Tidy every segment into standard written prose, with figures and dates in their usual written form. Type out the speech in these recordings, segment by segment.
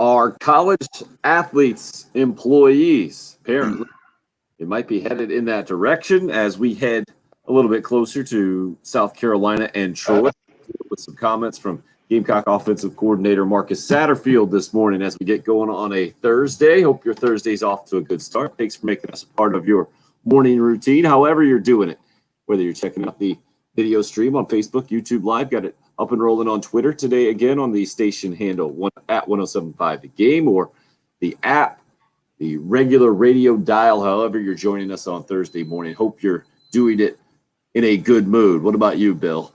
Are college athletes employees? Apparently, it might be headed in that direction as we head a little bit closer to South Carolina and Troy with some comments from Gamecock offensive coordinator Marcus Satterfield this morning as we get going on a Thursday. Hope your Thursday's off to a good start. Thanks for making us a part of your morning routine, however you're doing it. Whether you're checking out the video stream on Facebook, YouTube Live, got it up and rolling on Twitter today again on the station handle at 1075 The Game, or the app, the regular radio dial, however you're joining us on Thursday morning. Hope you're doing it in a good mood. What about you, Bill?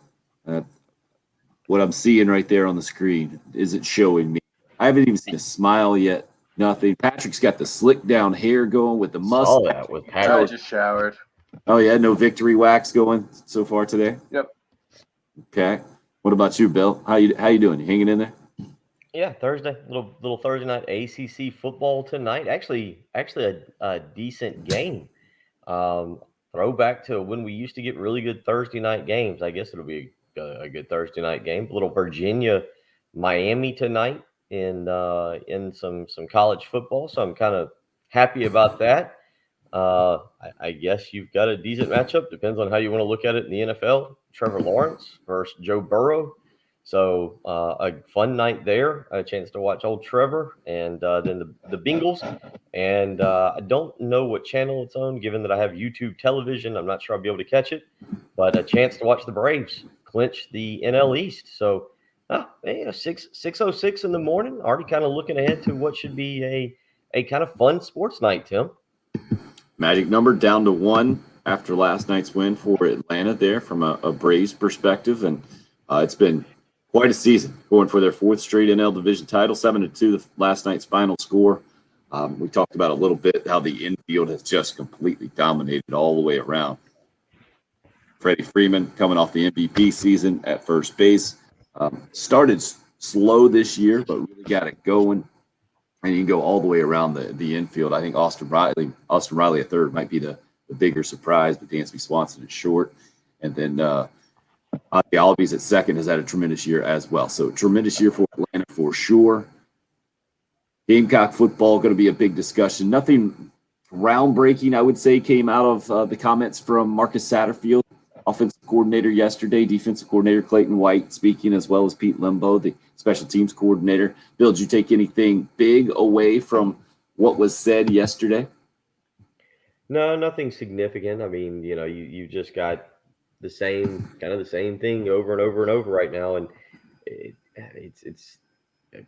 What I'm seeing right there on the screen isn't showing me. I haven't even seen a smile yet. Nothing. Patrick's got the slick down hair going with the mustache. Saw that with Patrick. I just showered. Oh, yeah, no victory wax going so far today? Yep. Okay. What about you, Bill? How you doing? You hanging in there? Yeah, Thursday, little Thursday night ACC football tonight. Actually a decent game. Throwback to when we used to get really good Thursday night games. I guess it'll be a good Thursday night game. A little Virginia, Miami tonight in some college football. So I'm kind of happy about that. I guess you've got a decent matchup. Depends on how you want to look at it in the NFL. Trevor Lawrence versus Joe Burrow. So a fun night there. A chance to watch old Trevor and then the Bengals. And I don't know what channel it's on, given that I have YouTube television. I'm not sure I'll be able to catch it. But a chance to watch the Braves clinch the NL East. So 6:06 in the morning. Already kind of looking ahead to what should be a kind of fun sports night, Tim. Magic number down to 1 after last night's win for Atlanta there from a Braves perspective. And it's been quite a season, going for their 4th straight NL division title, 7-2, the last night's final score. We talked about a little bit how the infield has just completely dominated all the way around. Freddie Freeman coming off the MVP season at first base. Started slow this year, but really got it going. And you can go all the way around the infield. I think Austin Riley at third might be the bigger surprise, but Dansby Swanson at short. And then Albies at second has had a tremendous year as well. So tremendous year for Atlanta for sure. Gamecock football going to be a big discussion. Nothing groundbreaking, I would say, came out of the comments from Marcus Satterfield, offensive coordinator yesterday, defensive coordinator Clayton White speaking, as well as Pete Lembo, the special teams coordinator. Bill, did you take anything big away from what was said yesterday? No, nothing significant. I mean, you just got the same thing over and over and over right now, and it's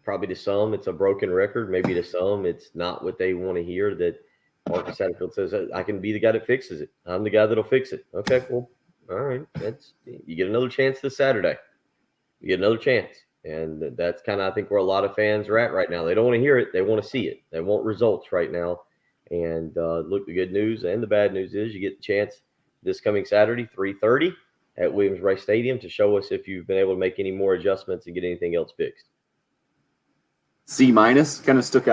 probably to some it's a broken record. Maybe to some it's not what they want to hear. That Marcus Satterfield says, I can be the guy that fixes it. I'm the guy that'll fix it. Okay, cool. All right, you get another chance this Saturday. You get another chance, and that's kind of I think where a lot of fans are at right now. They don't want to hear it; they want to see it. They want results right now. And look, the good news and the bad news is you get the chance this coming Saturday, 3:30 at Williams-Brice Stadium, to show us if you've been able to make any more adjustments and get anything else fixed. C- kind of stuck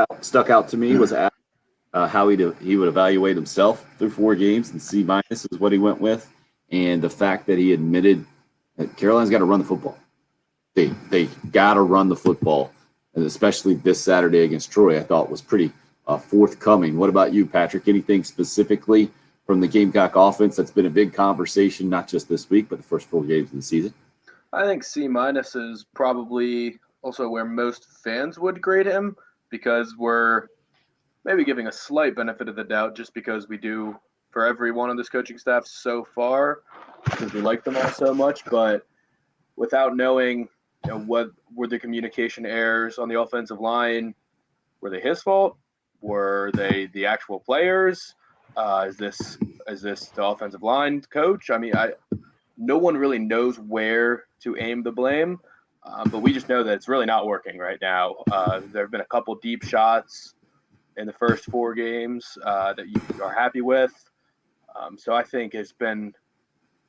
out to me was asked how he would evaluate himself through 4 games, and C- is what he went with. And the fact that he admitted that Carolina's got to run the football. They got to run the football, and especially this Saturday against Troy, I thought was pretty forthcoming. What about you, Patrick? Anything specifically from the Gamecock offense that's been a big conversation, not just this week, but the first 4 games of the season? I think C- is probably also where most fans would grade him, because we're maybe giving a slight benefit of the doubt just because we do for everyone on this coaching staff so far, because we like them all so much. But without knowing what were the communication errors on the offensive line, were they his fault? Were they the actual players? Is this the offensive line coach? I mean, no one really knows where to aim the blame, but we just know that it's really not working right now. There have been a couple deep shots in the first 4 games that you are happy with. So I think it's been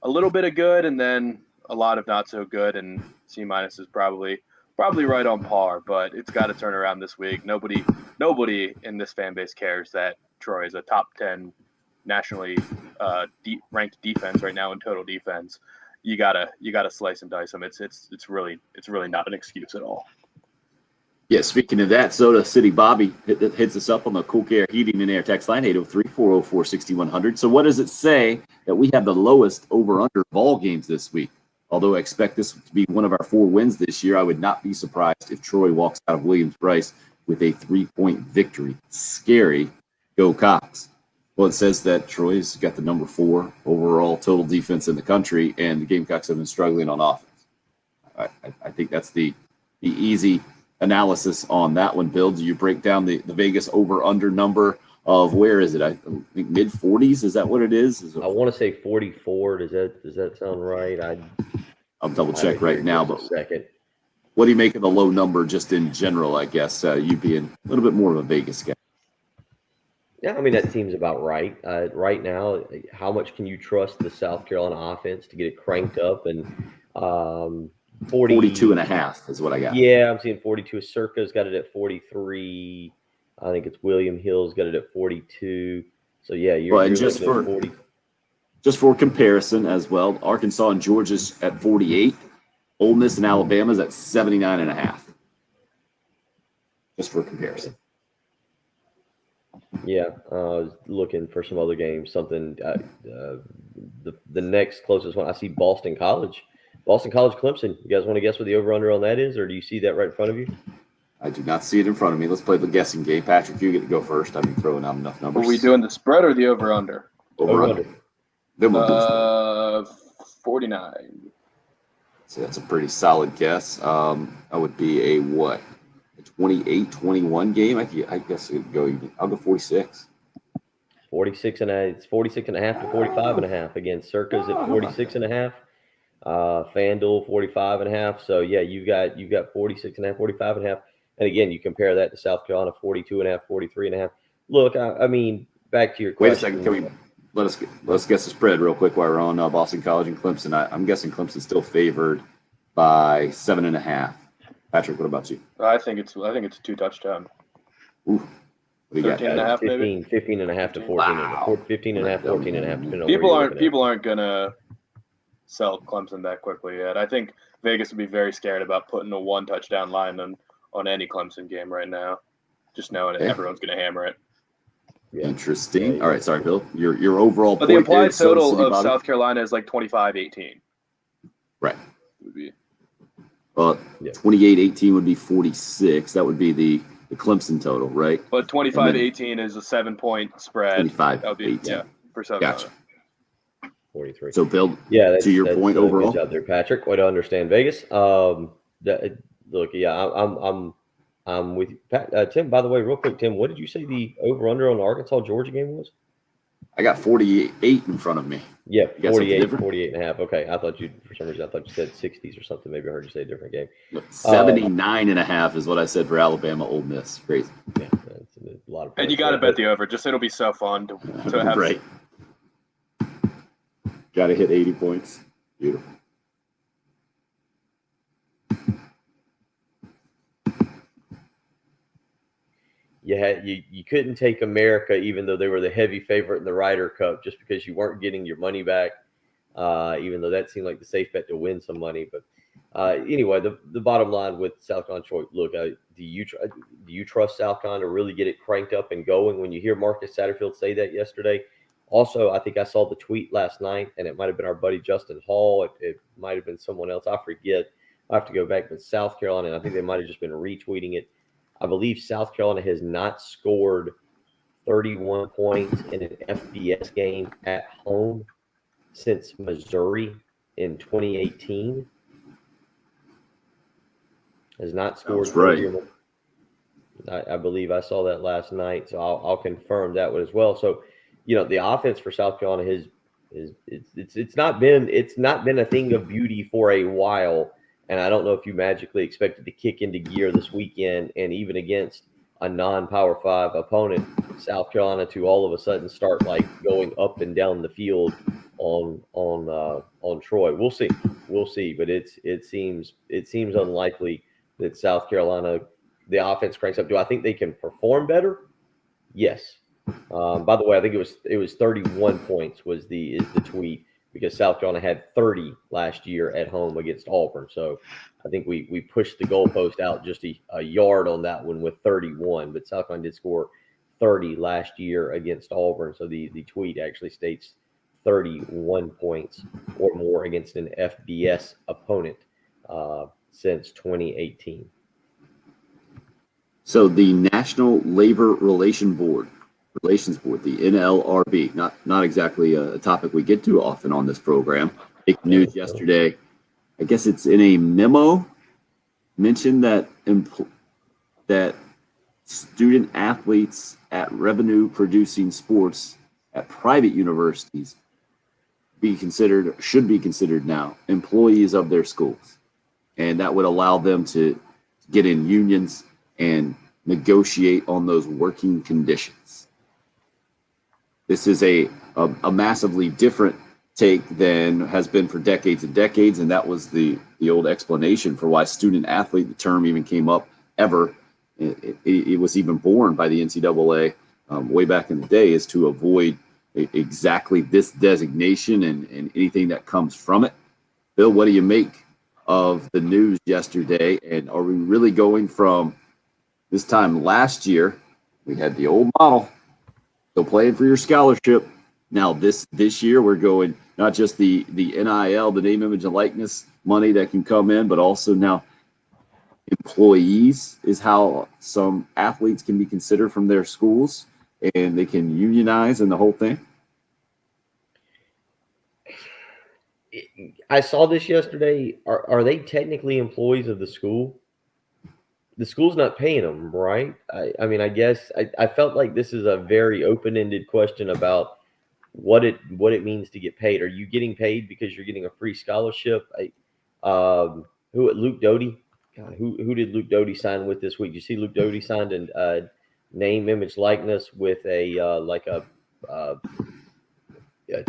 a little bit of good and then a lot of not so good, and C- is probably right on par, but it's got to turn around this week. Nobody in this fan base cares that Troy is a top 10 nationally ranked defense right now in total defense. You gotta slice and dice them. It's really not an excuse at all. Yeah, speaking of that, Soda City Bobby hits us up on the Cool Care Heating and Air text line, 803-404-6100. So what does it say that we have the lowest over-under ball games this week? Although I expect this to be one of our 4 wins this year, I would not be surprised if Troy walks out of Williams-Brice with a 3-point victory. Scary. Go Cox. Well, it says that Troy's got the number 4 overall total defense in the country, and the Gamecocks have been struggling on offense. I think that's the easy analysis on that one. Bill, do you break down the Vegas over-under number of, where is it? I think mid-40s. Is that what it is? I want to say 44. Does that sound right? I'll double check right now. But second. What do you make of the low number just in general? I guess you being a little bit more of a Vegas guy. Yeah, I mean, that seems about right. Right now, how much can you trust the South Carolina offense to get it cranked up? And 42 and a half is what I got. Yeah, I'm seeing 42. Circa's got it at 43. I think it's William Hill's got it at 42. So, yeah, you're just looking for at 40. Just for comparison as well, Arkansas and Georgia's at 48. Ole Miss and Alabama's at 79 and a half. Just for comparison. Yeah, I was looking for some other games. Something the next closest one I see Boston College, Clemson. You guys want to guess what the over under on that is, or do you see that right in front of you? I do not see it in front of me. Let's play the guessing game. Patrick, you get to go first. I've been throwing out enough numbers. Are we doing the spread or the over under? Over under. Then we'll do 49. So that's a pretty solid guess. That would be a what? A 28-21 game? I guess it would go. I'll go 46. 46 and it's 46 and a half to 45 and a half. Again, Circa's at 46 and a half. FanDuel 45 and a half. So yeah, you've got 46 and a half, 45 and a half. And again, you compare that to South Carolina 42 and a half, 43 and a half. Look, I mean, back to your question. Wait a second. Can we let's guess the spread real quick while we're on Boston College and Clemson. I'm guessing Clemson's still favored by 7.5. Patrick, what about you? I think it's a 2-touchdown. Ooh, what do you 13 and a half, 15 and a half to 14. Wow. 15 and a half, 14 and a half. People aren't gonna sell Clemson that quickly yet. I think Vegas would be very scared about putting a 1-touchdown line on any Clemson game right now. Just knowing everyone's gonna hammer it. Yeah. Interesting. All right, sorry, Bill. Your overall But point the implied there, total City of Bobby? South Carolina is like 25-18. Right. Would be. Well, 28-18 would be 46. That would be the Clemson total, right? But 25-18 is a 7-point spread. 25, That would be 18. for 7. Gotcha. 43. So, Bill, that's, to your that's, point overall. Good job there, Patrick. Way to understand Vegas. Look, yeah, I'm with you. Pat, Tim, by the way, real quick, Tim, what did you say the over-under on the Arkansas-Georgia game was? I got 48 in front of me. Yeah, You got something 48 and a half. Okay, for some reason, I thought you said 60s or something. Maybe I heard you say a different game. 79 and a half is what I said for Alabama Ole Miss. Crazy. Yeah, that's a lot of points. And you got to bet the over. Just it'll be so fun to have. Right. Got to hit 80 points. Beautiful. You couldn't take America, even though they were the heavy favorite in the Ryder Cup, just because you weren't getting your money back. Even though that seemed like the safe bet to win some money, but anyway, the bottom line with South Carolina, Troy, look, do you trust South Carolina to really get it cranked up and going? When you hear Marcus Satterfield say that yesterday, also I think I saw the tweet last night, and it might have been our buddy Justin Hall. It might have been someone else. I forget. I have to go back. But South Carolina, and I think they might have just been retweeting it. I believe South Carolina has not scored 31 points in an FBS game at home since Missouri in 2018. Has not scored. That's right. I believe I saw that last night, so I'll confirm that one as well. So, the offense for South Carolina it's not been a thing of beauty for a while. And I don't know if you magically expect it to kick into gear this weekend, and even against a non-Power 5 opponent, South Carolina to all of a sudden start like going up and down the field on Troy. We'll see. But it seems unlikely that South Carolina, the offense cranks up. Do I think they can perform better? Yes. By the way, I think it was 31 points is the tweet. because South Carolina had 30 last year at home against Auburn. So I think we pushed the goalpost out just a yard on that one with 31, but South Carolina did score 30 last year against Auburn. So the tweet actually states 31 points or more against an FBS opponent since 2018. So the National Labor Relations Board, the NLRB, not exactly a topic we get to often on this program. Big news yesterday. I guess it's in a memo mentioned that that student athletes at revenue producing sports at private universities should be considered now employees of their schools, and that would allow them to get in unions and negotiate on those working conditions. This is a massively different take than has been for decades and decades, and that was the old explanation for why student athlete, the term even came up ever. It was even born by the NCAA way back in the day, is to avoid exactly this designation and anything that comes from it. Bill, what do you make of the news yesterday? And are we really going from this time last year, we had the old model, still playing for your scholarship. Now this year we're going not just the NIL, the name, image, and likeness money that can come in, but also now employees is how some athletes can be considered from their schools, and they can unionize and the whole thing. I saw this yesterday. Are they technically employees of the school? The school's not paying them, right? I mean, I guess I felt like this is a very open-ended question about what it means to get paid. Are you getting paid because you're getting a free scholarship? Luke Doty? God, who did Luke Doty sign with this week? You see, Luke Doty signed a name, image, likeness with a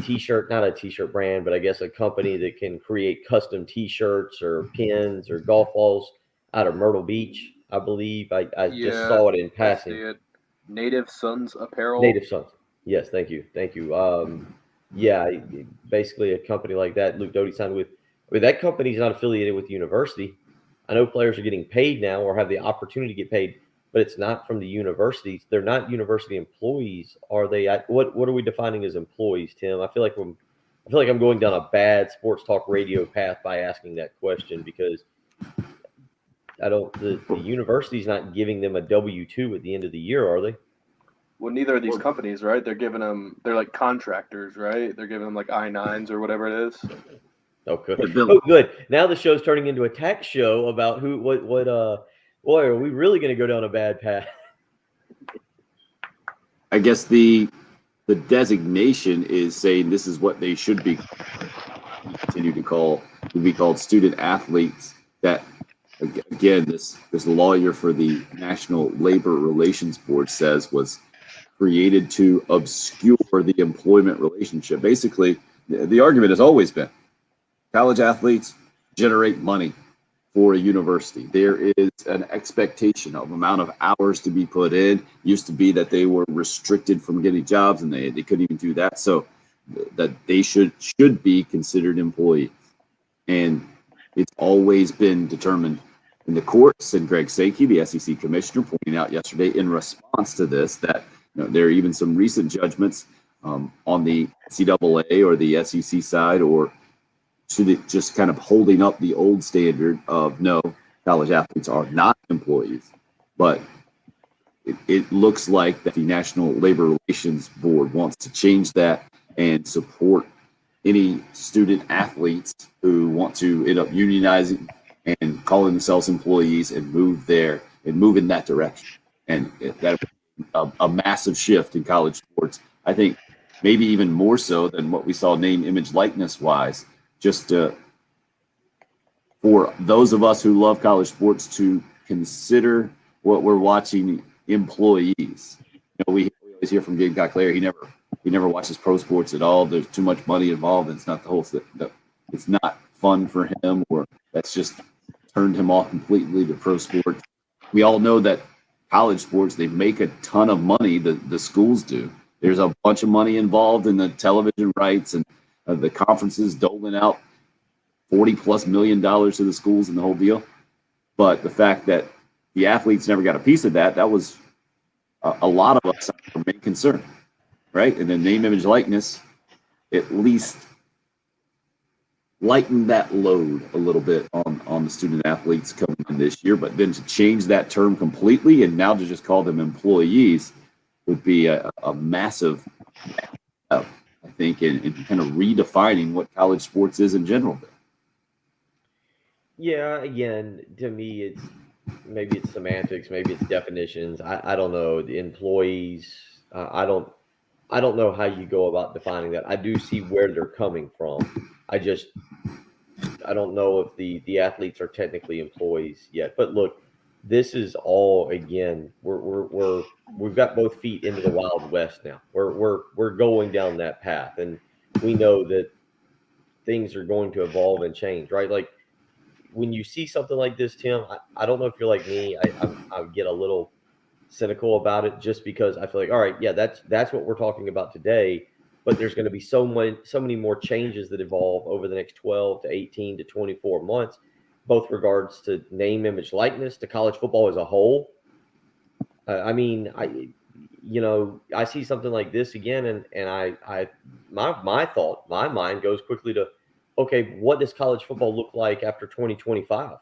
T-shirt, not a T-shirt brand, but I guess a company that can create custom T-shirts or pins or golf balls out of Myrtle Beach, I believe. I just saw it in passing. It. Native Sons Apparel. Native Sons. Yes, thank you. Yeah, basically a company like that. Luke Doty signed with. I mean, that company's not affiliated with the university. I know players are getting paid now or have the opportunity to get paid, but it's not from the universities. They're not university employees, are they? What are we defining as employees, Tim? I feel like I'm going down a bad sports talk radio path by asking that question, because the university's not giving them a W-2 at the end of the year, are they? Well, neither of these companies, right? They're like contractors, right? They're giving them like I-9s or whatever it is. Oh, good. Oh, good. Now the show's turning into a tax show about boy, are we really going to go down a bad path? I guess the designation is saying this is what they should be continued to be called student athletes. That, again, this lawyer for the National Labor Relations Board says was created to obscure the employment relationship. Basically, the argument has always been college athletes generate money for a university. There is an expectation of amount of hours to be put in. Used to be that they were restricted from getting jobs, and they couldn't even do that. So that they should be considered employees. And it's always been determined in the courts, and Greg Sankey, the SEC commissioner, pointing out yesterday in response to this that there are even some recent judgments on the NCAA or the SEC side, or should it just kind of holding up the old standard of no, college athletes are not employees. But it looks like that the National Labor Relations Board wants to change that and support any student athletes who want to end up unionizing and calling themselves employees and move in that direction. And that a massive shift in college sports. I think maybe even more so than what we saw name, image, likeness wise. Just for those of us who love college sports to consider what we're watching employees. We always hear from Gabe Gottclair. He never watches pro sports at all. There's too much money involved. It's not the whole thing. It's not fun for him, or that's just turned him off completely to pro sports. We all know that college sports, they make a ton of money. The schools do. There's a bunch of money involved in the television rights and the conferences doling out $40+ million to the schools and the whole deal. But the fact that the athletes never got a piece of that, that was a lot of us our main concern, right? And then name, image, likeness at least lighten that load a little bit on the student athletes coming in this year. But then to change that term completely and now to just call them employees would be a massive, I think, in kind of redefining what college sports is in general. Yeah, again, to me, maybe it's semantics, maybe it's definitions. I don't know. The employees, I don't know how you go about defining that. I do see where they're coming from. I don't know if the athletes are technically employees yet. But look, this is all, again, we've got both feet into the Wild West now. We're going down that path, and we know that things are going to evolve and change, right? Like when you see something like this, Tim, I don't know if you're like me. I get a little cynical about it just because I feel like, all right, yeah, that's what we're talking about today. But there's going to be so many more changes that evolve over the next 12 to 18 to 24 months, both regards to name, image, likeness, to college football as a whole. I mean, I see something like this again, and my mind goes quickly to, okay, what does college football look like after 2025?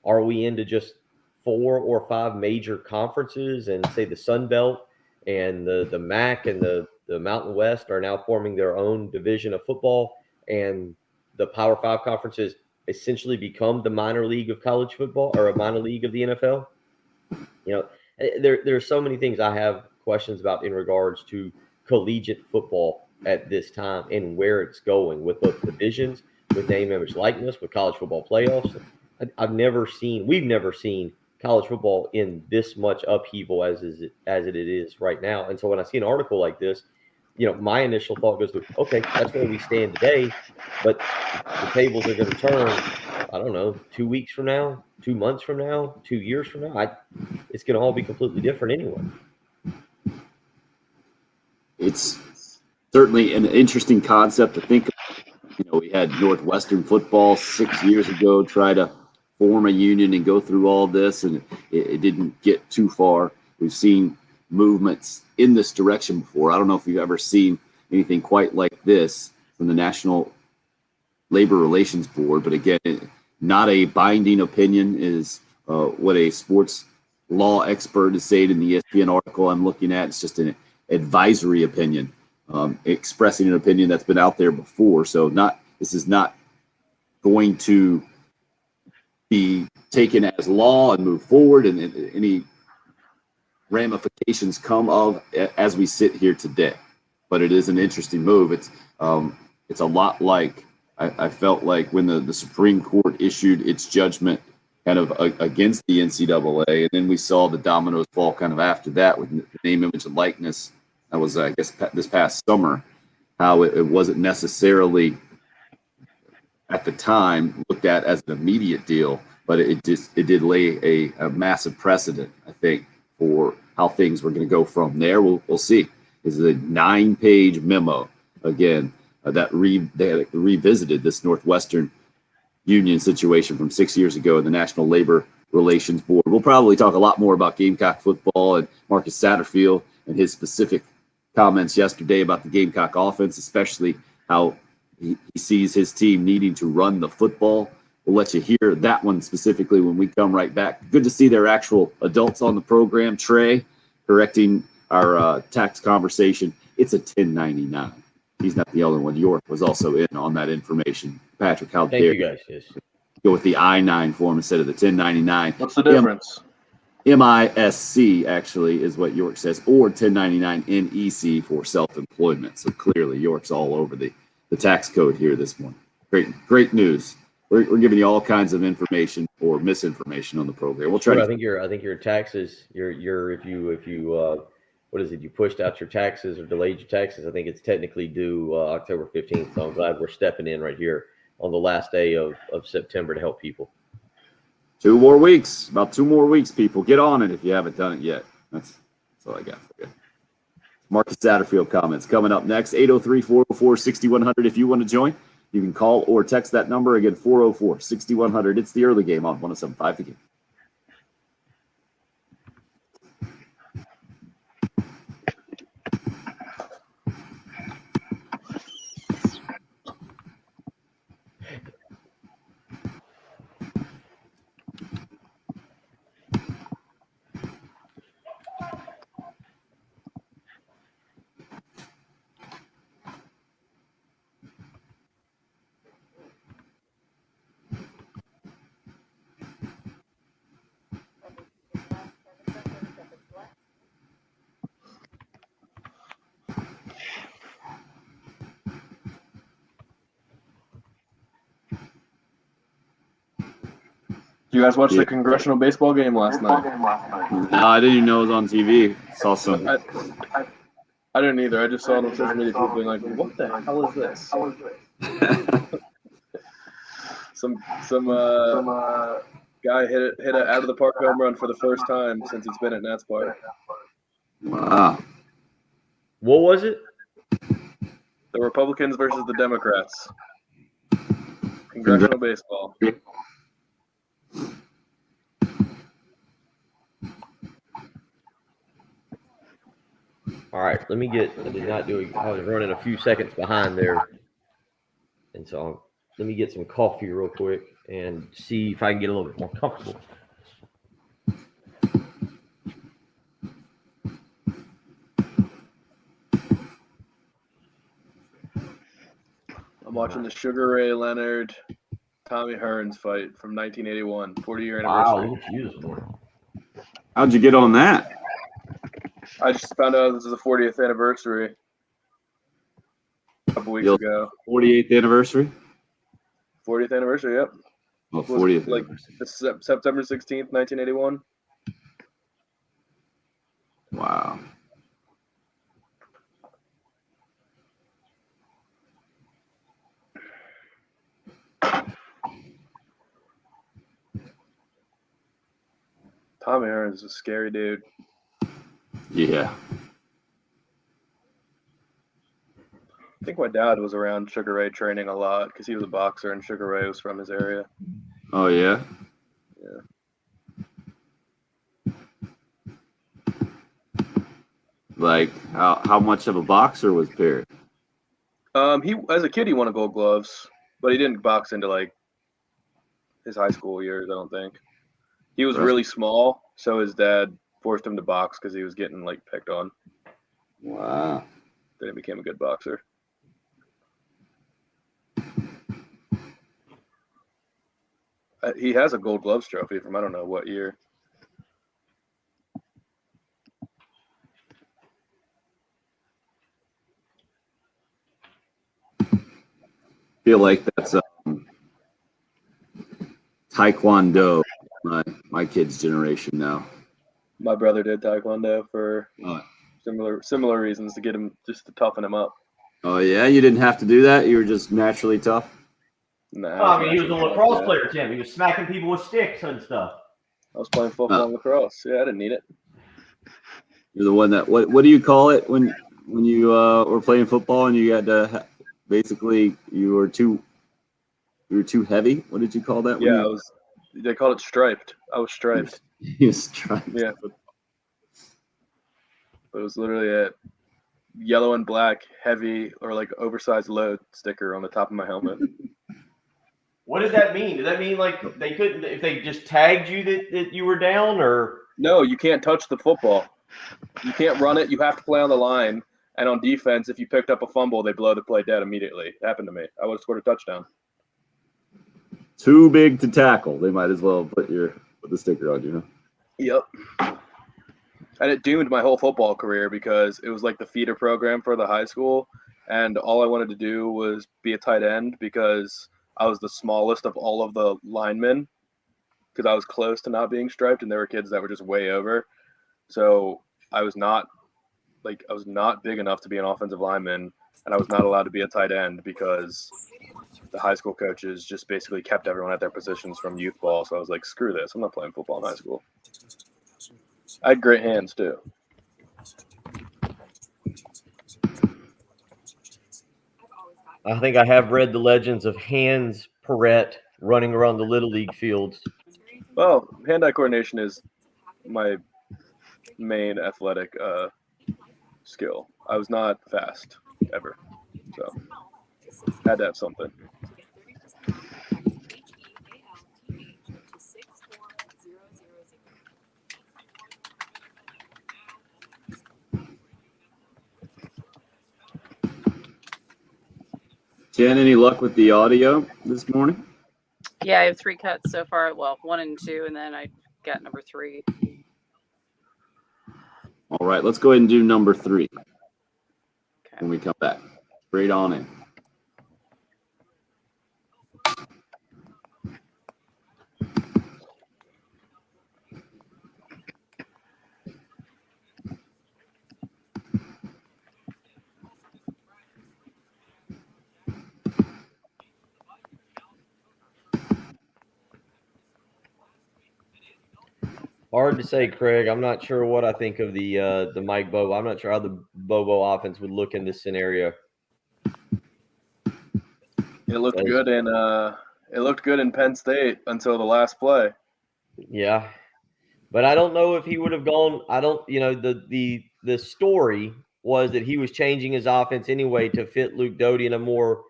Are we into just 4 or 5 major conferences, and say the Sun Belt and the MAC and the Mountain West are now forming their own division of football, and the Power 5 conferences essentially become the minor league of college football, or a minor league of the NFL? There are so many things I have questions about in regards to collegiate football at this time and where it's going with both divisions, with name, image, likeness, with college football playoffs. We've never seen college football in this much upheaval as it is right now. And so when I see an article like this, my initial thought goes to, okay, that's where we stand today, but the tables are going to turn, I don't know, 2 weeks from now, 2 months from now, 2 years from now. It's going to all be completely different anyway. It's certainly an interesting concept to think of. We had Northwestern football 6 years ago try to form a union and go through all this, and it didn't get too far. We've seen movements in this direction before. I don't know if you've ever seen anything quite like this from the National Labor Relations Board, but again, not a binding opinion is what a sports law expert is saying in the ESPN article I'm looking at. It's just an advisory opinion, expressing an opinion that's been out there before. So this is not going to be taken as law and move forward, and any ramifications come of as we sit here today. But it is an interesting move. It's a lot like I felt like when the Supreme Court issued its judgment kind of against the NCAA, and then we saw the dominoes fall kind of after that with the name, image, and likeness. That was, I guess, this past summer, how it wasn't necessarily at the time looked at as an immediate deal, but it did lay a massive precedent, I think, for how things were going to go from there. We'll see. This is a 9-page memo, again, that they revisited this Northwestern union situation from 6 years ago in the National Labor Relations Board. We'll probably talk a lot more about Gamecock football and Marcus Satterfield and his specific comments yesterday about the Gamecock offense, especially how he sees his team needing to run the football. We'll let you hear that one specifically when we come right back. Good to see their actual adults on the program. Trey, correcting our tax conversation. It's a 1099. He's not the only one. York was also in on that information. Patrick, how dare you guys? Yes. Go with the I-9 form instead of the 1099. What's the difference? MISC actually is what York says, or 1099 NEC for self-employment. So clearly York's all over the tax code here this morning. Great news. We're giving you all kinds of information or misinformation on the program. We'll try. I think your taxes. If you what is it? You pushed out your taxes or delayed your taxes. I think it's technically due October 15th. So I'm glad we're stepping in right here on the last day of September to help people. 2 more weeks. About 2 more weeks, people. Get on it if you haven't done it yet. That's all I got for you. Marcus Satterfield comments coming up next. 803-404-6100 if you want to join. You can call or text that number. Again, 404-6100. It's the early game on 107.5 The Game. You guys watched the congressional baseball game last night? No, I didn't even know it was on TV. Saw some. I didn't either. I just saw it on social media people being like, "What the hell is this?" some guy hit an out of the park home run for the first time since it's been at Nats Park. Wow. What was it? The Republicans versus the Democrats. Congressional baseball. All right, let me get. I did not do it. I was running a few seconds behind there, and so let me get some coffee real quick and see if I can get a little bit more comfortable. I'm watching the Sugar Ray Leonard, Tommy Hearns fight from 1981, 40-year anniversary. Wow, look at you this morning. How'd you get on that? I just found out this is the 40th anniversary a couple weeks ago. 48th anniversary? 40th anniversary, yep. Oh, 40th. Like September 16th, 1981. Wow. Tommy Hearns is a scary dude. Yeah. I think my dad was around Sugar Ray training a lot because he was a boxer and Sugar Ray was from his area. Oh, yeah? Yeah. Like, how much of a boxer was Perry? He as a kid he won a Gold Gloves, but he didn't box into like his high school years. I don't think he was really small, so his dad forced him to box because he was getting like picked on. Wow. Then he became a good boxer. He has a Gold Gloves trophy from I don't know what year. Feel like that's Taekwondo, my kids' generation now. My brother did Taekwondo for similar reasons to get him just to toughen him up. Oh yeah, you didn't have to do that. You were just naturally tough. Nah, I mean, he was a lacrosse player, Tim. He was smacking people with sticks and stuff. I was playing football and lacrosse. Yeah, I didn't need it. You're the one that what do you call it when you were playing football and you had to basically you were too heavy? What did you call that? Yeah, they called it striped. I was striped. You striped. Yeah. It was literally a yellow and black heavy or like oversized load sticker on the top of my helmet. What did that mean? Did that mean like they couldn't, if they just tagged you that you were down, or? No, you can't touch the football. You can't run it. You have to play on the line. And on defense, if you picked up a fumble, they blow the play dead immediately. It happened to me. I would have scored a touchdown. Too big to tackle. They might as well put the sticker on, you know? Yep. And it doomed my whole football career because it was like the feeder program for the high school. And all I wanted to do was be a tight end because I was the smallest of all of the linemen because I was close to not being striped, and there were kids that were just way over. So I was not big enough to be an offensive lineman, and I was not allowed to be a tight end because the high school coaches just basically kept everyone at their positions from youth ball. So I was like, screw this. I'm not playing football in high school. I had great hands too. I think I have read the legends of Hans Perret running around the Little League fields. Well, hand-eye coordination is my main athletic skill. I was not fast ever, so had to have something. Jen, any luck with the audio this morning? Yeah, I have 3 cuts so far. Well, 1 and 2, and then I got number 3. All right, let's go ahead and do number 3 Okay. when we come back. Straight on in. Hard to say, Craig. I'm not sure what I think of the Mike Bobo. I'm not sure how the Bobo offense would look in this scenario. It looked good in Penn State until the last play. Yeah, but I don't know if he would have gone. I don't. The story was that he was changing his offense anyway to fit Luke Doty in a more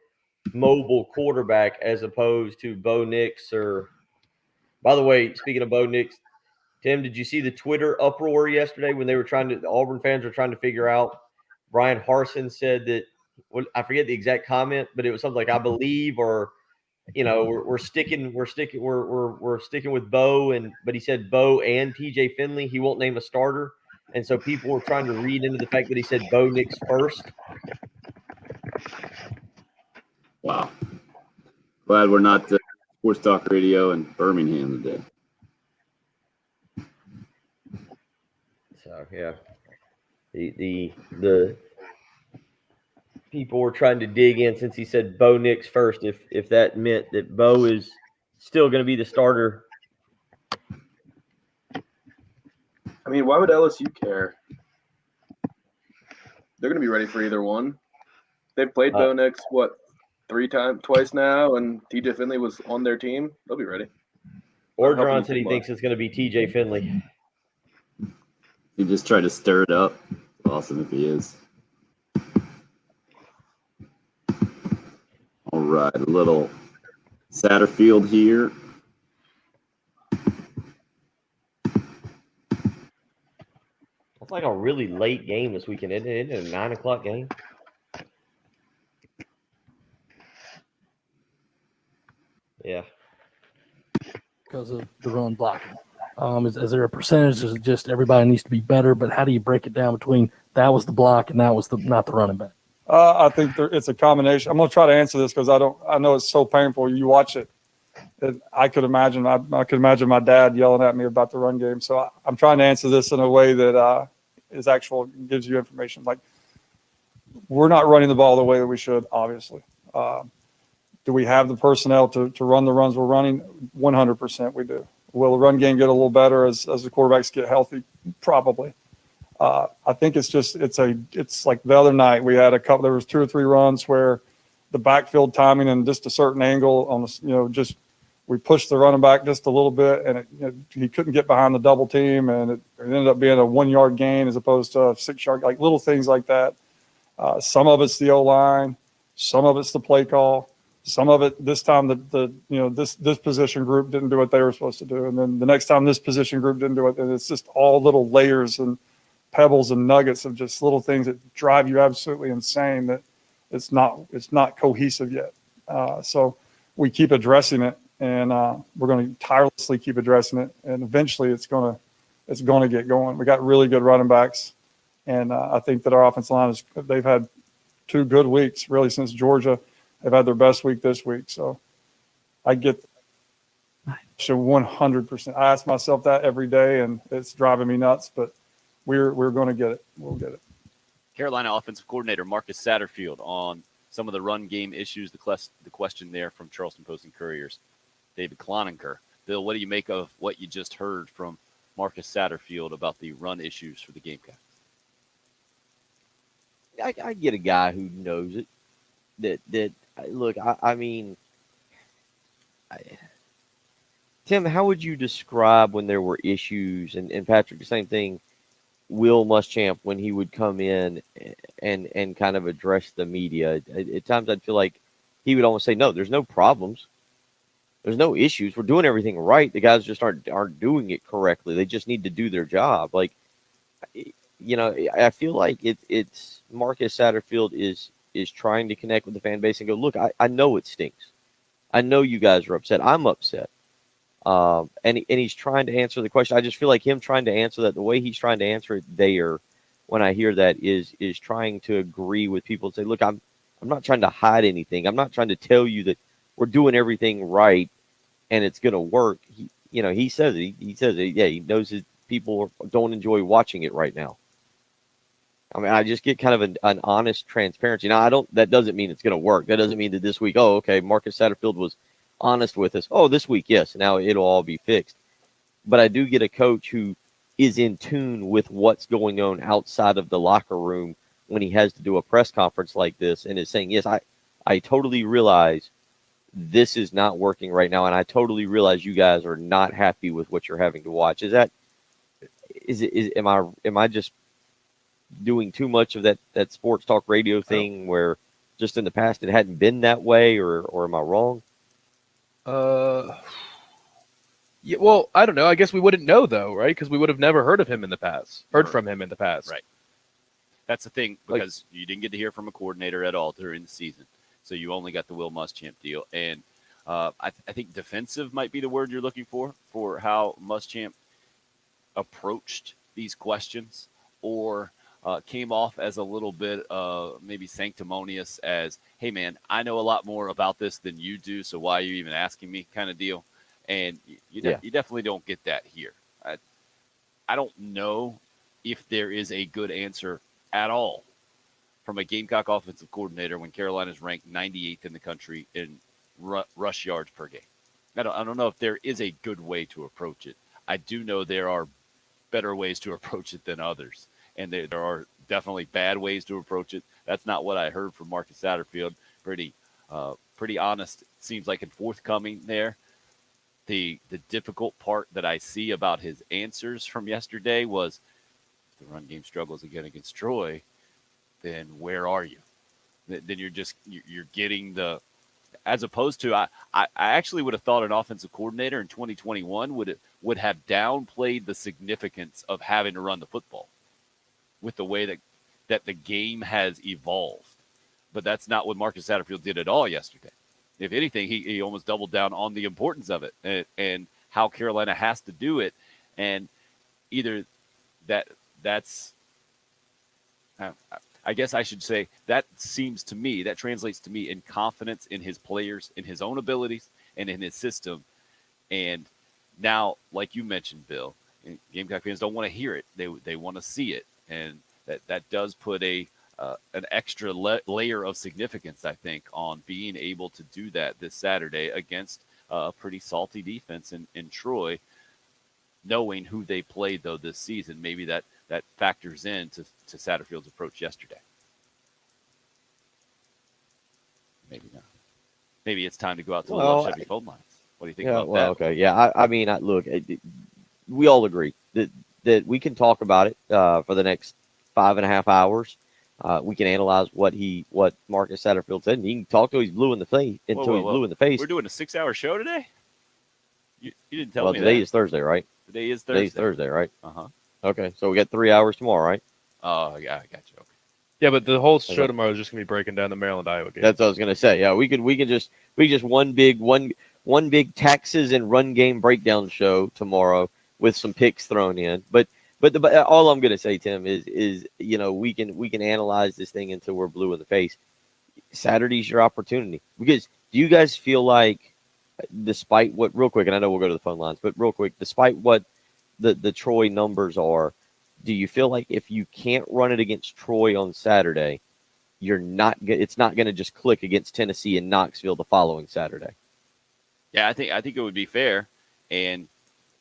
mobile quarterback as opposed to Bo Nix. Or, by the way, speaking of Bo Nix, Tim, did you see the Twitter uproar yesterday when they were the Auburn fans were trying to figure out? Brian Harsin said that, I forget the exact comment, but it was something like, I believe, or, we're sticking with Bo, but he said Bo and TJ Finley. He won't name a starter. And so people were trying to read into the fact that he said Bo Nix first. Wow. Glad we're not Sports Talk Radio in Birmingham today. So yeah, the people were trying to dig in since he said Bo Nix first, if that meant that Bo is still going to be the starter. I mean, why would LSU care? They're going to be ready for either one. They've played Bo Nix, twice now, and TJ Finley was on their team. They'll be ready. Orgeron said he thinks it's going to be TJ Finley. He just tried to stir it up. Awesome if he is. All right, a little Satterfield here. It's like a really late game this weekend, isn't it? Isn't it a 9:00 game? Yeah. Because of the run blocking. Is there a percentage? Is it just everybody needs to be better? But how do you break it down between that was the block and that was not the running back? I think it's a combination. I'm going to try to answer this because I know it's so painful. You watch it. I could imagine my dad yelling at me about the run game. So I'm trying to answer this in a way that gives you information. Like, we're not running the ball the way that we should, obviously. Do we have the personnel to run the runs we're running? 100% we do. Will the run game get a little better as the quarterbacks get healthy? Probably. I think it's like the other night we had there was 2 or 3 runs where the backfield timing and just a certain angle on the, we pushed the running back just a little bit and he couldn't get behind the double team and it ended up being a 1-yard gain as opposed to a 6-yard, like little things like that. Some of it's the O-line, some of it's the play call. Some of it this time this position group didn't do what they were supposed to do, and then the next time this position group didn't do it, and it's just all little layers and pebbles and nuggets of just little things that drive you absolutely insane. That it's not cohesive yet. So we keep addressing it, and we're going to tirelessly keep addressing it, and eventually it's going to get going. We got really good running backs, and I think that our offensive line they've had 2 good weeks really since Georgia. They've had their best week this week. So I get 100%. I ask myself that every day, and it's driving me nuts, but we're going to get it. We'll get it. Carolina offensive coordinator Marcus Satterfield on some of the run game issues, the question there from Charleston Post and Courier's David Cloninger. Bill, what do you make of what you just heard from Marcus Satterfield about the run issues for the Gamecocks? I get a guy who knows it. look. I mean, I, Tim, how would you describe when there were issues? And Patrick, the same thing. Will Muschamp when he would come in and kind of address the media. At times, I'd feel like he would almost say, "No, there's no problems. There's no issues. We're doing everything right. The guys just aren't doing it correctly. They just need to do their job." Like, I feel like it's Marcus Satterfield is trying to connect with the fan base and go, "Look, I know it stinks. I know you guys are upset. I'm upset." And he's trying to answer the question. I just feel like him trying to answer that, the way he's trying to answer it there, when I hear that, is trying to agree with people and say, "Look, I'm not trying to hide anything. I'm not trying to tell you that we're doing everything right and it's going to work." He says it. He says it. Yeah, he knows his people don't enjoy watching it right now. I mean, I just get kind of an honest transparency. Now, that doesn't mean it's going to work. That doesn't mean that this week, oh, okay, Marcus Satterfield was honest with us. Oh, this week, yes, now it'll all be fixed. But I do get a coach who is in tune with what's going on outside of the locker room when he has to do a press conference like this and is saying, yes, I totally realize this is not working right now, and I totally realize you guys are not happy with what you're having to watch. Am I just doing too much of that sports talk radio thing where just in the past it hadn't been that way, or am I wrong? Yeah, well, I don't know. I guess we wouldn't know though, right? Because we would have never heard from him in the past. Right. That's the thing, because you didn't get to hear from a coordinator at all during the season. So you only got the Will Muschamp deal. And I think defensive might be the word you're looking for how Muschamp approached these questions, or came off as a little bit maybe sanctimonious, as, "Hey, man, I know a lot more about this than you do, so why are you even asking me?" kind of deal. And you definitely don't get that here. I don't know if there is a good answer at all from a Gamecock offensive coordinator when Carolina's ranked 98th in the country in rush yards per game. I don't know if there is a good way to approach it. I do know there are better ways to approach it than others, and there are definitely bad ways to approach it. That's not what I heard from Marcus Satterfield. Pretty honest, seems like, and forthcoming there. The difficult part that I see about his answers from yesterday was, if the run game struggles again against Troy, then where are you? Then you're getting the, as opposed to, I actually would have thought an offensive coordinator in 2021 would have downplayed the significance of having to run the football with the way that the game has evolved. But that's not what Marcus Satterfield did at all yesterday. If anything, he almost doubled down on the importance of it and how Carolina has to do it. And either that's I guess I should say that translates to me in confidence in his players, in his own abilities, and in his system. And now, like you mentioned, Bill, Gamecock fans don't want to hear it. They want to see it. And that does put an extra layer of significance, I think, on being able to do that this Saturday against a pretty salty defense in Troy, knowing who they played, though, this season. Maybe that factors in to Satterfield's approach yesterday. Maybe not. Maybe it's time to go out to the Love Chevy phone lines. What do you think about that? Okay. Yeah, I mean, look, we all agree that we can talk about it for the next 5.5 hours. We can analyze what Marcus Satterfield said, and you can talk till he's blue in the face. Blue in the face. We're doing a 6-hour show today? You didn't tell me today that. is Thursday, right? Today is Thursday. Today's Thursday, right? Uh-huh. Okay, so we got 3 hours tomorrow, right? Oh, yeah, I got you. Okay. Yeah, but the whole show tomorrow is just gonna be breaking down the Maryland-Iowa game. That's what I was gonna say. Yeah, we could just one big taxes and run game breakdown show tomorrow with some picks thrown in. But all I'm gonna say, Tim, is we can analyze this thing until we're blue in the face. Saturday's your opportunity, because do you guys feel like, despite what, real quick, and I know we'll go to the phone lines, but real quick, despite what the Troy numbers are, do you feel like if you can't run it against Troy on Saturday, it's not going to just click against Tennessee and Knoxville the following Saturday? Yeah, I think it would be fair. And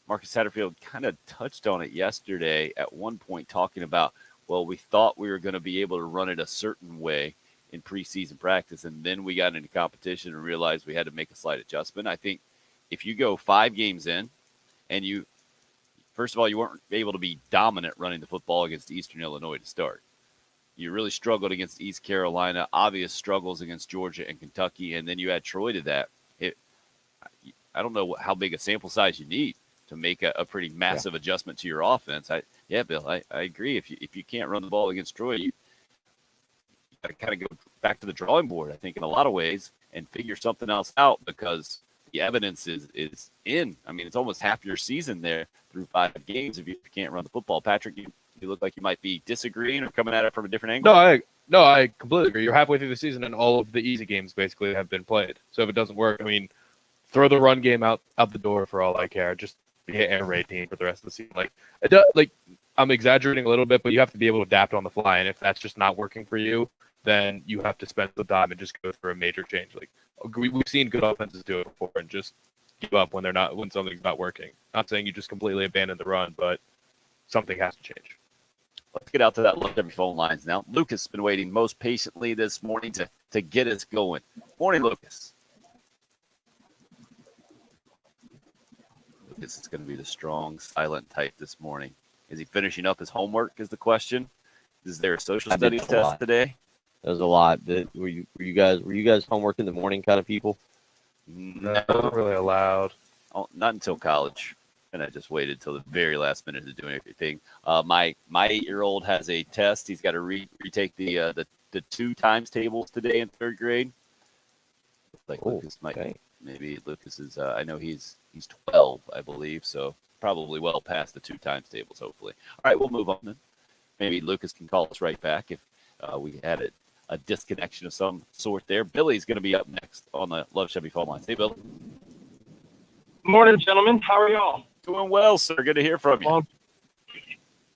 Marcus Satterfield kind of touched on it yesterday at one point, talking about, well, we thought we were going to be able to run it a certain way in preseason practice, and then we got into competition and realized we had to make a slight adjustment. I think if you go 5 games in and you, first of all, you weren't able to be dominant running the football against Eastern Illinois to start. You really struggled against East Carolina, obvious struggles against Georgia and Kentucky, and then you add Troy to that. I don't know how big a sample size you need to make a pretty massive adjustment to your offense. Bill, I agree. If you can't run the ball against Troy, you got to kind of go back to the drawing board, I think, in a lot of ways, and figure something else out, because the evidence is in. I mean, it's almost half your season there through 5 games if you can't run the football. Patrick, you look like you might be disagreeing or coming at it from a different angle. No, I completely agree. You're halfway through the season, and all of the easy games basically have been played. So if it doesn't work, I mean, throw the run game out the door for all I care. Just be an air raid team for the rest of the season. Like I'm exaggerating a little bit, but you have to be able to adapt on the fly. And if that's just not working for you, then you have to spend the time and just go through a major change. Like we've seen good offenses do it before and just give up when something's not working. Not saying you just completely abandon the run, but something has to change. Let's get out to that Love Chevy phone lines now. Lucas has been waiting most patiently this morning to get us going. Morning, Lucas. Lucas is going to be the strong, silent type this morning. Is he finishing up his homework is the question. Is there a social studies test today? There's a lot. Were you guys homework in the morning kind of people? No, Not really allowed. not until college. And I just waited till the very last minute to do everything. My 8-year-old has a test. He's got to retake the 2 times tables today in 3rd grade. Lucas might. Okay. Maybe Lucas is. I know he's 12, I believe. So probably well past the 2 times tables. Hopefully. All right, we'll move on then. Maybe Lucas can call us right back if we had a disconnection of some sort there. Billy's going to be up next on the Love Chevy phone lines. Hey, Bill. Morning, gentlemen. How are y'all? Doing well, sir. Good to hear from you.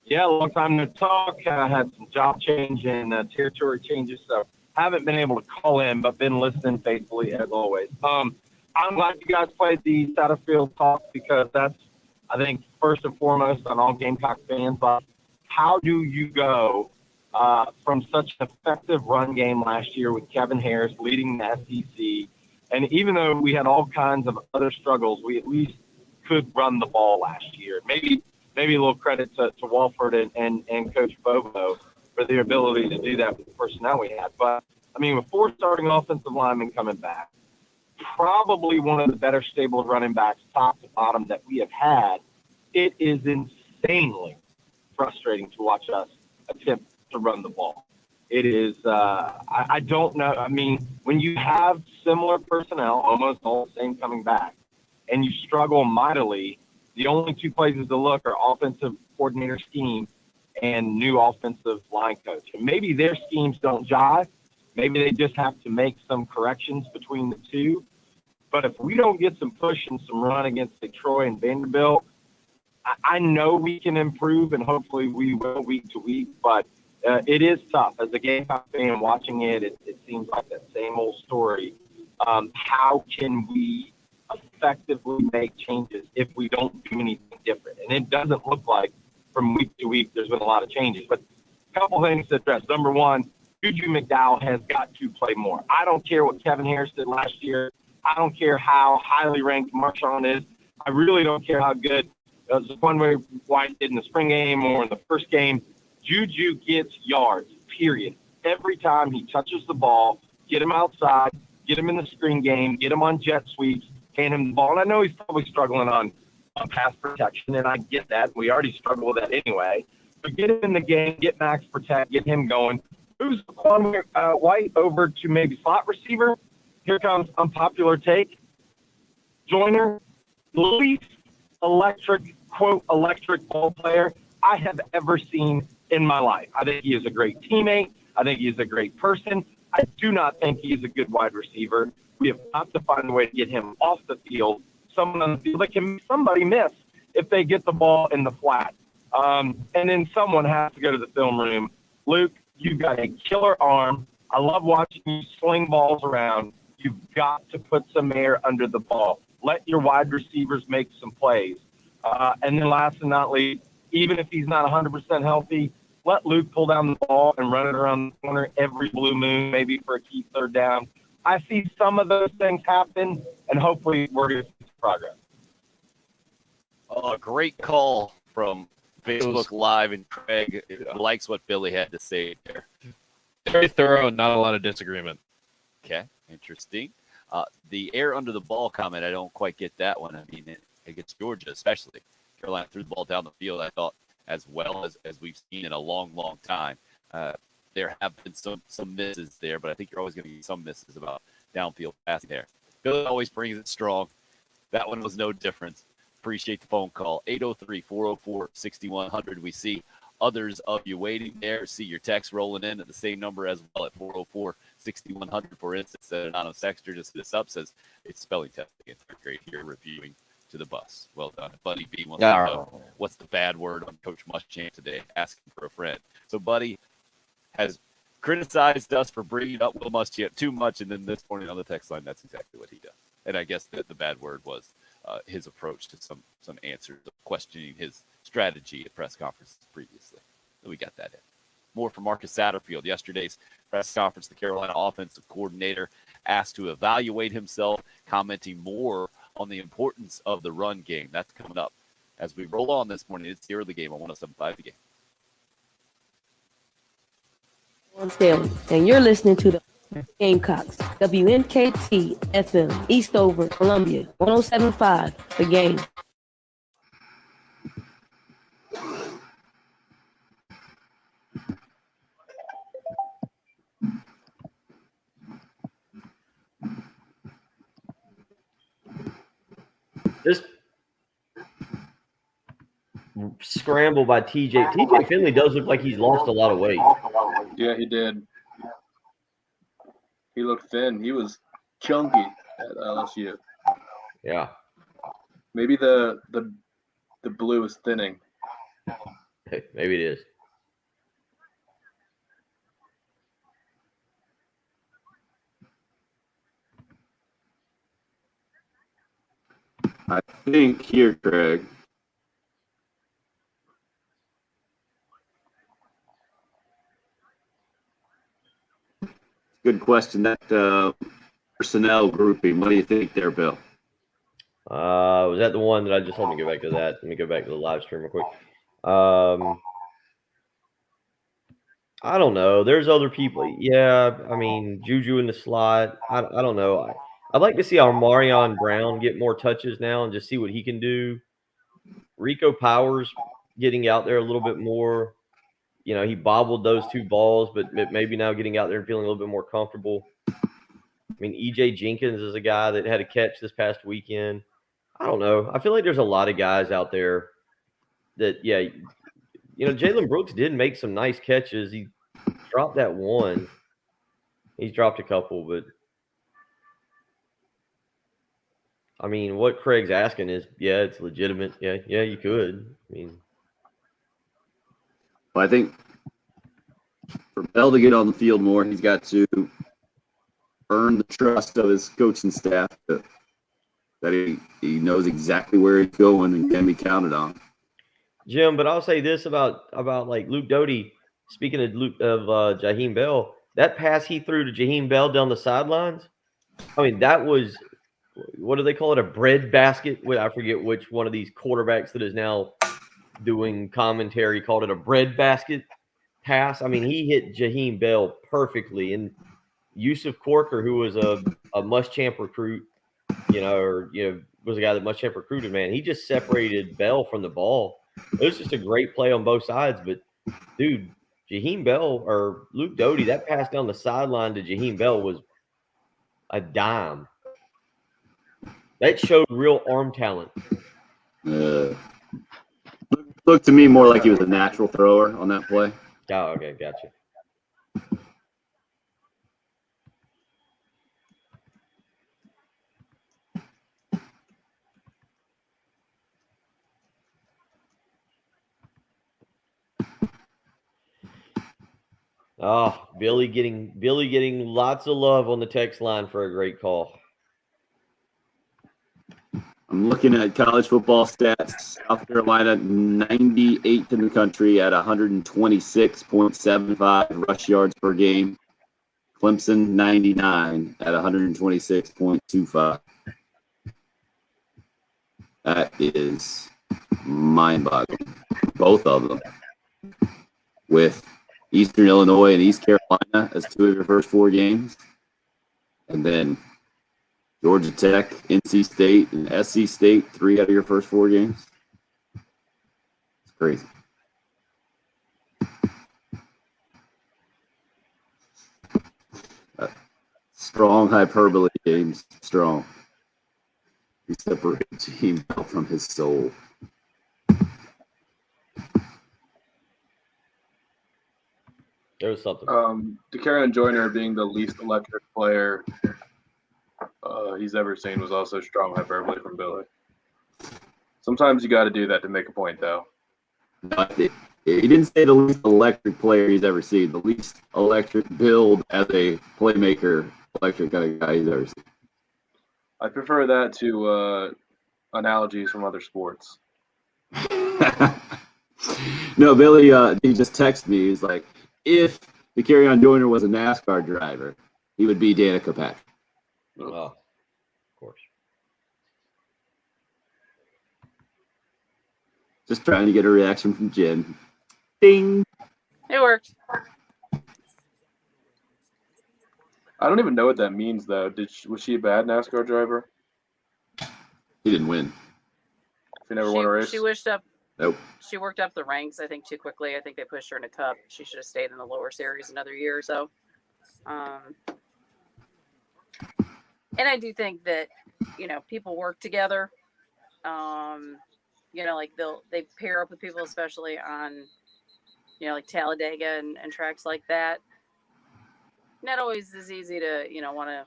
Long time no talk. I had some job change and territory changes, so haven't been able to call in, but been listening faithfully as always. I'm glad you guys played the Satterfield talk, because that's, I think, first and foremost on all Gamecock fans. But how do you go from such an effective run game last year with Kevin Harris leading the SEC, and even though we had all kinds of other struggles, we at least could run the ball last year. Maybe a little credit to Walford and Coach Bobo for their ability to do that with the personnel we had. But, I mean, with 4 starting offensive linemen coming back, probably one of the better stable running backs top to bottom that we have had, it is insanely frustrating to watch us attempt to run the ball. It is, I don't know. I mean, when you have similar personnel, almost all the same coming back, and you struggle mightily, the only 2 places to look are offensive coordinator scheme and new offensive line coach. And maybe their schemes don't jive. Maybe they just have to make some corrections between the 2. But if we don't get some push and some run against Troy and Vanderbilt, I know we can improve, and hopefully we will week to week. But it is tough. As a Gamecock fan watching it seems like that same old story. How can we effectively make changes if we don't do anything different? And it doesn't look like from week to week there's been a lot of changes. But a couple things to address. Number one, Juju McDowell has got to play more. I don't care what Kevin Harris did last year. I don't care how highly ranked Marshawn is. I really don't care how good Zaquan White did in the spring game or in the first game. Juju gets yards, period. Every time he touches the ball, get him outside, get him in the screen game, get him on jet sweeps, hand him the ball. And I know he's probably struggling on pass protection, and I get that. We already struggle with that anyway. But get him in the game, get max protect, get him going. Moves Zaquan White over to maybe slot receiver. Here comes unpopular take. Joyner, the least electric ball player I have ever seen in my life. I think he is a great teammate. I think he is a great person. I do not think he is a good wide receiver. We have got to find a way to get him off the field. Someone on the field that can somebody miss if they get the ball in the flat. And then someone has to go to the film room. Luke, you've got a killer arm. I love watching you sling balls around. You've got to put some air under the ball. Let your wide receivers make some plays. And then last and not least, even if he's not 100% healthy, let Luke pull down the ball and run it around the corner every blue moon, maybe for a key third down. I see some of those things happen, and hopefully we're going to see progress. Oh, great call from Facebook Live, and Craig likes what Billy had to say there. Very thorough, not a lot of disagreement. Okay, interesting. The air under the ball comment, I don't quite get that one. I mean, against Georgia especially. Carolina threw the ball down the field, I thought, as well as we've seen in a long, long time. There have been some misses there, but I think you're always going to get some misses about downfield passing there. Billy always brings it strong. That one was no different. Appreciate the phone call. 803-404-6100. We see others of you waiting there. See your text rolling in at the same number as well at 404-6100. For instance, an anonymous texter just hit us up, says it's spelling test in third grade here, reviewing to the bus. Well done. Buddy B wants to know what's the bad word on Coach Muschamp today, asking for a friend. So Buddy has criticized us for bringing up Will Muschamp too much, and then this morning on the text line, that's exactly what he does. And I guess that the bad word was his approach to some answers, questioning his strategy at press conferences previously. So we got that in. More from Marcus Satterfield. Yesterday's press conference, the Carolina offensive coordinator asked to evaluate himself, commenting more on the importance of the run game. That's coming up as we roll on this morning. It's the early game on 107.5 The Game. Staley, and you're listening to the Gamecocks, WNKT FM, Eastover, Columbia, 107.5 The Game. This scramble by TJ Finley does look like he's lost a lot of weight. Yeah, he did. He looked thin. He was chunky at LSU. Yeah. Maybe the blue is thinning. Maybe it is. I think here, Craig. Good question. That personnel grouping, what do you think there, Bill? Was that the one that let me go back to that. Let me go back to the live stream real quick. I don't know. There's other people. Yeah, I mean, Juju in the slot. I don't know. I'd like to see our Marion Brown get more touches now and just see what he can do. Rico Powers getting out there a little bit more. You know, he bobbled those two balls, but maybe now getting out there and feeling a little bit more comfortable. I mean, E.J. Jenkins is a guy that had a catch this past weekend. I don't know. I feel like there's a lot of guys out there that, yeah, you know, Jalen Brooks did make some nice catches. He dropped that one. He's dropped a couple, but I mean, what Craig's asking is, yeah, it's legitimate. Yeah, you could. I mean, Well, I think for Bell to get on the field more, he's got to earn the trust of his coaching staff that he knows exactly where he's going and can be counted on. Jim, but I'll say this about like Luke Doty. Speaking of Jaheim Bell, that pass he threw to Jaheim Bell down the sidelines. I mean, that was, what do they call it? A bread basket. I forget which one of these quarterbacks that is now doing commentary called it a bread basket pass. I mean, he hit Jaheim Bell perfectly. And Yusuf Corker, who was a Muschamp recruit, was a guy that Muschamp recruited, man, he just separated Bell from the ball. It was just a great play on both sides. But, dude, Jaheim Bell or Luke Doty, that pass down the sideline to Jaheim Bell was a dime. That showed real arm talent. Looked to me more like he was a natural thrower on that play. Oh, okay, gotcha. Oh, Billy getting lots of love on the text line for a great call. I'm I'm looking at college football stats. South Carolina, 98th in the country at 126.75 rush yards per game. Clemson, 99 at 126.25. That is mind-boggling. Both of them. With Eastern Illinois and East Carolina as two of your first four games. And then Georgia Tech, NC State, and SC State, 3 out of your first 4 games. It's crazy. Strong hyperbole, James. Strong. You separate Gene Bell from his soul. There was something. DeCarron Joyner being the least electric player he's ever seen was also strong hyperbole from Billy. Sometimes you got to do that to make a point, though. No, he didn't say the least electric player he's ever seen. The least electric build as a playmaker, electric kind of guy he's ever seen. I prefer that to analogies from other sports. No, Billy, he just texted me. He's like, if DeCarron Joyner was a NASCAR driver, he would be Danica Patrick. Oh, of course. Just trying to get a reaction from Jen. Ding. It worked. I don't even know what that means, though. Was she a bad NASCAR driver? He didn't win. She never won a race? She wished up. Nope. She worked up the ranks, I think, too quickly. I think they pushed her in a cup. She should have stayed in the lower series another year or so. And I do think that, people work together. Like they pair up with people, especially on, like Talladega and tracks like that. Not always as easy to, want to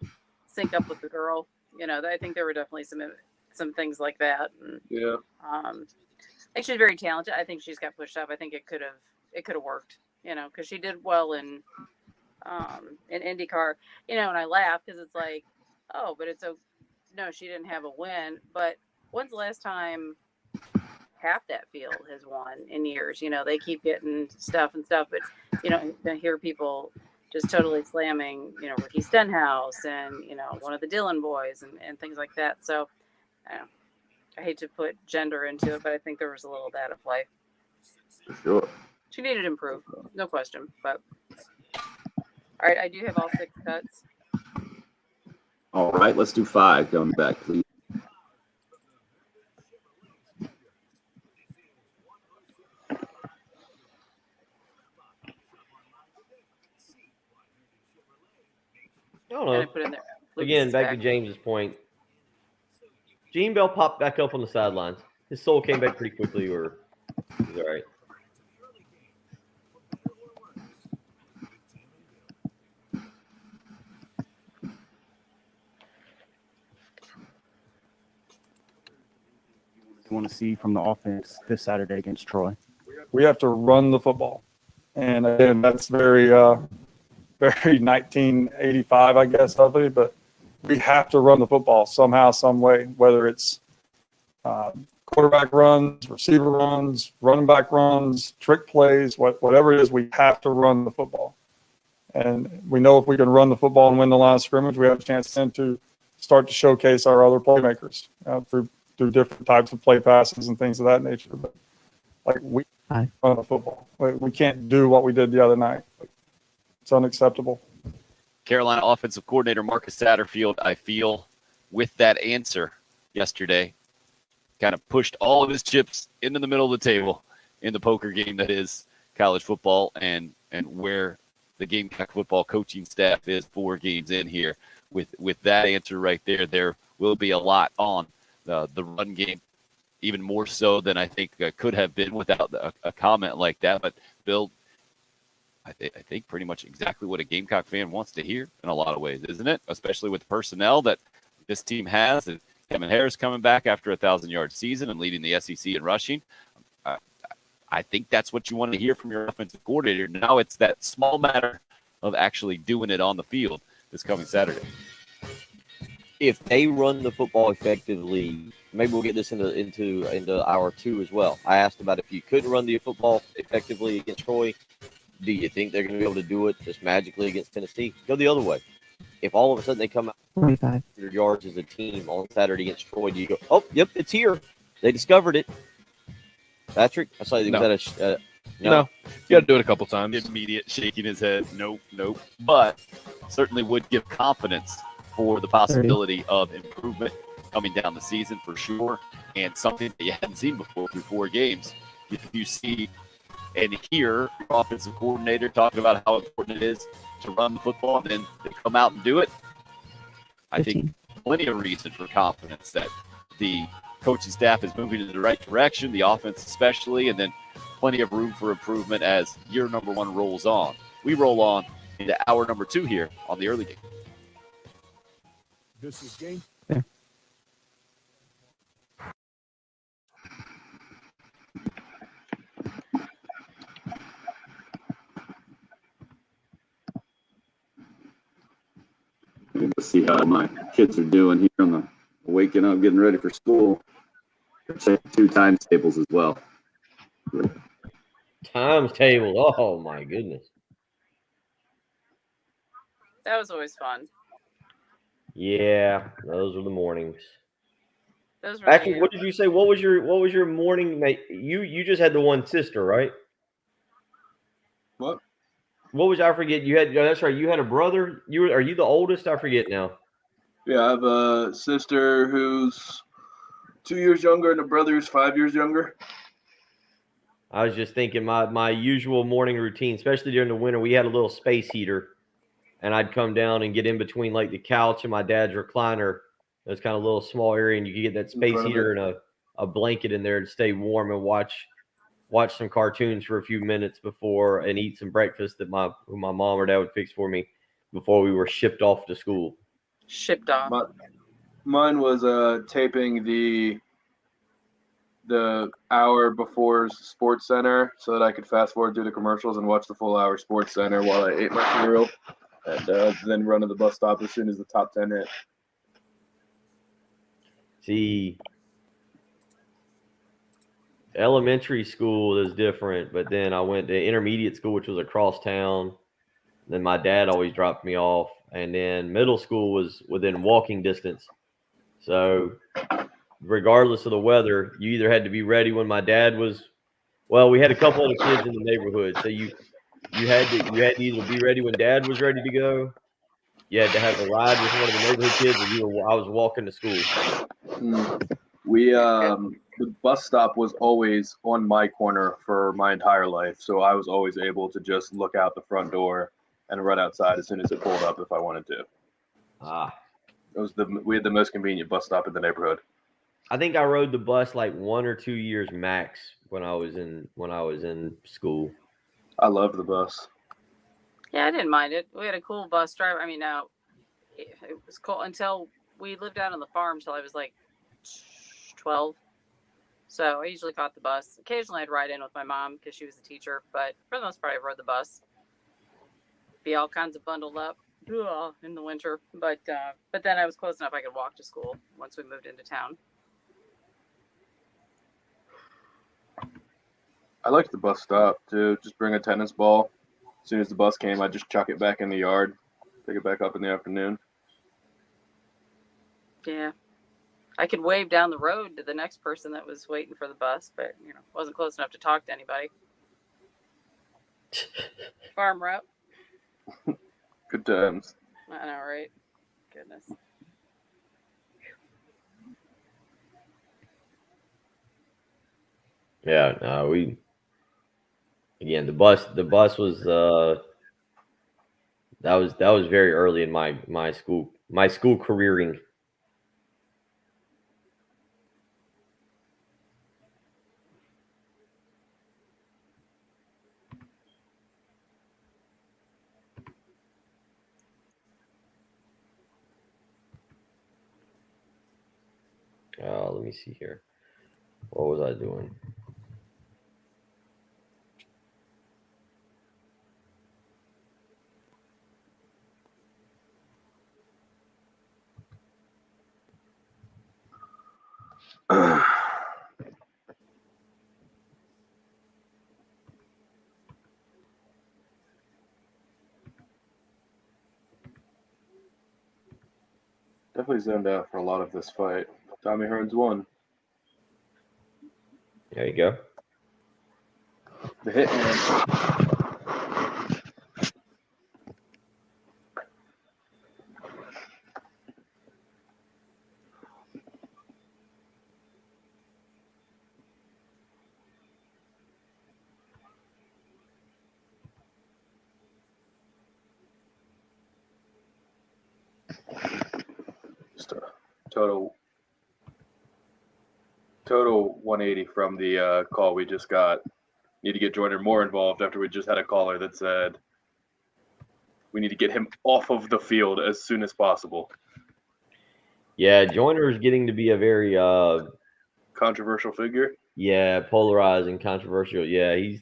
sync up with the girl. I think there were definitely some things like that. And, yeah. I think she's very talented. I think she's got pushed up. I think it could have worked, because she did well in IndyCar, and I laugh because it's like, oh, but no, she didn't have a win. But when's the last time half that field has won in years? They keep getting stuff, but I hear people just totally slamming, Ricky Stenhouse and, one of the Dillon boys and things like that. So I hate to put gender into it, but I think there was a little of that at play. For sure. She needed to improve, no question. But all right, I do have all 6 cuts. All right, let's do 5. Coming back, please. I don't And I know. put in there. Again, Lucas back to is James's point. Gene Bell popped back up on the sidelines. His soul came back pretty quickly, or he's all right. Want to see from the offense this Saturday against Troy? We have to run the football. And again, that's very 1985, I guess, of it, but we have to run the football somehow, some way, whether it's quarterback runs, receiver runs, running back runs, trick plays, whatever it is, we have to run the football. And we know if we can run the football and win the line of scrimmage, we have a chance then to start to showcase our other playmakers through different types of play passes and things of that nature. But we run the football. We can't do what we did the other night. It's unacceptable. Carolina offensive coordinator Marcus Satterfield, I feel, with that answer yesterday, kind of pushed all of his chips into the middle of the table in the poker game that is college football, and where the Gamecock football coaching staff is 4 games in here. With that answer right there will be a lot on the run game, even more so than I think could have been without a comment like that. But Bill, I think pretty much exactly what a Gamecock fan wants to hear in a lot of ways, isn't it? Especially with the personnel that this team has. And Kevin Harris coming back after a 1,000-yard season and leading the SEC in rushing. I think that's what you want to hear from your offensive coordinator. Now it's that small matter of actually doing it on the field this coming Saturday. if they run the football effectively, maybe we'll get this into hour 2 as well. I asked about if you couldn't run the football effectively against Troy, do you think they're going to be able to do it just magically against Tennessee? Go the other way. If all of a sudden they come out 45. 100 yards as a team on Saturday against Troy, do you go, oh, yep, it's here. They discovered it. Patrick, I saw you No. was that No, you got to do it a couple times. Immediate shaking his head. Nope. But certainly would give confidence for the possibility of improvement coming down the season for sure. And something that you hadn't seen before through 4 games. If you see and hear your offensive coordinator talking about how important it is to run the football and then they come out and do it, I think plenty of reason for confidence that the coaching staff is moving in the right direction, the offense especially, and then plenty of room for improvement as year number 1 rolls on. We roll on into hour number 2 here on the early game. This is game. There. Let's see how my kids are doing here on the waking up, getting ready for school. Check 2 times tables as well. times table. Oh my goodness. That was always fun. Yeah, those were the mornings. Those were Actually, the- what did you say? What was your morning, mate? You just had the one sister, right? What? What was I forget? You had that's right. You had a brother. Are you the oldest? I forget now. Yeah, I have a sister who's 2 years younger and a brother who's 5 years younger. I was just thinking my usual morning routine, especially during the winter. We had a little space heater, and I'd come down and get in between like the couch and my dad's recliner. It was kind of a little small area, and you could get that space front of heater it. and a blanket in there to stay warm and watch some cartoons for a few minutes before and eat some breakfast that my mom or dad would fix for me before we were shipped off to school. Shipped off. Mine was taping the hour before Sports Center so that I could fast forward through the commercials and watch the full hour Sports Center while I ate my cereal, and then run to the bus stop as soon as the top 10 hit. See, elementary school is different, but then I went to intermediate school, which was across town. Then my dad always dropped me off, and then middle school was within walking distance. So regardless of the weather, you either had to be ready when my dad was. Well, we had a couple other kids in the neighborhood, so you had to either be ready when dad was ready to go. You had to have a ride with one of the neighborhood kids, or I was walking to school. We the bus stop was always on my corner for my entire life, so I was always able to just look out the front door and run outside as soon as it pulled up if I wanted to. We had the most convenient bus stop in the neighborhood. I think I rode the bus like 1 or 2 years max when I was in school. I loved the bus. Yeah, I didn't mind it. We had a cool bus driver. I mean, now it was cool until we lived out on the farm until I was like 12. So I usually caught the bus. Occasionally I'd ride in with my mom because she was a teacher, but for the most part I rode the bus. Be all kinds of bundled up in the winter, but then I was close enough I could walk to school once we moved into town. I liked the bus stop too. Just bring a tennis ball. As soon as the bus came, I'd just chuck it back in the yard, pick it back up in the afternoon. Yeah. I could wave down the road to the next person that was waiting for the bus, but wasn't close enough to talk to anybody. Farm rep. Good times. I know, right? Goodness. Yeah, no, the bus was that was very early in my school careering. Let me see here. What was I doing? Definitely zoned out for a lot of this fight. Tommy Hearns won. There you go. The hitman. Just a total 180 from the call we just got. Need to get Joyner more involved after we just had a caller that said we need to get him off of the field as soon as possible. Yeah, Joyner is getting to be a very Controversial figure. yeah, polarizing, controversial. Yeah, he's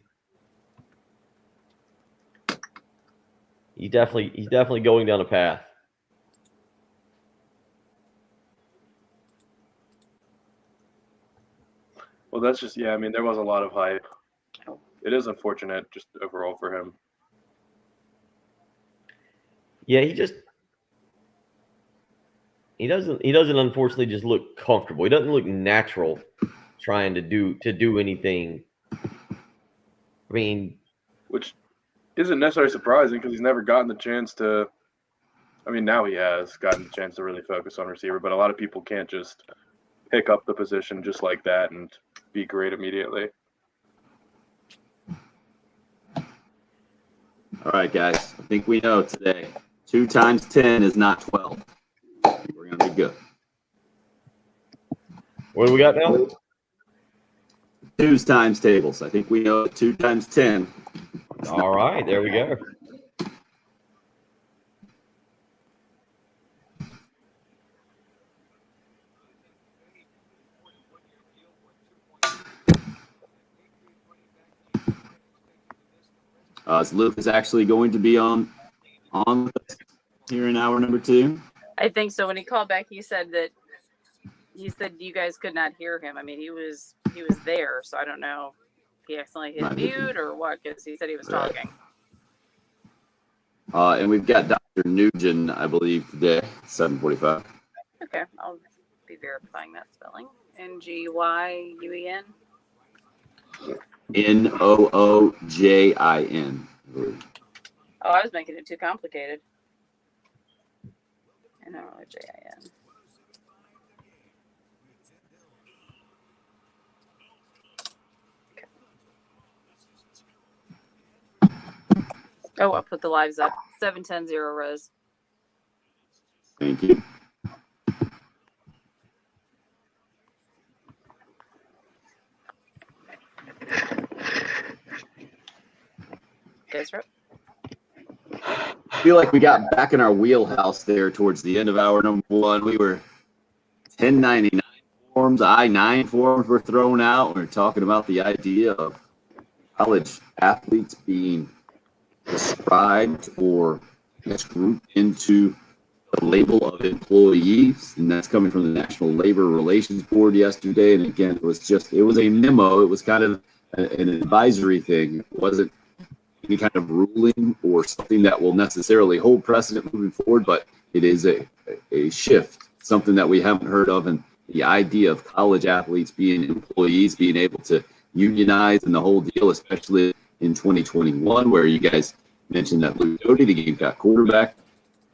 definitely going down a path. Well, that's just, yeah, I mean, there was a lot of hype. It is unfortunate just overall for him. Yeah, he doesn't unfortunately just look comfortable. He doesn't look natural trying to do anything. I mean, Which isn't necessarily surprising because he's never gotten the chance to. I mean, now he has gotten the chance to really focus on receiver, but a lot of people can't just pick up the position just like that and be great immediately. All right, guys. I think we know today 2 times 10 is not 12. We're going to be good. what do we got now? 2's times tables. I think we know that 2 times 10. All right, there we go. Luke is actually going to be on with us here in hour number 2. I think so. When he called back, he said you guys could not hear him. I mean, he was there, so I don't know if he accidentally hit mute or what, because he said he was talking. And we've got Dr. Nugent, I believe, today, 7:45. Okay, I'll be verifying that spelling. N-G-Y-U-E-N. Noojin. I believe. Oh, I was making it too complicated. N-O-J-I-N. Oh, I'll put the lives up. 710 Rose. Thank you. Guys, right? I feel like we got back in our wheelhouse there towards the end of hour number 1. We were 1099 forms, I-9 forms were thrown out. We were talking about the idea of college athletes being described or grouped into the label of employees, and that's coming from the National Labor Relations Board yesterday. And again, it was a memo. It was kind of an advisory thing. It wasn't any kind of ruling or something that will necessarily hold precedent moving forward, but it is a shift, something that we haven't heard of. And the idea of college athletes being employees, being able to unionize and the whole deal, especially in 2021, where you guys mentioned that Luke Doty, the Gamecock quarterback,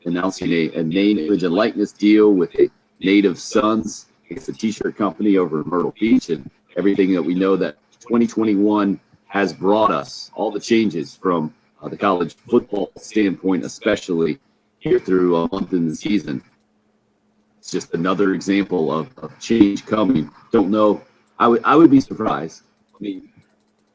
announcing a name, image, and likeness deal with a Native Sons. It's a t-shirt company over in Myrtle Beach, and everything that we know that 2021 has brought us, all the changes from the college football standpoint, especially here through a month in the season. It's just another example of change coming. Don't know. I would be surprised. I mean,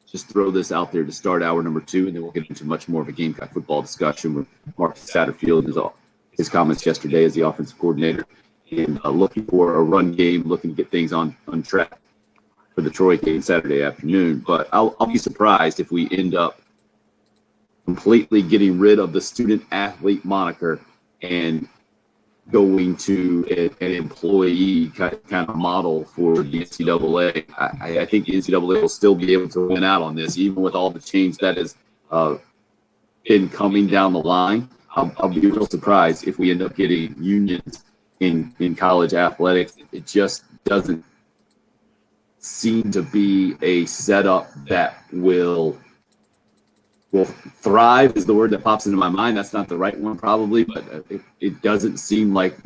just throw this out there to start hour number 2, and then we'll get into much more of a Gamecock football discussion with Marcus Satterfield and his comments yesterday as the offensive coordinator, and looking for a run game, looking to get things on track for the Troy game Saturday afternoon. But I'll be surprised if we end up completely getting rid of the student athlete moniker and going to an employee kind of model for the NCAA. I think the NCAA will still be able to win out on this, even with all the change that has been coming down the line. I'll be real surprised if we end up getting unions in college athletics. It just doesn't seem to be a setup that will thrive is the word that pops into my mind. That's not the right one probably, but it doesn't seem like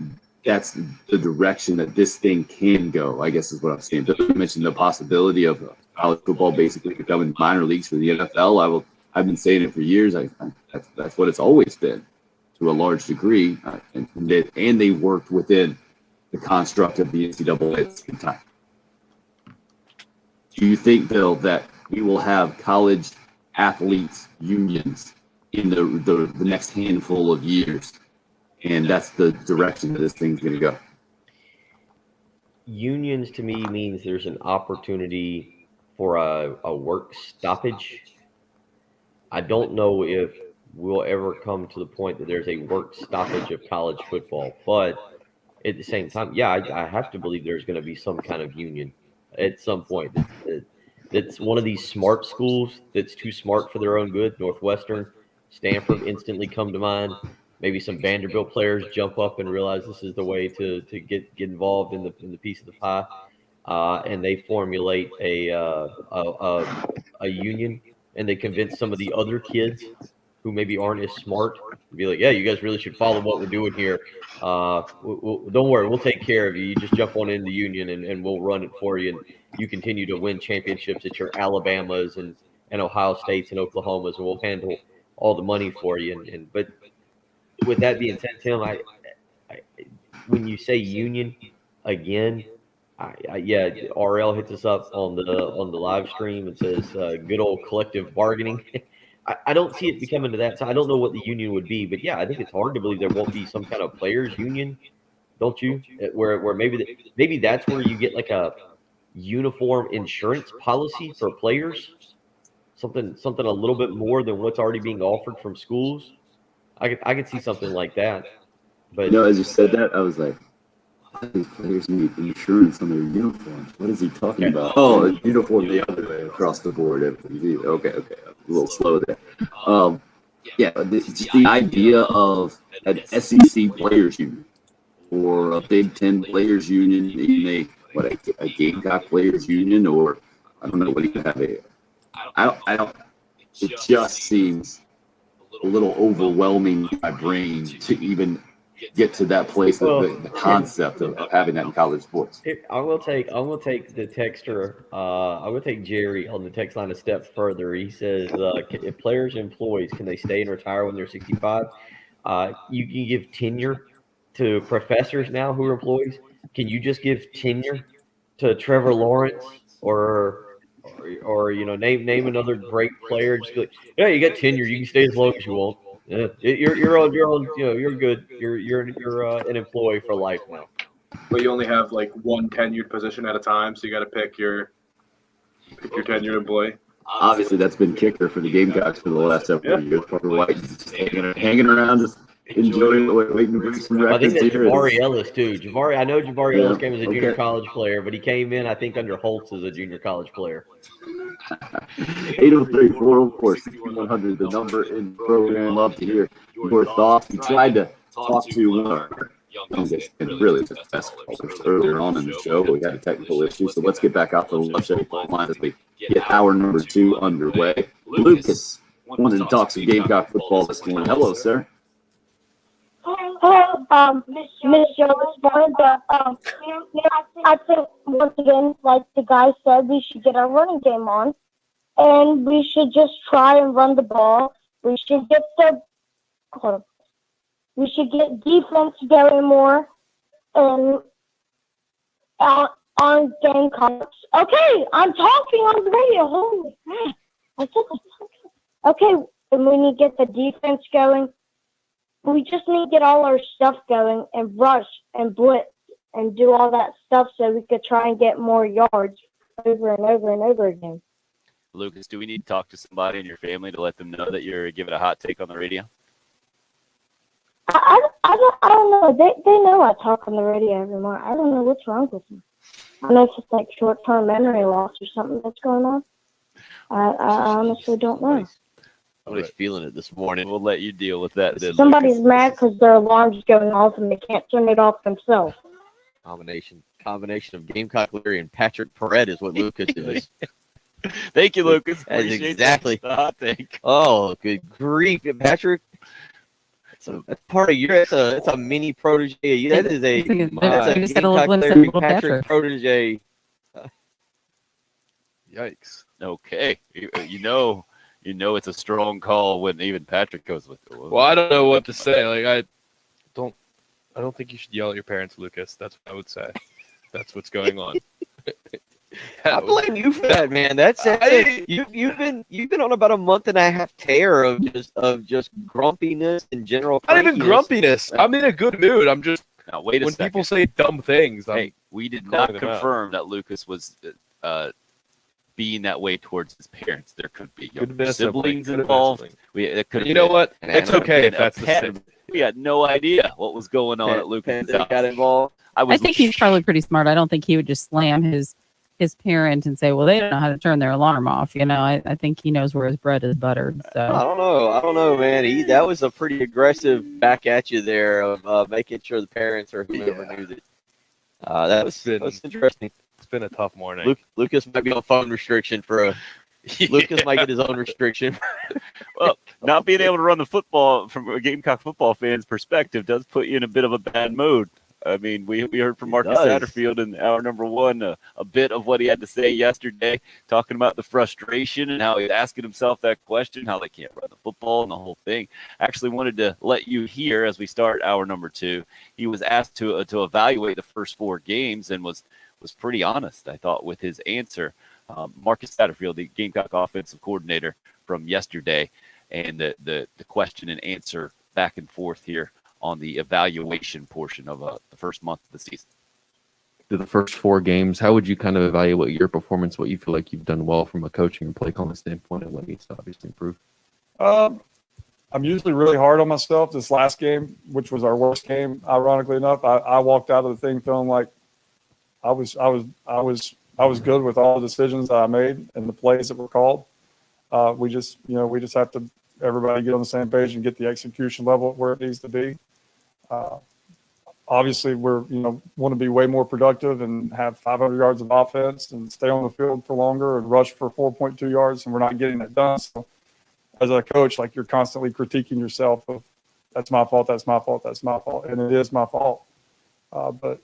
that's the direction that this thing can go, I guess is what I'm saying. You mentioned the possibility of college football basically becoming minor leagues for the NFL. I've been saying it for years. That's what it's always been to a large degree. And they worked within the construct of the NCAA at the same time. Do you think, Bill, that we will have college athletes unions in the next handful of years, and that's the direction that this thing's going to go? Unions to me means there's an opportunity for a work stoppage. I don't know if we'll ever come to the point that there's a work stoppage of college football, but at the same time, yeah, I have to believe there's going to be some kind of union at some point. That's one of these smart schools that's too smart for their own good. Northwestern, Stanford instantly come to mind. Maybe some Vanderbilt players jump up and realize this is the way to get involved in the piece of the pie, and they formulate a union, and they convince some of the other kids who maybe aren't as smart to be like, yeah, you guys really should follow what we're doing here. Don't worry, we'll take care of you. You just jump on in the union, and we'll run it for you, and you continue to win championships at your Alabamas and Ohio States and Oklahomas, and we'll handle all the money for you. But with that being said, Tim, I when you say union again, yeah, RL hits us up on the live stream and says good old collective bargaining. I don't see it becoming to that. So I don't know what the union would be, but yeah, I think it's hard to believe there won't be some kind of players union, don't you? Where maybe that's where you get like a uniform insurance policy for players, something a little bit more than what's already being offered from schools. I could see something like that. But as you said that, I was like, these players need insurance on their uniforms. What is he talking about? Oh, it's uniform the other way across the board. Okay. A little slow there. The idea of an SEC players union or a Big Ten players union, even a Gamecock players union, or I don't know what you have. I don't. It just seems a little overwhelming in my brain to even get to that place of the concept of having that in college sports. I will take the texter. I will take Jerry on the text line a step further. He says, if players and employees, can they stay and retire when they're 65? You can give tenure to professors now who are employees. Can you just give tenure to Trevor Lawrence or name another great player? Just be like, yeah, you got tenure. You can stay as long as you want. Yeah, you're on. You're good. You're an employee for life now. But you only have like one tenured position at a time, so you got to pick your tenured employee. Obviously, that's been kicker for the Gamecocks for the last several years. Parker White just hanging around, just enjoying, waiting to break some records. I think that's Jabari Ellis too. I know Jabari Ellis came as a junior college player, but he came in, I think, under Holtz as a junior college player. 803-404-6100, the number in the program. Love to hear your thoughts. We tried to talk to one of our youngest and really the best callers earlier on in the show, but we had a technical issue. So let's get back out to the left side phone line as we get hour number 2 underway. Lucas wanted to talk some Gamecock football this morning. Hello, sir. Hello, Miss Jones, but I think once again, like the guy said, we should get our running game on, and we should just try and run the ball. We should get defense going more, and on Gamecocks. Okay, I'm talking on the radio. Holy crap! Okay, and we need to get the defense going. We just need to get all our stuff going and rush and blitz and do all that stuff so we could try and get more yards over and over and over again. Lucas, do we need to talk to somebody in your family to let them know that you're giving a hot take on the radio? I I don't know. They know I talk on the radio every morning. I don't know what's wrong with them. I don't know if it's like short-term memory loss or something that's going on. I honestly don't know. Nobody's feeling it this morning. We'll let you deal with that. Then, Somebody's Lucas. mad because their alarm's going off and they can't turn it off themselves. Combination of Gamecock Larry and Patrick Perret is what Lucas is. Thank you, Lucas. That's Appreciate exactly. that hot take. Oh, good grief, Patrick! That's part of your. It's a mini protege. That is a. I just had a little Gamecock glimpse at Larry little Patrick protege. Yikes. Okay, you know it's a strong call when even Patrick goes with it. Well, I don't know what to say. Like I don't think you should yell at your parents, Lucas. That's what I would say. That's what's going on. I blame you for that, man. You've been on about a month and a half tear of just grumpiness and general. Not even grumpiness. I'm in a good mood. I'm just now wait a when second. people say dumb things. Hey, we did not confirm that Lucas was being that way towards his parents. There could be siblings involved. It could. You know what? It's okay if that's the same. We had no idea what was going on at Lucas' house. Got involved. I think he's probably pretty smart. I don't think he would just slam his parent and say, well, they don't know how to turn their alarm off. You know, I think he knows where his bread is buttered. So I don't know, man. That was a pretty aggressive back at you there of making sure the parents or whoever knew that. That was interesting. It's been a tough morning. Lucas might be on phone restriction for a. Lucas might get his own restriction. Well, not being able to run the football from a Gamecock football fan's perspective does put you in a bit of a bad mood. I mean, we heard from Marcus Satterfield in hour number one a bit of what he had to say yesterday, talking about the frustration and how he's asking himself that question, how they can't run the football and the whole thing. Actually wanted to let you hear as we start hour number two. He was asked to evaluate the first four games and was pretty honest, I thought, with his answer. Marcus Satterfield, the Gamecock offensive coordinator from yesterday, and the question and answer back and forth here on the evaluation portion of the first month of the season. To the first four games, how would you kind of evaluate your performance, what you feel like you've done well from a coaching and play calling standpoint, and what needs to obviously improve? I'm usually really hard on myself. This last game, which was our worst game, ironically enough, I walked out of the thing feeling like I was good with all the decisions that I made and the plays that were called. We just have to everybody get on the same page and get the execution level where it needs to be. Obviously, we're want to be way more productive and have 500 yards of offense and stay on the field for longer and rush for 4.2 yards, and we're not getting that done. So, as a coach, like, you're constantly critiquing yourself of that's my fault, and it is my fault. But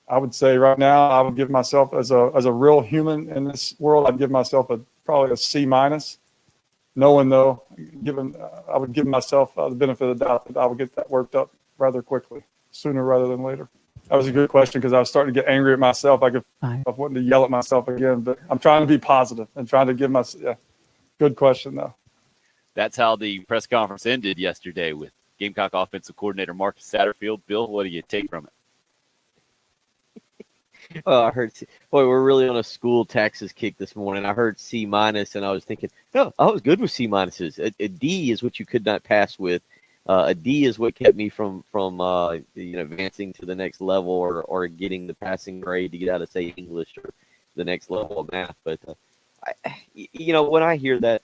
I would say right now, I would give myself as a real human in this world, I'd give myself probably a C-. Knowing though, I would give myself the benefit of the doubt that I would get that worked up rather quickly, sooner rather than later. That was a good question because I was starting to get angry at myself. I wanted to yell at myself again, but I'm trying to be positive and trying to give myself. Good question though. That's how the press conference ended yesterday with Gamecock offensive coordinator Marcus Satterfield. Bill, what do you take from it? Oh, I heard. Boy, we're really on a school taxes kick this morning. I heard C-, and I was thinking, no, I was good with C-. A D is what you could not pass with. A D is what kept me from advancing to the next level or getting the passing grade to get out of, say, English or the next level of math. But when I hear that,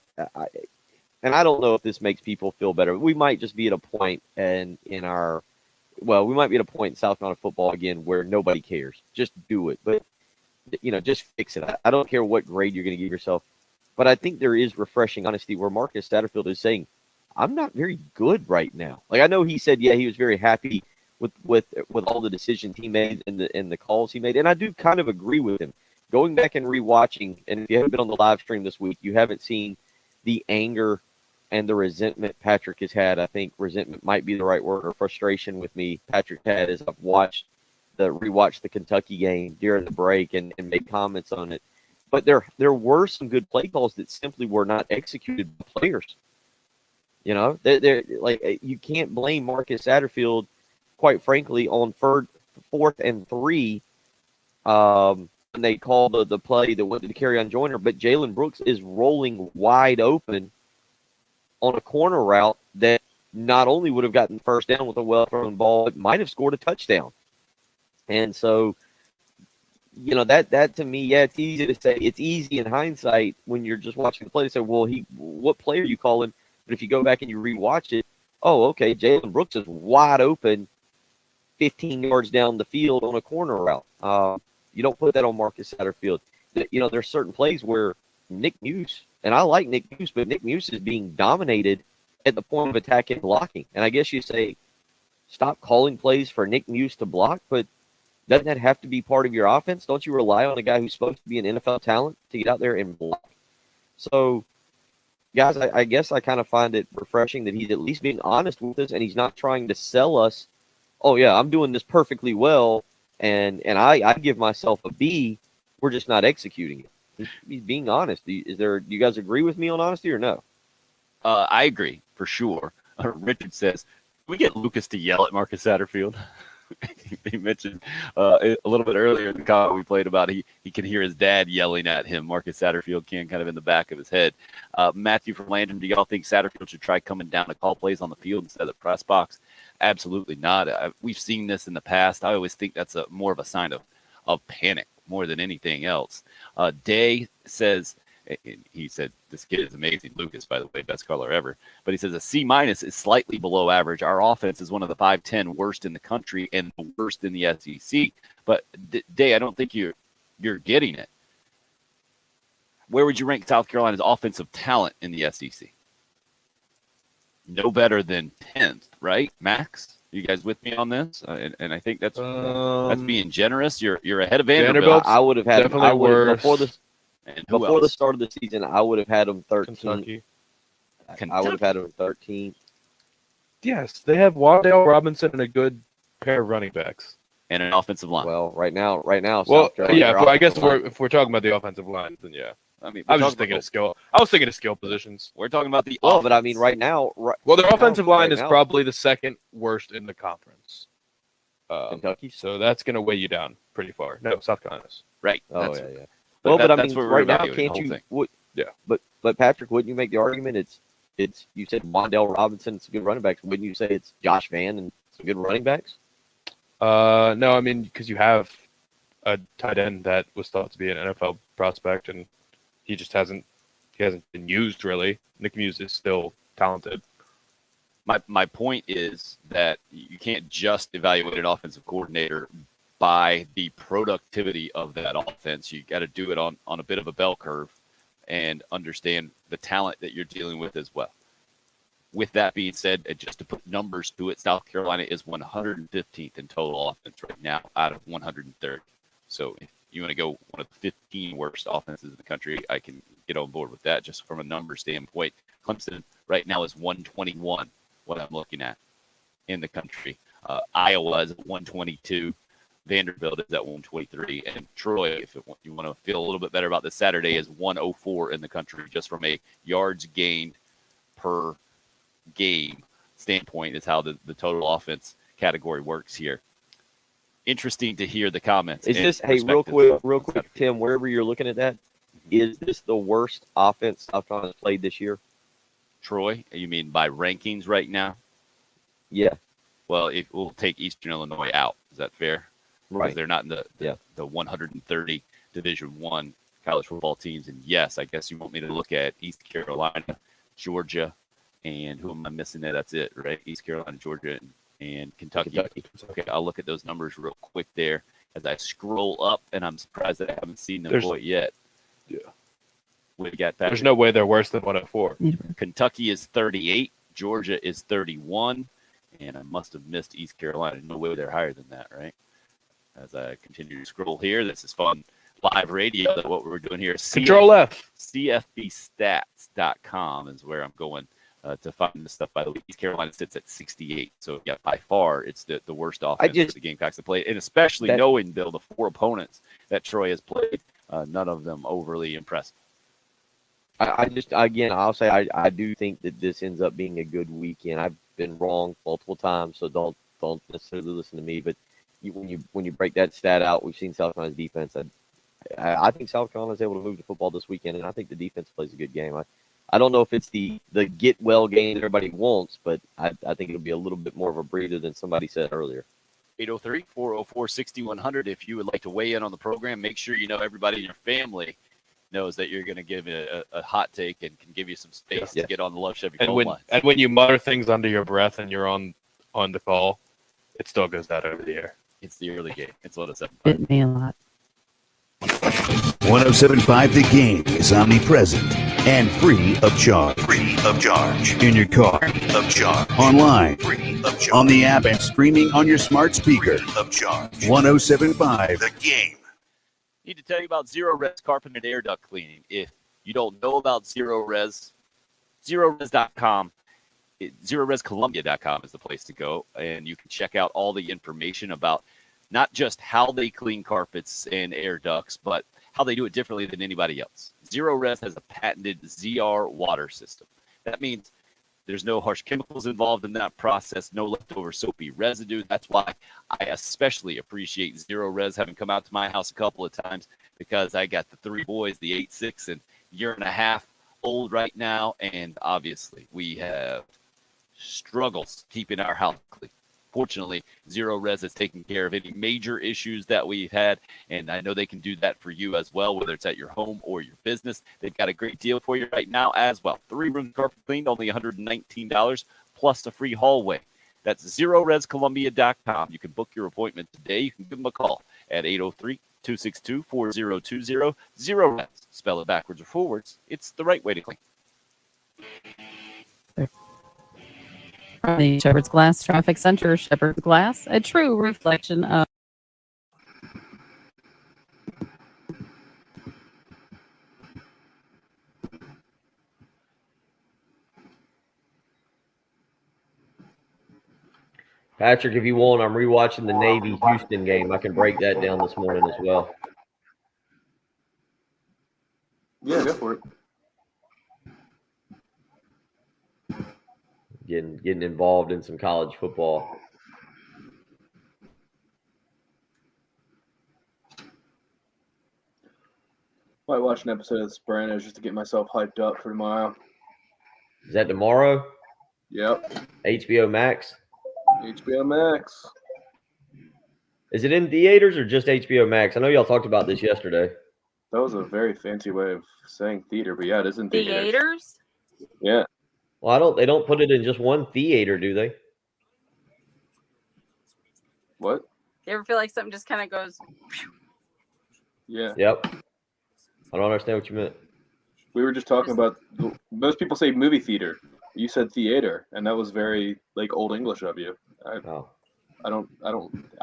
and I don't know if this makes people feel better. We might just be at a point we might be at a point in South Carolina football again where nobody cares. Just do it. But, just fix it. I don't care what grade you're going to give yourself. But I think there is refreshing honesty where Marcus Satterfield is saying, I'm not very good right now. Like, I know he said, he was very happy with all the decisions he made and the calls he made. And I do kind of agree with him. Going back and rewatching, and if you haven't been on the live stream this week, you haven't seen the anger and the resentment Patrick has had. I think resentment might be the right word, or frustration with me. Patrick had as I've rewatched the Kentucky game during the break and made comments on it. But there were some good play calls that simply were not executed by players. They're like, you can't blame Marcus Satterfield, quite frankly, on 4th and 3 when they called the play that went to Kerryon Joyner. But Jalen Brooks is rolling wide open on a corner route that not only would have gotten first down with a well thrown ball, it might have scored a touchdown. And so, that to me, yeah, it's easy to say. It's easy in hindsight when you're just watching the play to say, well, what play are you calling? But if you go back and you rewatch it, oh, okay, Jalen Brooks is wide open 15 yards down the field on a corner route. You don't put that on Marcus Satterfield. There's certain plays where Nick Muse, and I like Nick Muse, but Nick Muse is being dominated at the point of attack and blocking. And I guess you say, stop calling plays for Nick Muse to block, but doesn't that have to be part of your offense? Don't you rely on a guy who's supposed to be an NFL talent to get out there and block? So, guys, I guess I kind of find it refreshing that he's at least being honest with us, and he's not trying to sell us, oh, yeah, I'm doing this perfectly well, and I give myself a B. We're just not executing it. He's being honest. Do you guys agree with me on honesty or no? I agree for sure. Richard says, "Can we get Lucas to yell at Marcus Satterfield?" He mentioned a little bit earlier in the comment we played about he can hear his dad yelling at him. Marcus Satterfield can kind of in the back of his head. Matthew from Landon, do y'all think Satterfield should try coming down to call plays on the field instead of the press box? Absolutely not. We've seen this in the past. I always think that's more of a sign of panic more than anything else. Day says, he said, this kid is amazing. Lucas, by the way, best color ever. But he says a C- is slightly below average. Our offense is one of the 5-10 worst in the country and the worst in the SEC. But Day, I don't think you're getting it. Where would you rank South Carolina's offensive talent in the SEC? No better than 10th, right? Max, you guys with me on this? And I think that's being generous. You're ahead of Vanderbilt. I would have had definitely worse. Before the start of the season, I would have had them 13th. Kentucky. I would have had them 13th. Yes, they have Wandale Robinson and a good pair of running backs and an offensive line. Well, right now, well, South Carolina, yeah. I guess if we're talking about the offensive line, then yeah. I mean, I was just thinking of skill. I was thinking of skill positions. We're talking about the. Well, but I mean, right now, well, their offensive line is probably the second worst in the conference. Kentucky. So that's going to weigh you down pretty far. No, South Carolina's. Right. Oh yeah. Well, but I mean, right now, can't you? Yeah. But Patrick, wouldn't you make the argument? It's you said Wandale Robinson, some good running backs. Wouldn't you say it's Josh Vann and some good running backs? No, I mean because you have a tight end that was thought to be an NFL prospect, and he just hasn't been used really. Nick Muse is still talented. My point is that you can't just evaluate an offensive coordinator by the productivity of that offense. You got to do it on a bit of a bell curve and understand the talent that you're dealing with as well. With that being said, and just to put numbers to it, South Carolina is 115th in total offense right now out of 130. So if you want to go one of the 15 worst offenses in the country, I can get on board with that just from a number standpoint. Clemson right now is 121, what I'm looking at in the country. Iowa is at 122. Vanderbilt is at 123, and Troy, if you want to feel a little bit better about this Saturday, is 104 in the country just from a yards gained per game standpoint is how the total offense category works here. Interesting to hear the comments. Is this, hey, real quick, Tim, wherever you're looking at that, is this the worst offense South Carolina's played this year? Troy, you mean by rankings right now? Yeah. Well, we'll take Eastern Illinois out. Is that fair? Right. Because they're not in the 130 Division I college football teams. And yes, I guess you want me to look at East Carolina, Georgia, and who am I missing there? That's it, right? East Carolina, Georgia, and Kentucky. Okay, I'll look at those numbers real quick there as I scroll up, and I'm surprised that I haven't seen them quite yet. Yeah. We got that. There's no way they're worse than 104. Kentucky is 38. Georgia is 31. And I must have missed East Carolina. No way they're higher than that, right? As I continue to scroll here, this is fun live radio. That what we're doing here. Control F. CFBstats.com is where I'm going to find this stuff. By the way, East Carolina sits at 68. So, yeah, by far, it's the worst offense for the Gamecocks to play. And especially knowing, Bill, the four opponents that Troy has played, none of them overly impressive. I'll say I do think that this ends up being a good weekend. I've been wrong multiple times, so don't necessarily listen to me. But when you break that stat out, we've seen South Carolina's defense. I think South Carolina's able to move the football this weekend, and I think the defense plays a good game. I don't know if it's the get well game that everybody wants, but I think it'll be a little bit more of a breather than somebody said earlier. 803-404-6100. If you would like to weigh in on the program, make sure you know everybody in your family knows that you're going to give a hot take and can give you some space to get on the Love Chevy phone line. And when you mutter things under your breath and you're on the call, it still goes out over the air. It's the early game. It's 107.5. Bit me a lot. 107.5 The Game is omnipresent and free of charge. Free of charge. In your car. Free of charge. Online. Free of charge. On the app and streaming on your smart speaker. Free of charge. 107.5 The Game. Need to tell you about Zero Res Carpet and Air Duct Cleaning. If you don't know about Zero Res, ZeroRes.com. ZeroResColumbia.com is the place to go, and you can check out all the information about not just how they clean carpets and air ducts, but how they do it differently than anybody else. Zero Res has a patented ZR water system. That means there's no harsh chemicals involved in that process, no leftover soapy residue. That's why I especially appreciate Zero Res having come out to my house a couple of times, because I got the 3 boys, the 8, 6, and year and a half old right now, and obviously we have struggles keeping our house clean. Fortunately, Zero Res has taken care of any major issues that we've had, and I know they can do that for you as well, whether it's at your home or your business. They've got a great deal for you right now as well. 3 rooms carpet cleaned, only $119, plus a free hallway. That's ZeroResColumbia.com. You can book your appointment today. You can give them a call at 803-262-4020. Zero Res. Spell it backwards or forwards. It's the right way to clean. From the Shepherd's Glass Traffic Center, Shepherd's Glass, a true reflection of Patrick, if you want, I'm rewatching the Navy Houston game. I can break that down this morning as well. Yeah, go for it. Getting involved in some college football. Might watch an episode of The Sopranos just to get myself hyped up for tomorrow. Is that tomorrow? Yep. HBO Max? HBO Max. Is it in theaters or just HBO Max? I know y'all talked about this yesterday. That was a very fancy way of saying theater, but yeah, it is in theaters. Theaters? Yeah. Well, they don't put it in just one theater, do they? What? You ever feel like something just kind of goes? Yeah. Yep. I don't understand what you meant. We were just talking about, most people say movie theater. You said theater, and that was very like old English of you. I don't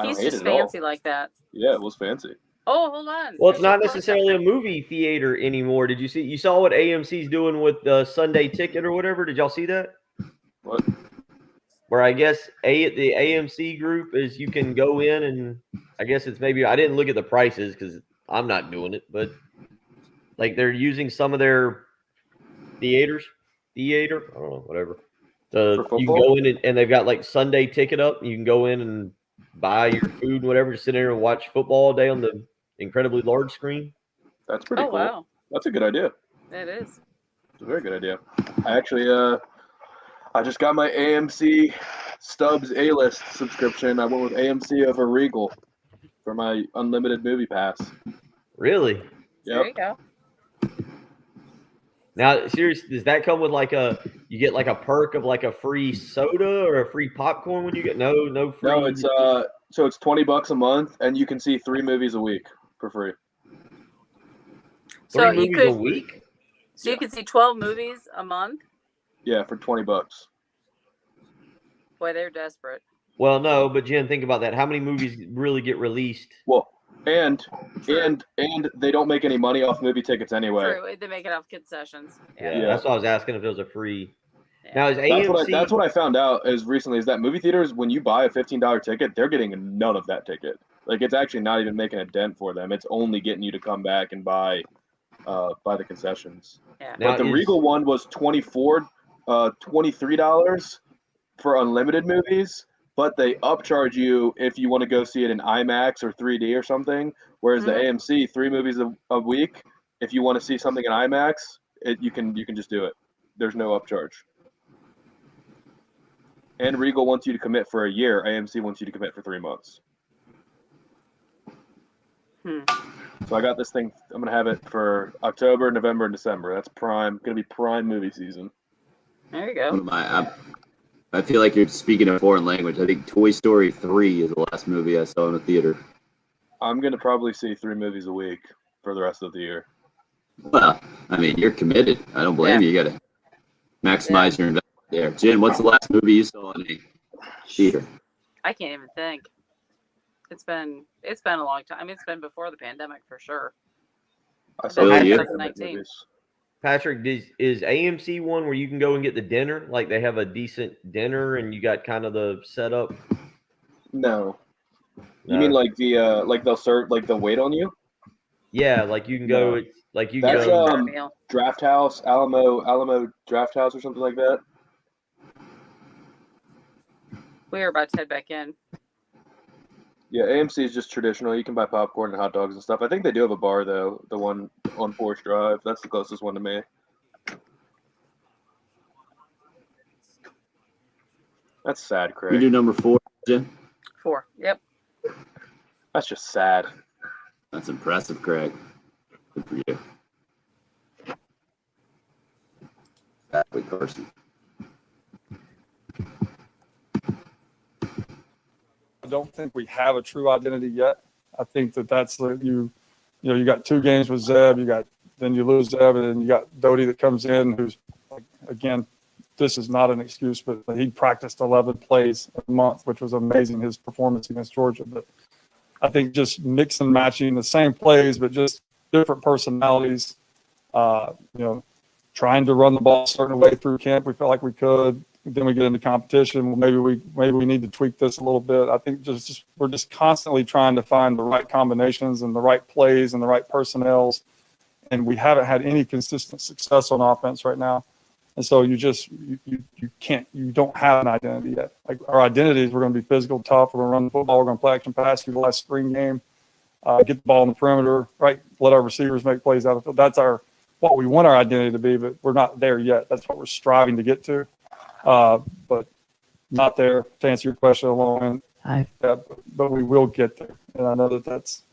He's hate just it at all. fancy like that. Yeah, it was fancy. Oh, hold on. Well, it's not necessarily a movie theater anymore. Did you saw what AMC's doing with the Sunday Ticket or whatever? Did y'all see that? What? Where I guess the AMC group is you can go in and I guess it's maybe I didn't look at the prices because I'm not doing it, but like they're using some of their theater, I don't know, whatever. You can go in and they've got like Sunday Ticket up. You can go in and buy your food and whatever, just sit there and watch football all day on the incredibly large screen. That's pretty cool. Wow. That's a good idea. That is. It's a very good idea. I actually, I just got my AMC Stubbs A-List subscription. I went with AMC over Regal for my unlimited movie pass. Really? Yep. There you go. Now, seriously, does that come with you get like a perk of like a free soda or a free popcorn when you get no free? No, it's so it's $20 a month, and you can see 3 movies a week for free. So Three you movies could, a week? So you could see 12 movies a month? Yeah, for $20. Boy, they're desperate. Well, no, but Jen, think about that. How many movies really get released? Well, and they don't make any money off movie tickets anyway. True. They make it off concessions. Yeah, that's why I was asking if it was a free. Now, is That's AMC? that's what I found out as recently is that movie theaters, when you buy a $15 ticket, they're getting none of that ticket. Like it's actually not even making a dent for them. It's only getting you to come back and buy the concessions. Yeah. But the Regal one was $23 for unlimited movies, but they upcharge you if you want to go see it in IMAX or 3D or something. Whereas the AMC, 3 movies a week, if you want to see something in IMAX, you can just do it. there's no upcharge. And Regal wants you to commit for a year. AMC wants you to commit for 3 months. So I got this thing. I'm gonna have it for October, November, and December. That's prime. Gonna be prime movie season. There you go. One of my, I feel like you're speaking a foreign language. I think Toy Story 3 is the last movie I saw in a theater. I'm gonna probably see 3 movies a week for the rest of the year. Well, I mean, you're committed. I don't blame you. You got to maximize your investment there. Jen, what's the last movie you saw in a theater? I can't even think. It's been a long time. I mean, it's been before the pandemic for sure. I It's saw been you? 2019. Patrick, is AMC one where you can go and get the dinner? Like they have a decent dinner and you got kind of the setup? No. You No. mean like the like they'll serve, like they'll wait on you? Yeah, like you can go. No. Like you That's go. Draft House, Alamo Draft House or something like that. We were about to head back in. Yeah, AMC is just traditional. You can buy popcorn and hot dogs and stuff. I think they do have a bar though. The one on Forest Drive. That's the closest one to me. That's sad, Craig. We do number 4, Jen? 4. Yep. That's just sad. That's impressive, Craig. Good for you. Exactly, Carson. I don't think we have a true identity yet. I think that's you got 2 games with Zeb. Then you lose Zeb, and then you got Doty that comes in, who's like, again, this is not an excuse, but he practiced 11 plays a month, which was amazing. His performance against Georgia, but I think just mix and matching the same plays, but just different personalities. Trying to run the ball a certain way through camp, we felt like we could. Then we get into competition. Well, maybe we need to tweak this a little bit. I think we're just constantly trying to find the right combinations and the right plays and the right personnels, and we haven't had any consistent success on offense right now. And so you don't have an identity yet. Like our identity is we're going to be physical, tough. We're going to run the football. We're going to play action pass, utilize spring game, get the ball in the perimeter, right? Let our receivers make plays out of the field. That's what we want our identity to be, but we're not there yet. That's what we're striving to get to. But not there, to answer your question alone. But we will get there. And I know that's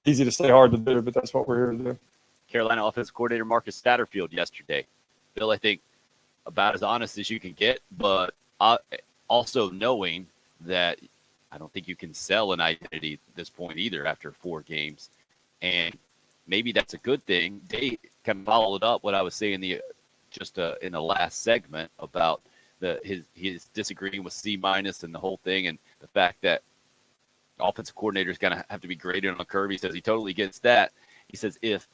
easy to say, hard to do, but that's what we're here to do. Carolina offensive coordinator Marcus Satterfield yesterday. Bill, I think about as honest as you can get, but also knowing that I don't think you can sell an identity at this point either after 4 games. And maybe that's a good thing. They kind of followed up what I was saying in the last segment about his disagreeing with C- and the whole thing, and the fact that offensive coordinator is going to have to be graded on a curve. He says he totally gets that. He says if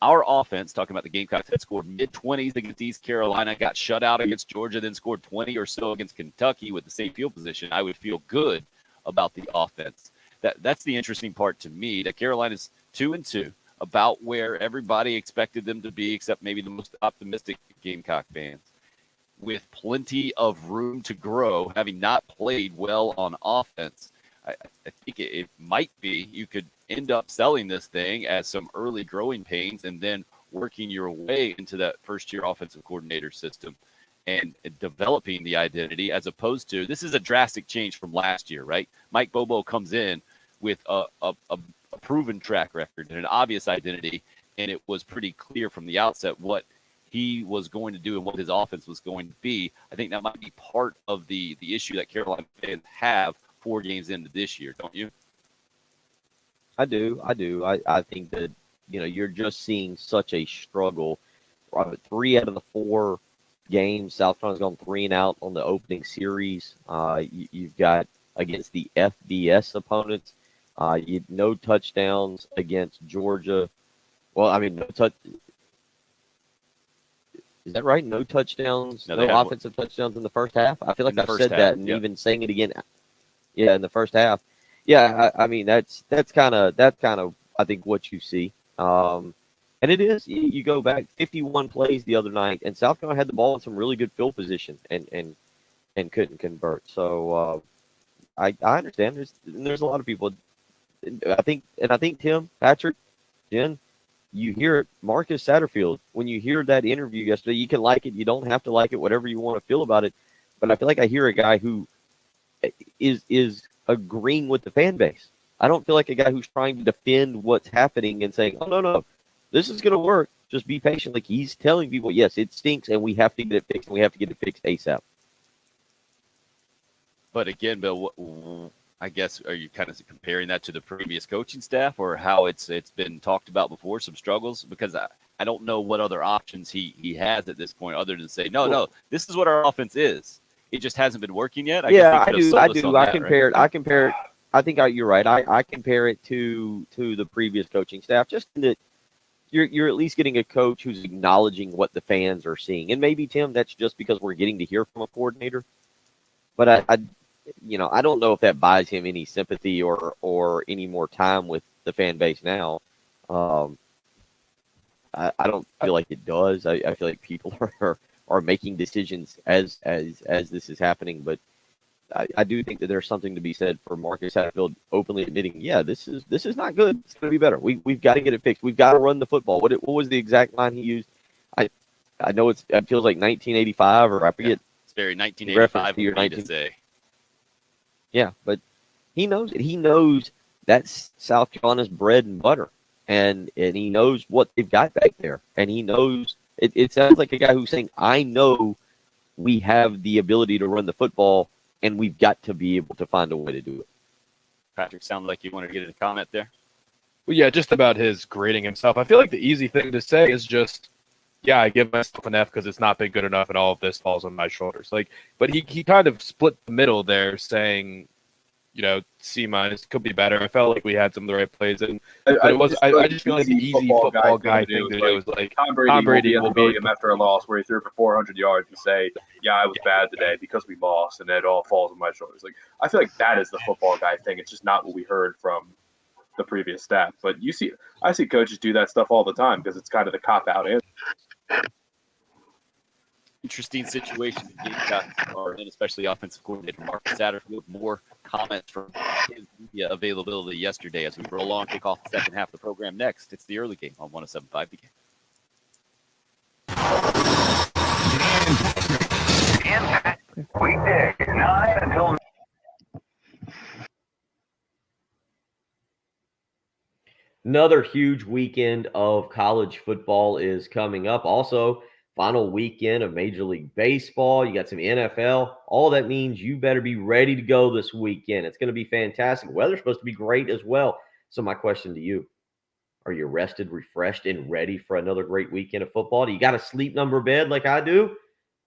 our offense, talking about the Gamecocks, had scored mid-20s against East Carolina, got shut out against Georgia, then scored 20 or so against Kentucky with the same field position, I would feel good about the offense. That's the interesting part to me, that Carolina's 2-2, about where everybody expected them to be, except maybe the most optimistic Gamecock fans, with plenty of room to grow, having not played well on offense. I think it might be you could end up selling this thing as some early growing pains and then working your way into that first-year offensive coordinator system and developing the identity, as opposed to, this is a drastic change from last year, right? Mike Bobo comes in with a proven track record and an obvious identity, and it was pretty clear from the outset what he was going to do and what his offense was going to be. I think that might be part of the issue that Carolina fans have 4 games into this year, don't you? I do. I think that, you're just seeing such a struggle. 3 out of the 4 games, South Carolina's gone 3 and out on the opening series. You've got against the FBS opponents, no touchdowns against Georgia. Well, I mean, no touch. Is that right? No touchdowns, no offensive touchdowns in the first half. I feel like I've said that, and even saying it again. Yeah, in the first half. Yeah, I mean that's kind of I think what you see. And it is, you go back 51 plays the other night, and South Carolina had the ball in some really good field position and couldn't convert. So I understand. There's a lot of people. I think Tim, Patrick, Jen, you hear Marcus Satterfield, when you hear that interview yesterday, you can like it, you don't have to like it, whatever you want to feel about it. But I feel like I hear a guy who is agreeing with the fan base. I don't feel like a guy who's trying to defend what's happening and saying, oh, no, this is going to work. Just be patient. Like, he's telling people, yes, it stinks and we have to get it fixed, and we have to get it fixed ASAP. But again, Bill, I guess, are you kind of comparing that to the previous coaching staff or how it's been talked about before, some struggles? Because I don't know what other options he has at this point other than say, no, this is what our offense is. It just hasn't been working yet. I do. I compare it. I think you're right. I compare it to the previous coaching staff, just in that you're at least getting a coach who's acknowledging what the fans are seeing. And maybe, Tim, that's just because we're getting to hear from a coordinator. But I don't know if that buys him any sympathy or any more time with the fan base now. I don't feel like it does. I feel like people are making decisions as this is happening. But I do think that there's something to be said for Marcus Satterfield openly admitting, this is not good. It's going to be better. We've got to get it fixed. We've got to run the football. What was the exact line he used? I know it feels like 1985, or I forget. Yeah, it's very 1985 to say. Yeah, but he knows it. He knows that's South Carolina's bread and butter, and he knows what they've got back there, and he knows it sounds like a guy who's saying, I know we have the ability to run the football, and we've got to be able to find a way to do it. Patrick, sounded like you wanted to get a comment there. Well, yeah, just about his grading himself. I feel like the easy thing to say is just, I give myself an F because it's not been good enough, and all of this falls on my shoulders. But he kind of split the middle there, saying, C- could be better. I felt like we had some of the right plays, and I just feel like the easy football guy thing to do was like Tom Brady will be him after a loss where he threw for 400 yards and say, I was bad today because we lost, and it all falls on my shoulders. Like, I feel like that is the football guy thing. It's just not what we heard from the previous staff. But I see coaches do that stuff all the time because it's kind of the cop-out answer. Interesting situation the Gamecocks are in, especially offensive coordinator Marcus Satterfield. More comments from his media availability yesterday as we roll on, kick off the second half of the program next. It's the early game on 107.5 The Game. Weekday, 9 until. Another huge weekend of college football is coming up. Also, final weekend of Major League Baseball. You got some NFL. All that means you better be ready to go this weekend. It's going to be fantastic. Weather's supposed to be great as well. So my question to you, are you rested, refreshed, and ready for another great weekend of football? Do you got a sleep number bed like I do?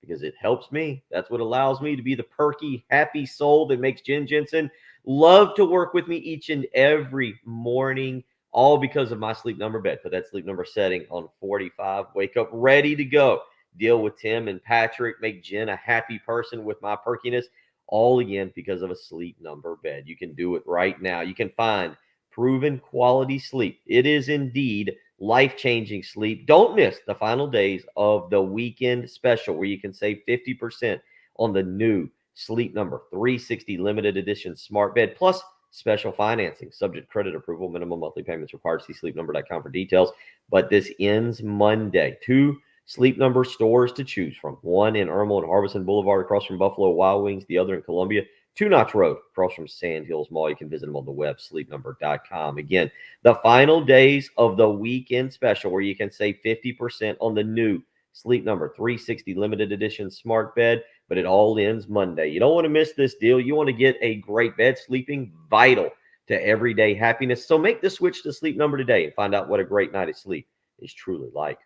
Because it helps me. That's what allows me to be the perky, happy soul that makes Jen Jensen love to work with me each and every morning. All because of my sleep number bed. Put that sleep number setting on 45. Wake up ready to go. Deal with Tim and Patrick. Make Jen a happy person with my perkiness. All again because of a sleep number bed. You can do it right now. You can find proven quality sleep. It is indeed life-changing sleep. Don't miss the final days of the weekend special where you can save 50% on the new Sleep Number 360 limited edition smart bed. Plus, special financing, subject credit approval, minimum monthly payments required. See sleepnumber.com for details. But this ends Monday. 2 Sleep Number stores to choose from. One in Irmo and Harbison Boulevard across from Buffalo Wild Wings. The other in Columbia, 2 Notch Road across from Sand Hills Mall. You can visit them on the web, sleepnumber.com. Again, the final days of the weekend special where you can save 50% on the new Sleep Number 360 limited edition smart bed. But it all ends Monday. You don't want to miss this deal. You want to get a great bed. Sleeping vital to everyday happiness. So make the switch to Sleep Number today and find out what a great night of sleep is truly like.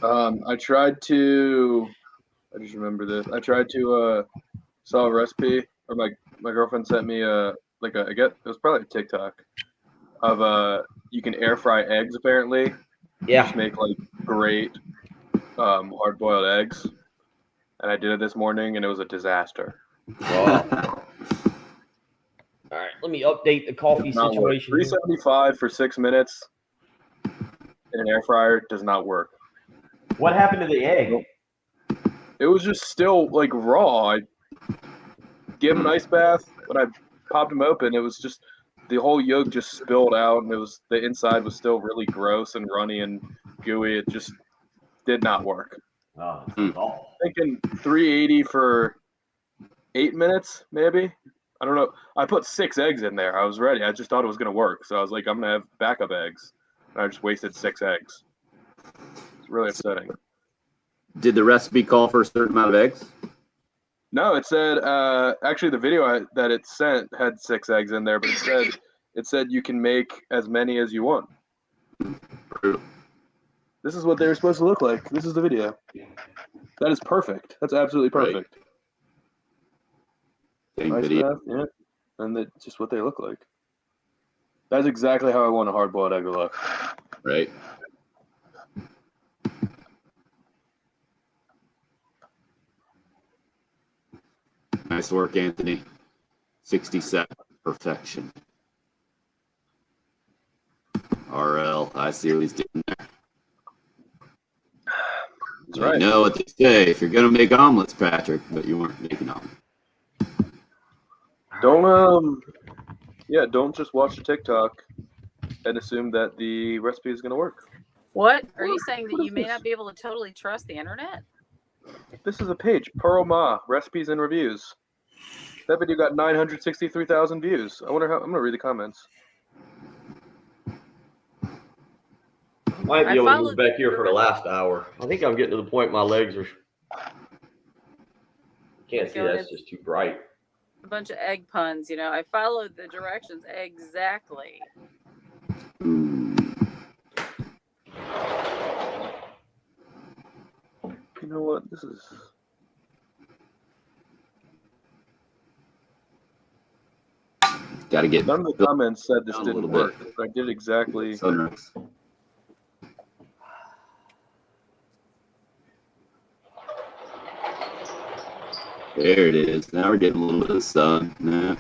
I just remember this. I tried to saw a recipe, or my girlfriend sent me it was probably a TikTok of you can air fry eggs apparently. Yeah. Just make like great hard boiled eggs. And I did it this morning and it was a disaster. Wow. All right, let me update the coffee situation. 375 for 6 minutes in an air fryer does not work. What happened to the egg? It was just still like raw. I gave him an ice bath. When I popped him open, it was just the whole yolk just spilled out, and it was the inside was still really gross and runny and gooey. It just did not work. Oh, Thinking 380 for 8 minutes, maybe. I don't know. I put 6 eggs in there. I was ready. I just thought it was going to work. So I was like, I'm going to have backup eggs. And I just wasted 6 eggs. It's really upsetting. Did the recipe call for a certain amount of eggs? No, it said actually the video that it sent had 6 eggs in there, but it said you can make as many as you want. This is what they were supposed to look like. This is the video. That is perfect. That's absolutely perfect. Same Ice video. bath, yeah. And that's just what they look like. That's exactly how I want a hard-boiled egg to look. Right. Nice work, Anthony. 67. Perfection. RL. I see what he's doing there. That's right. You know what they say. If you're going to make omelets, Patrick, but you weren't making omelets. Don't just watch the TikTok and assume that the recipe is going to work. What? Are you saying that you may not be able to totally trust the internet? This is a page, Pearl Ma, recipes and reviews. That video got 963,000 views. I wonder how. I'm going to read the comments. Might be able to move back here for the last hour. I think I'm getting to the point my legs are. Can't see that. It's just too bright. A bunch of egg puns, I followed the directions exactly. You know what? This is. Got to get. None of the comments said this didn't work. I did exactly. Sunrise. There it is. Now we're getting a little bit of sun. Nah.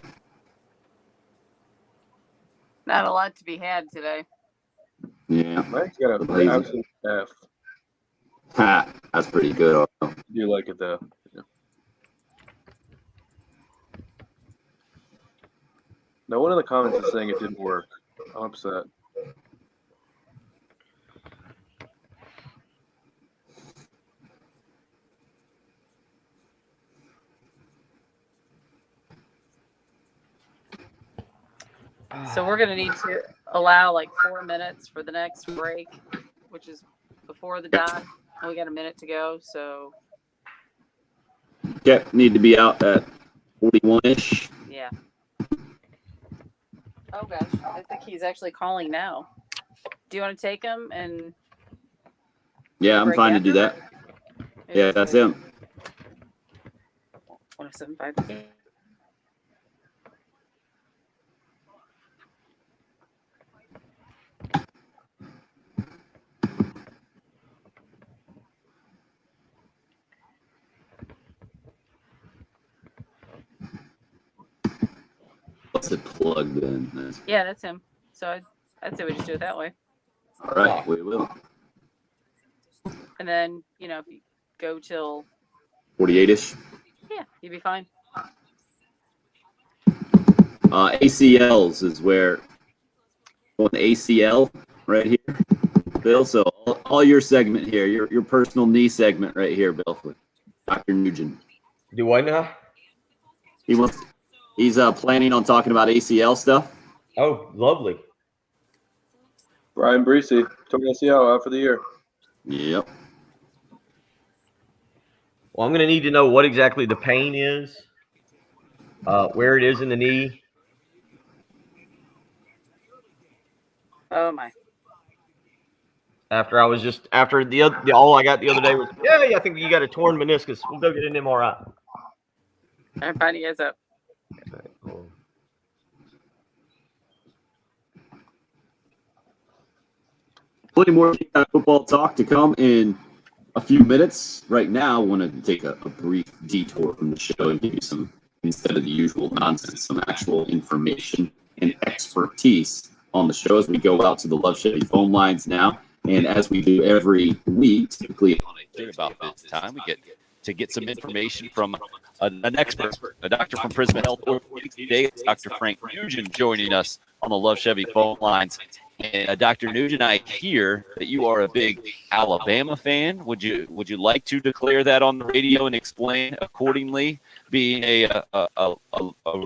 Not a lot to be had today. Yeah. Mike's got an Lazy. absolute F. Ha! That's pretty good. I do like it though. Yeah. No one in the comments is saying it didn't work. I'm upset. So we're going to need to allow like 4 minutes for the next break, which is before the dime. We got a minute to go, so Okay, need to be out at 41-ish. yeah. Oh gosh, I think he's actually calling now. Do you want to take him and? Yeah, I'm break fine to do after? that. Yeah, that's him. 1075. What's it plugged in? That's- Yeah, that's him. So I'd say we just do it that way. All right, we will. And then, if you go till 48-ish. yeah, you'd be fine. ACLs is where on ACL right here, Bill. So all your segment here, your personal knee segment right here, Bill, with Dr. Nugent. Do I now? He's planning on talking about ACL stuff. Oh, lovely. Brian Breesy, took ACL out for the year. Yep. Well, I'm going to need to know what exactly the pain is, where it is in the knee. Oh my. After all I got the other day was, yeah, I think you got a torn meniscus. We'll go get an MRI. I'm finding you guys up. Plenty more football talk to come in a few minutes. Right now, I want to take a brief detour from the show and give you some, instead of the usual nonsense, some actual information and expertise on the show as we go out to the Love Chevy phone lines now. And as we do every week, typically on about this time, we get some information from an expert, a doctor from Prisma Health Orthopedics. Today, it's Dr. Frank Nugent joining us on the Love Chevy phone lines. And Dr. Nugent, I hear that you are a big Alabama fan. Would you like to declare that on the radio and explain accordingly? Being a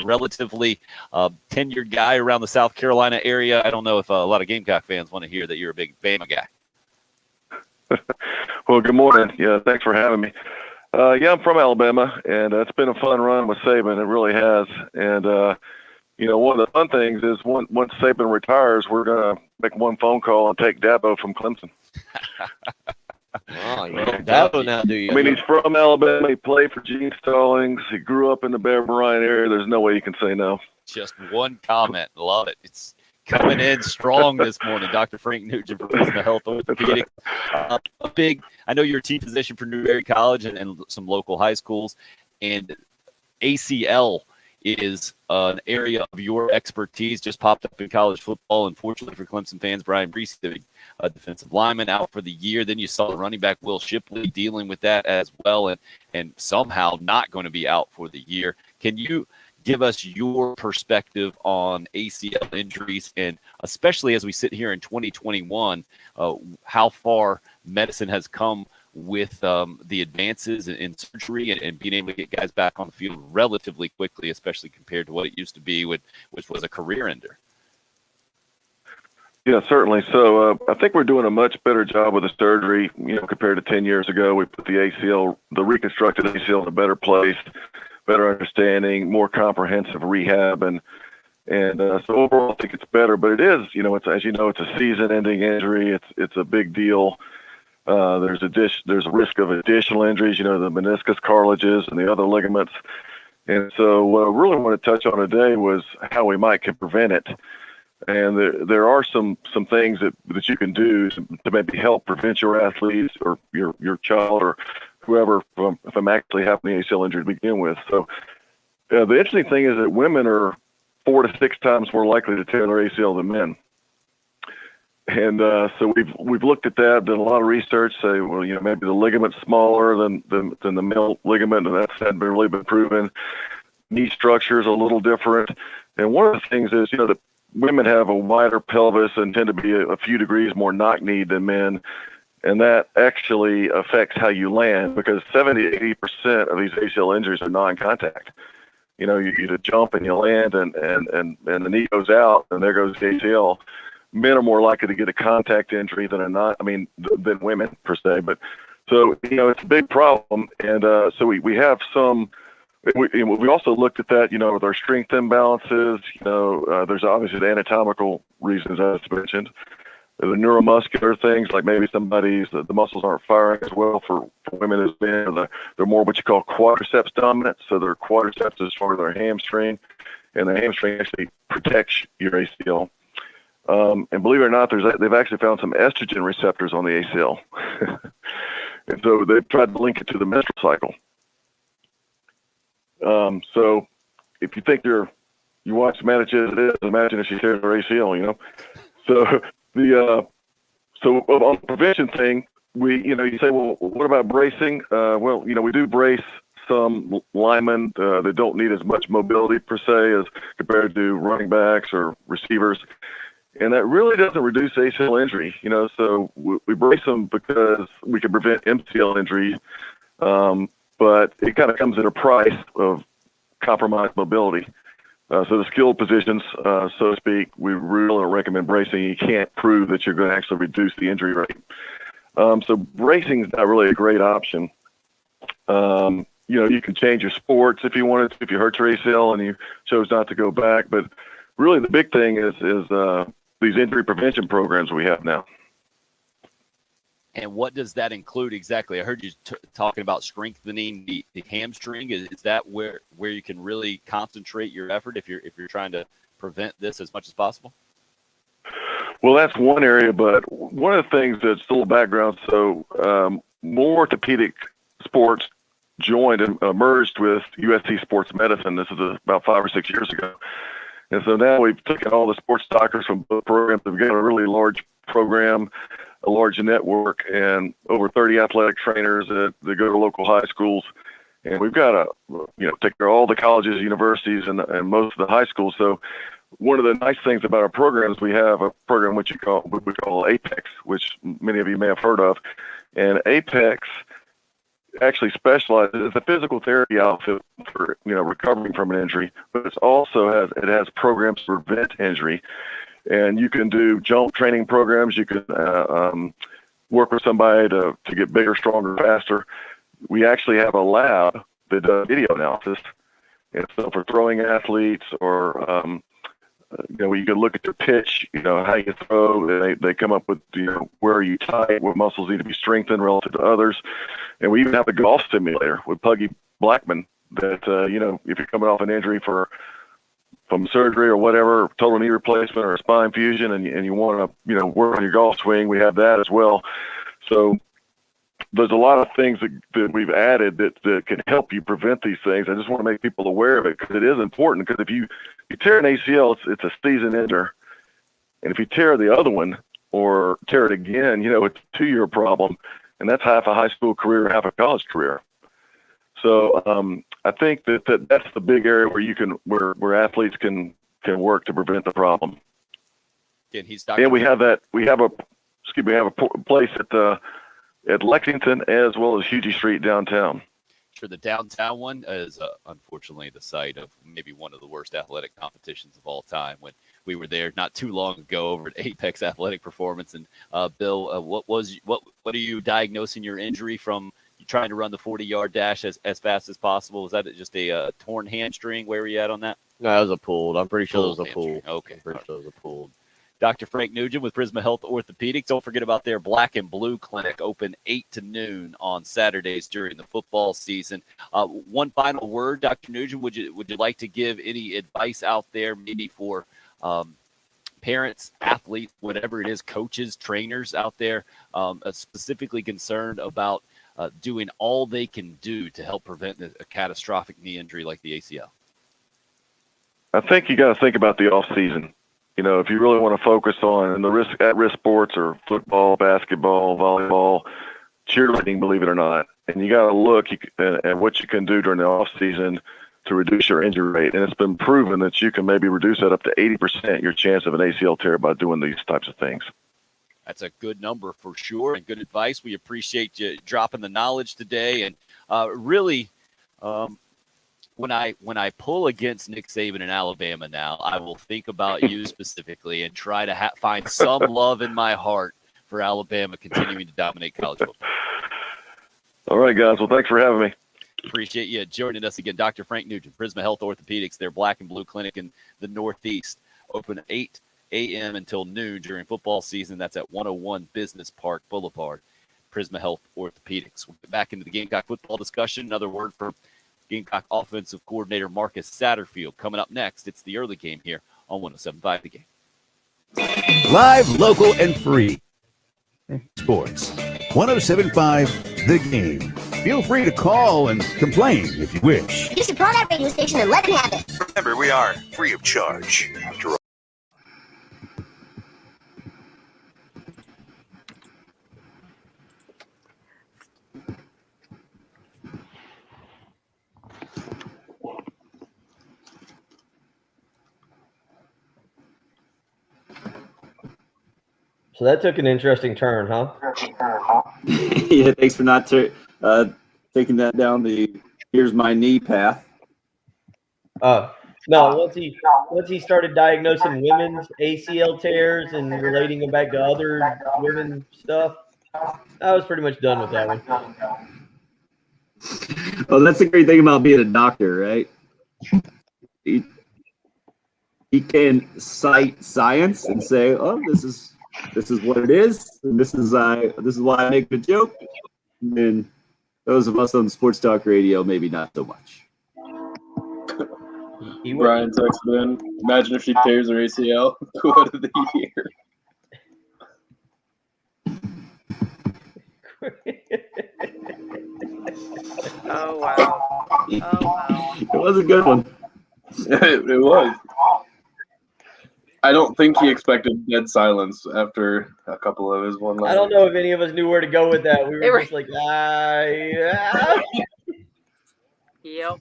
relatively tenured guy around the South Carolina area, I don't know if a lot of Gamecock fans want to hear that you're a big Bama guy. Well, good morning. Yeah, thanks for having me. I'm from Alabama, and it's been a fun run with Saban. It really has. And, one of the fun things is once Saban retires, we're going to make one phone call and take Dabo from Clemson. Oh, you know Dabo now, do you? I mean, he's from Alabama. He played for Gene Stallings. He grew up in the Bear Bryant area. There's no way you can say no. Just one comment. Love it. It's coming in strong this morning. Dr. Frank Nugent from Prisma Health Orthopedics. I know you're a team physician for Newberry College and some local high schools, and ACL is an area of your expertise. Just popped up in college football. Unfortunately for Clemson fans, Brian Brees, the defensive lineman, out for the year. Then you saw the running back Will Shipley dealing with that as well, and somehow not going to be out for the year. Can you give us your perspective on ACL injuries, and especially as we sit here in 2021, how far medicine has come with the advances in surgery and being able to get guys back on the field relatively quickly, especially compared to what it used to be, which was a career ender? Yeah, certainly. So I think we're doing a much better job with the surgery, compared to 10 years ago. We put the ACL, the reconstructed ACL, in a better place, better understanding, more comprehensive rehab, and so overall I think it's better. But it is, it's, as you know, it's a season-ending injury. It's a big deal. There's a risk of additional injuries, the meniscus cartilages and the other ligaments. And so what I really want to touch on today was how we can prevent it. And there are some things that you can do to maybe help prevent your athletes or your child or whoever from actually having the ACL injury to begin with. So the interesting thing is that women are 4 to 6 times more likely to tear their ACL than men. And so we've looked at that, done a lot of research, say, well, maybe the ligament's smaller than the male ligament, and that's hadn't really been proven. Knee structure is a little different. And one of the things is, that women have a wider pelvis and tend to be a few degrees more knock-kneed than men. And that actually affects how you land, because 70-80% of these ACL injuries are non-contact. You jump and you land and the knee goes out and there goes the ACL. Men are more likely to get a contact injury than women per se. But so, it's a big problem. And so we have some, we also looked at that, with our strength imbalances, there's obviously the anatomical reasons as mentioned. The neuromuscular things, like maybe the muscles aren't firing as well for women as men. They're more what you call quadriceps dominant. So their quadriceps is for their hamstring, and the hamstring actually protects your ACL. And believe it or not, they've actually found some estrogen receptors on the ACL. And so they've tried to link it to the menstrual cycle. So if you think you watch the match as it is, imagine if she's tearing her ACL, So so on the prevention thing, you say, well, what about bracing? We do brace some linemen that don't need as much mobility per se as compared to running backs or receivers. And that really doesn't reduce ACL injury, so we brace them because we can prevent MCL injury. But it kind of comes at a price of compromised mobility. So the skilled positions, so to speak, we really don't recommend bracing. You can't prove that you're going to actually reduce the injury rate. So bracing is not really a great option. You can change your sports if you wanted to, if you hurt your ACL and you chose not to go back. But really the big thing is these injury prevention programs we have now. And what does that include exactly? I heard you talking about strengthening the hamstring. Is that where you can really concentrate your effort if you're trying to prevent this as much as possible? Well, that's one area, but one of the things that's still a background. So more orthopedic sports joined and merged with USC Sports Medicine. This is about 5 or 6 years ago. And so now we've taken all the sports doctors from both programs. We've got a really large program. a large network and over 30 athletic trainers that go to local high schools. And we've got to, take care of all the colleges, universities, and most of the high schools. So one of the nice things about our program is we have a program what we call Apex, which many of you may have heard of. And Apex actually specializes as a physical therapy outfit for recovering from an injury, but it also has programs to prevent injury. And you can do jump training programs. You can work with somebody to get bigger, stronger, faster. We actually have a lab that does video analysis. And so for throwing athletes or, you can look at their pitch, how you throw. They come up with, where are you tight, what muscles need to be strengthened relative to others. And we even have a golf simulator with Puggy Blackman that, if you're coming off an injury from surgery or whatever, total knee replacement or a spine fusion, and you want to, work on your golf swing, we have that as well. So there's a lot of things that we've added that can help you prevent these things. I just want to make people aware of it because it is important. Because if you tear an ACL, it's a season ender, and if you tear the other one or tear it again, it's a 2-year problem, and that's half a high school career, half a college career. So I think that's the big area where athletes can work to prevent the problem. Again, and we have a place at Lexington as well as Hugie Street downtown. Sure, the downtown one is unfortunately the site of maybe one of the worst athletic competitions of all time. When we were there not too long ago over at Apex Athletic Performance, and Bill, what are you diagnosing your injury from? You trying to run the 40-yard dash as fast as possible? Was that just a torn hamstring? Where were you at on that? No, it was a pulled. I'm pretty sure it was a pulled. Okay, I'm pretty sure it was a pulled. Dr. Frank Nugent with Prisma Health Orthopedics. Don't forget about their Black and Blue Clinic, open 8 to noon on Saturdays during the football season. One final word, Dr. Nugent, would you like to give any advice out there, maybe for parents, athletes, whatever it is, coaches, trainers out there, specifically concerned about doing all they can do to help prevent a catastrophic knee injury like the ACL? I think you got to think about the off season. If you really want to focus on the at-risk sports or football, basketball, volleyball, cheerleading, believe it or not, and you got to look at what you can do during the off season to reduce your injury rate. And it's been proven that you can maybe reduce that up to 80% your chance of an ACL tear by doing these types of things. That's a good number for sure, and good advice. We appreciate you dropping the knowledge today. And really, when I pull against Nick Saban in Alabama now, I will think about you specifically and try to find some love in my heart for Alabama continuing to dominate college football. All right, guys. Well, thanks for having me. Appreciate you joining us again. Dr. Frank Nugent, Prisma Health Orthopedics, their Black and Blue Clinic in the Northeast, open 8 a.m. until noon during football season. That's at 101 Business Park Boulevard. Prisma Health Orthopedics. We'll get back into the Gamecock football discussion. Another word for Gamecock offensive coordinator Marcus Satterfield. Coming up next, it's the early game here on 107.5 The Game. Live, local, and free. Sports. 107.5 The Game. Feel free to call and complain if you wish. You should call that radio station and let them have it. Remember, we are free of charge. After all. So that took an interesting turn, huh? Yeah, thanks for not taking that down the here's my knee path. No, once he started diagnosing women's ACL tears and relating them back to other women stuff, I was pretty much done with that one. Well, that's the great thing about being a doctor, right? He can cite science and say, "Oh, this is what it is, and this is why I make the joke." And those of us on sports talk radio, maybe not so much. Brian texted in, imagine if she tears her ACL. Quote of the year. Oh, wow. Oh, wow. It was a good one. It was. I don't think he expected dead silence after a couple of his one. I don't know if any of us knew where to go with that. We were just like, yeah. Yep.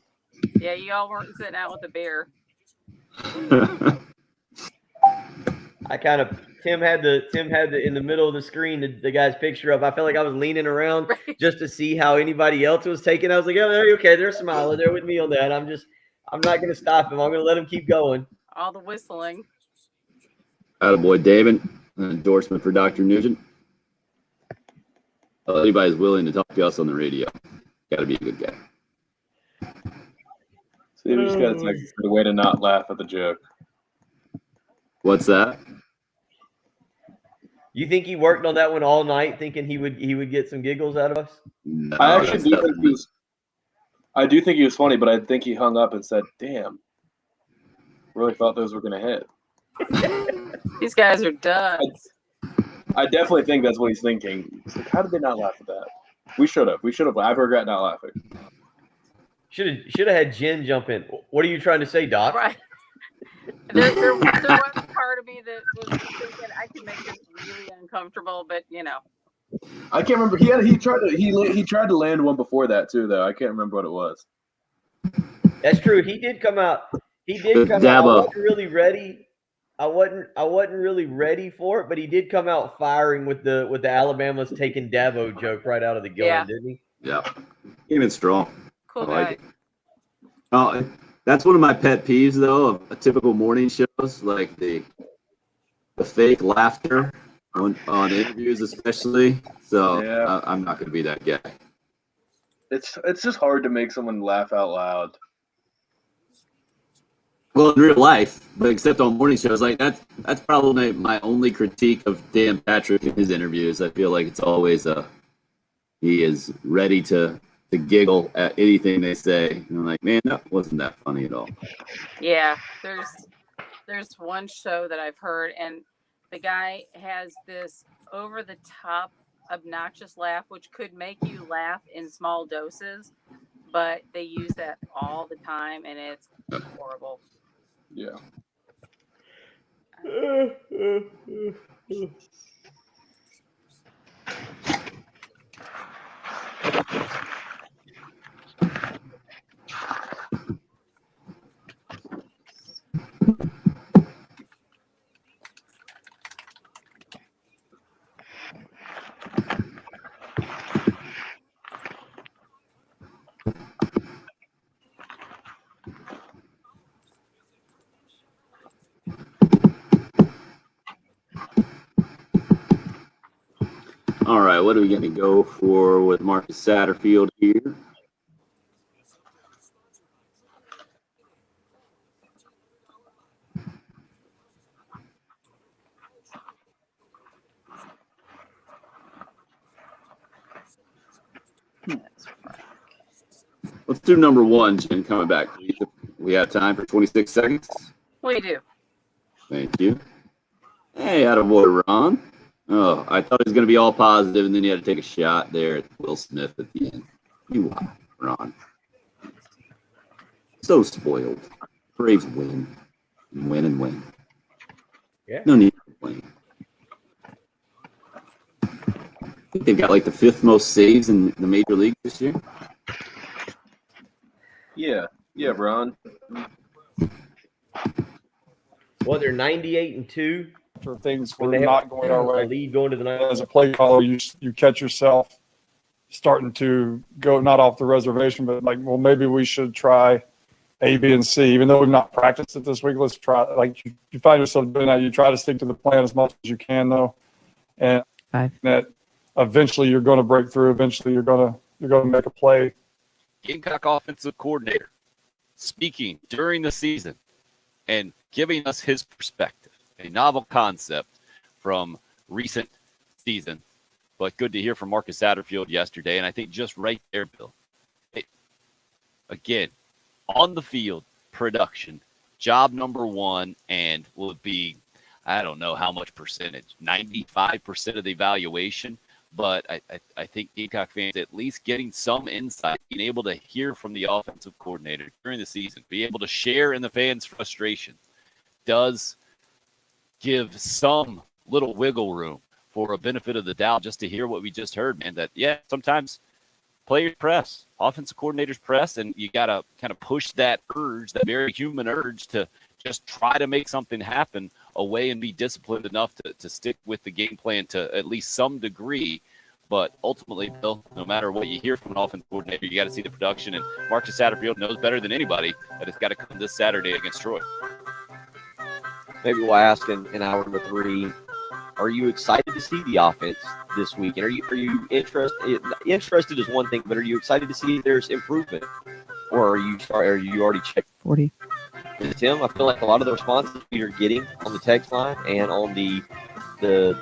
Yeah, you all weren't sitting out with a beer. I kind of Tim had the in the middle of the screen the guy's picture up. I felt like I was leaning around just to see how anybody else was taking. I was like, oh, okay, they're smiling. They're with me on that. I'm not going to stop him. I'm going to let him keep going. All the whistling. Attaboy, David. An endorsement for Dr. Nugent. Anybody's willing to talk to us on the radio. Got to be a good guy. See, we just got to take the way to not laugh at the joke. What's that? You think he worked on that one all night, thinking he would get some giggles out of us? No, I actually do think he was. I do think he was funny, but I think he hung up and said, "Damn, really thought those were gonna hit." These guys are done. I definitely think that's what he's thinking. He's like, how did they not laugh at that? We should have. I regret not laughing. Should have had Jen jump in. What are you trying to say, Doc? Right. There was part of me that was thinking I can make this really uncomfortable, but I can't remember. He tried to land one before that too, though. I can't remember what it was. That's true. He did come out. I wasn't really ready. I wasn't really ready for it, but he did come out firing with the Alabama's taking Dabo joke right out of the gun, didn't he? Yeah. Came in strong. Cool I like it. Oh, that's one of my pet peeves, though, of a typical morning shows, like the fake laughter on interviews, especially. So I'm not going to be that guy. It's just hard to make someone laugh out loud. Well, in real life, but except on morning shows, like that's probably my only critique of Dan Patrick in his interviews. I feel like it's always he is ready to giggle at anything they say. And I'm like, man, that wasn't that funny at all. Yeah, there's one show that I've heard, and the guy has this over the top obnoxious laugh, which could make you laugh in small doses, but they use that all the time, and it's horrible. Yeah. All right, what are we going to go for with Marcus Satterfield here? Let's do number one, Jen, coming back. We have time for 26 seconds. What do you do? Thank you. Hey, attaboy, Ron. Oh, I thought it was going to be all positive, and then you had to take a shot there at Will Smith at the end. You are, Ron. So spoiled. Braves win. And win and win. Yeah. No need to complain. I think they've got like the fifth most saves in the major league this year. Yeah, Ron. Well, they're 98-2. For things When were they not have going our way. a lead going to the ninth. As a play caller, you catch yourself starting to go not off the reservation, but like, well, maybe we should try A, B, and C. Even though we've not practiced it this week, let's try. Like you find yourself doing that. You try to stick to the plan as much as you can, though, and that eventually you're going to break through. Eventually you're going to make a play. Gamecock offensive coordinator speaking during the season and giving us his perspective. A novel concept from recent season, but good to hear from Marcus Satterfield yesterday. And I think just right there, Bill, again, on the field, production, job number one, and will it be, I don't know how much percentage, 95% of the evaluation. But I think Gamecock fans at least getting some insight, being able to hear from the offensive coordinator during the season, be able to share in the fans' frustration, does give some little wiggle room for a benefit of the doubt just to hear what we just heard, man, that, yeah, sometimes players press, offensive coordinators press, and you got to kind of push that urge, that very human urge to just try to make something happen away and be disciplined enough to stick with the game plan to at least some degree. But ultimately, Bill, no matter what you hear from an offensive coordinator, you got to see the production. And Marcus Satterfield knows better than anybody that it's got to come this Saturday against Troy. Maybe we'll ask in hour number 3, are you excited to see the offense this week? And are you interested? Interested is one thing, but are you excited to see if there's improvement? Or are you already checked? 40. Tim, I feel like a lot of the responses you're getting on the text line and on the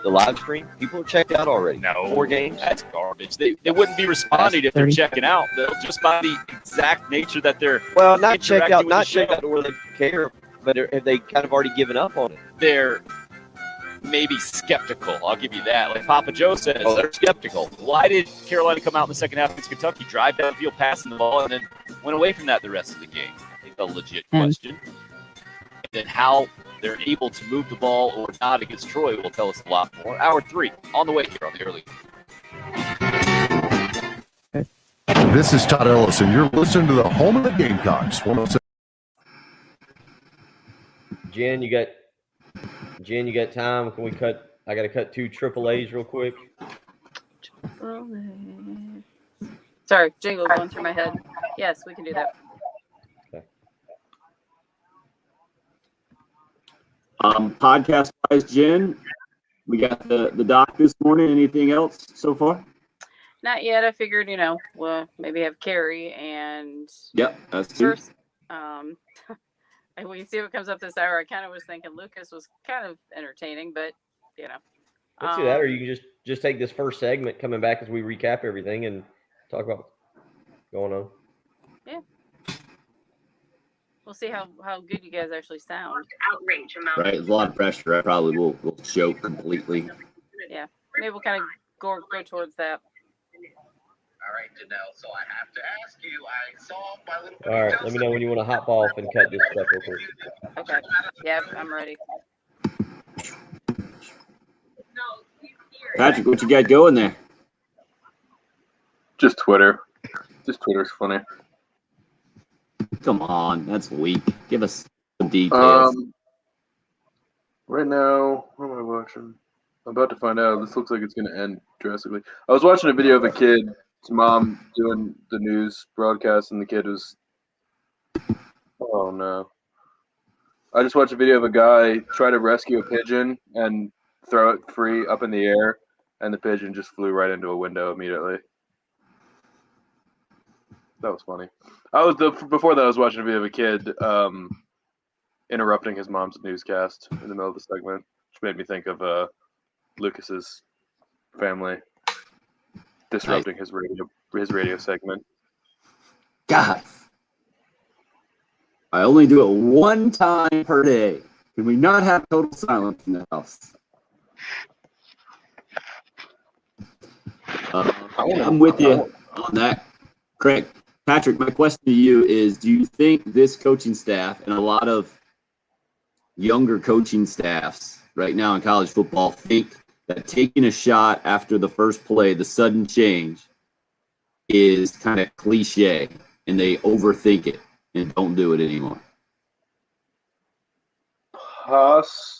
live stream, people are checked out already. No, 4 games. That's garbage. They wouldn't be responding if they're checking out. They'll just by the exact nature that they're not checked out, not checked out show. where they care, but have they kind of already given up on it? They're maybe skeptical. I'll give you that. Like Papa Joe says, they're skeptical. Why did Carolina come out in the second half against Kentucky, drive downfield, passing the ball, and then went away from that the rest of the game? I think a legit question. And then how they're able to move the ball or not against Troy will tell us a lot more. Hour 3 on the way here on the early. This is Todd Ellis, and you're listening to the home of the Gamecocks. 107. Jen, you got time? Can we cut? I got to cut 2 AAAs real quick. Sorry, jingle going through my head. Yes, we can do that. Podcast wise, Jen, we got the doc this morning. Anything else so far? Not yet. I figured, we'll maybe have Carrie and Yep, that's two. first. And we can see what comes up this hour. I kind of was thinking Lucas was kind of entertaining, but Let's do that, or you can just take this first segment coming back as we recap everything and talk about what's going on. Yeah. We'll see how good you guys actually sound. Outrage amount. Right, there's a lot of pressure. I probably will choke completely. Yeah, maybe we'll kind of go towards that. All right, Janelle. So I have to ask you. I saw my little. All right, let me know when you want to hop off and cut this stuff real quick. Okay. Yeah, I'm ready. Patrick, what you got going there? Just Twitter. Just Twitter's funny. Come on, that's weak. Give us some details. Right now, what am I watching? I'm about to find out. This looks like it's going to end drastically. I was watching a video of a kid's mom doing the news broadcast, and the kid was. Oh no! I just watched a video of a guy try to rescue a pigeon and throw it free up in the air, and the pigeon just flew right into a window immediately. That was funny. Before that, I was watching a video of a kid interrupting his mom's newscast in the middle of the segment, which made me think of Lucas's family disrupting his radio segment. God, I only do it one time per day. Can we not have total silence in the house? I'm with you on that. Craig, Patrick, my question to you is, do you think this coaching staff and a lot of younger coaching staffs right now in college football think that taking a shot after the first play, the sudden change, is kind of cliche and they overthink it and don't do it anymore?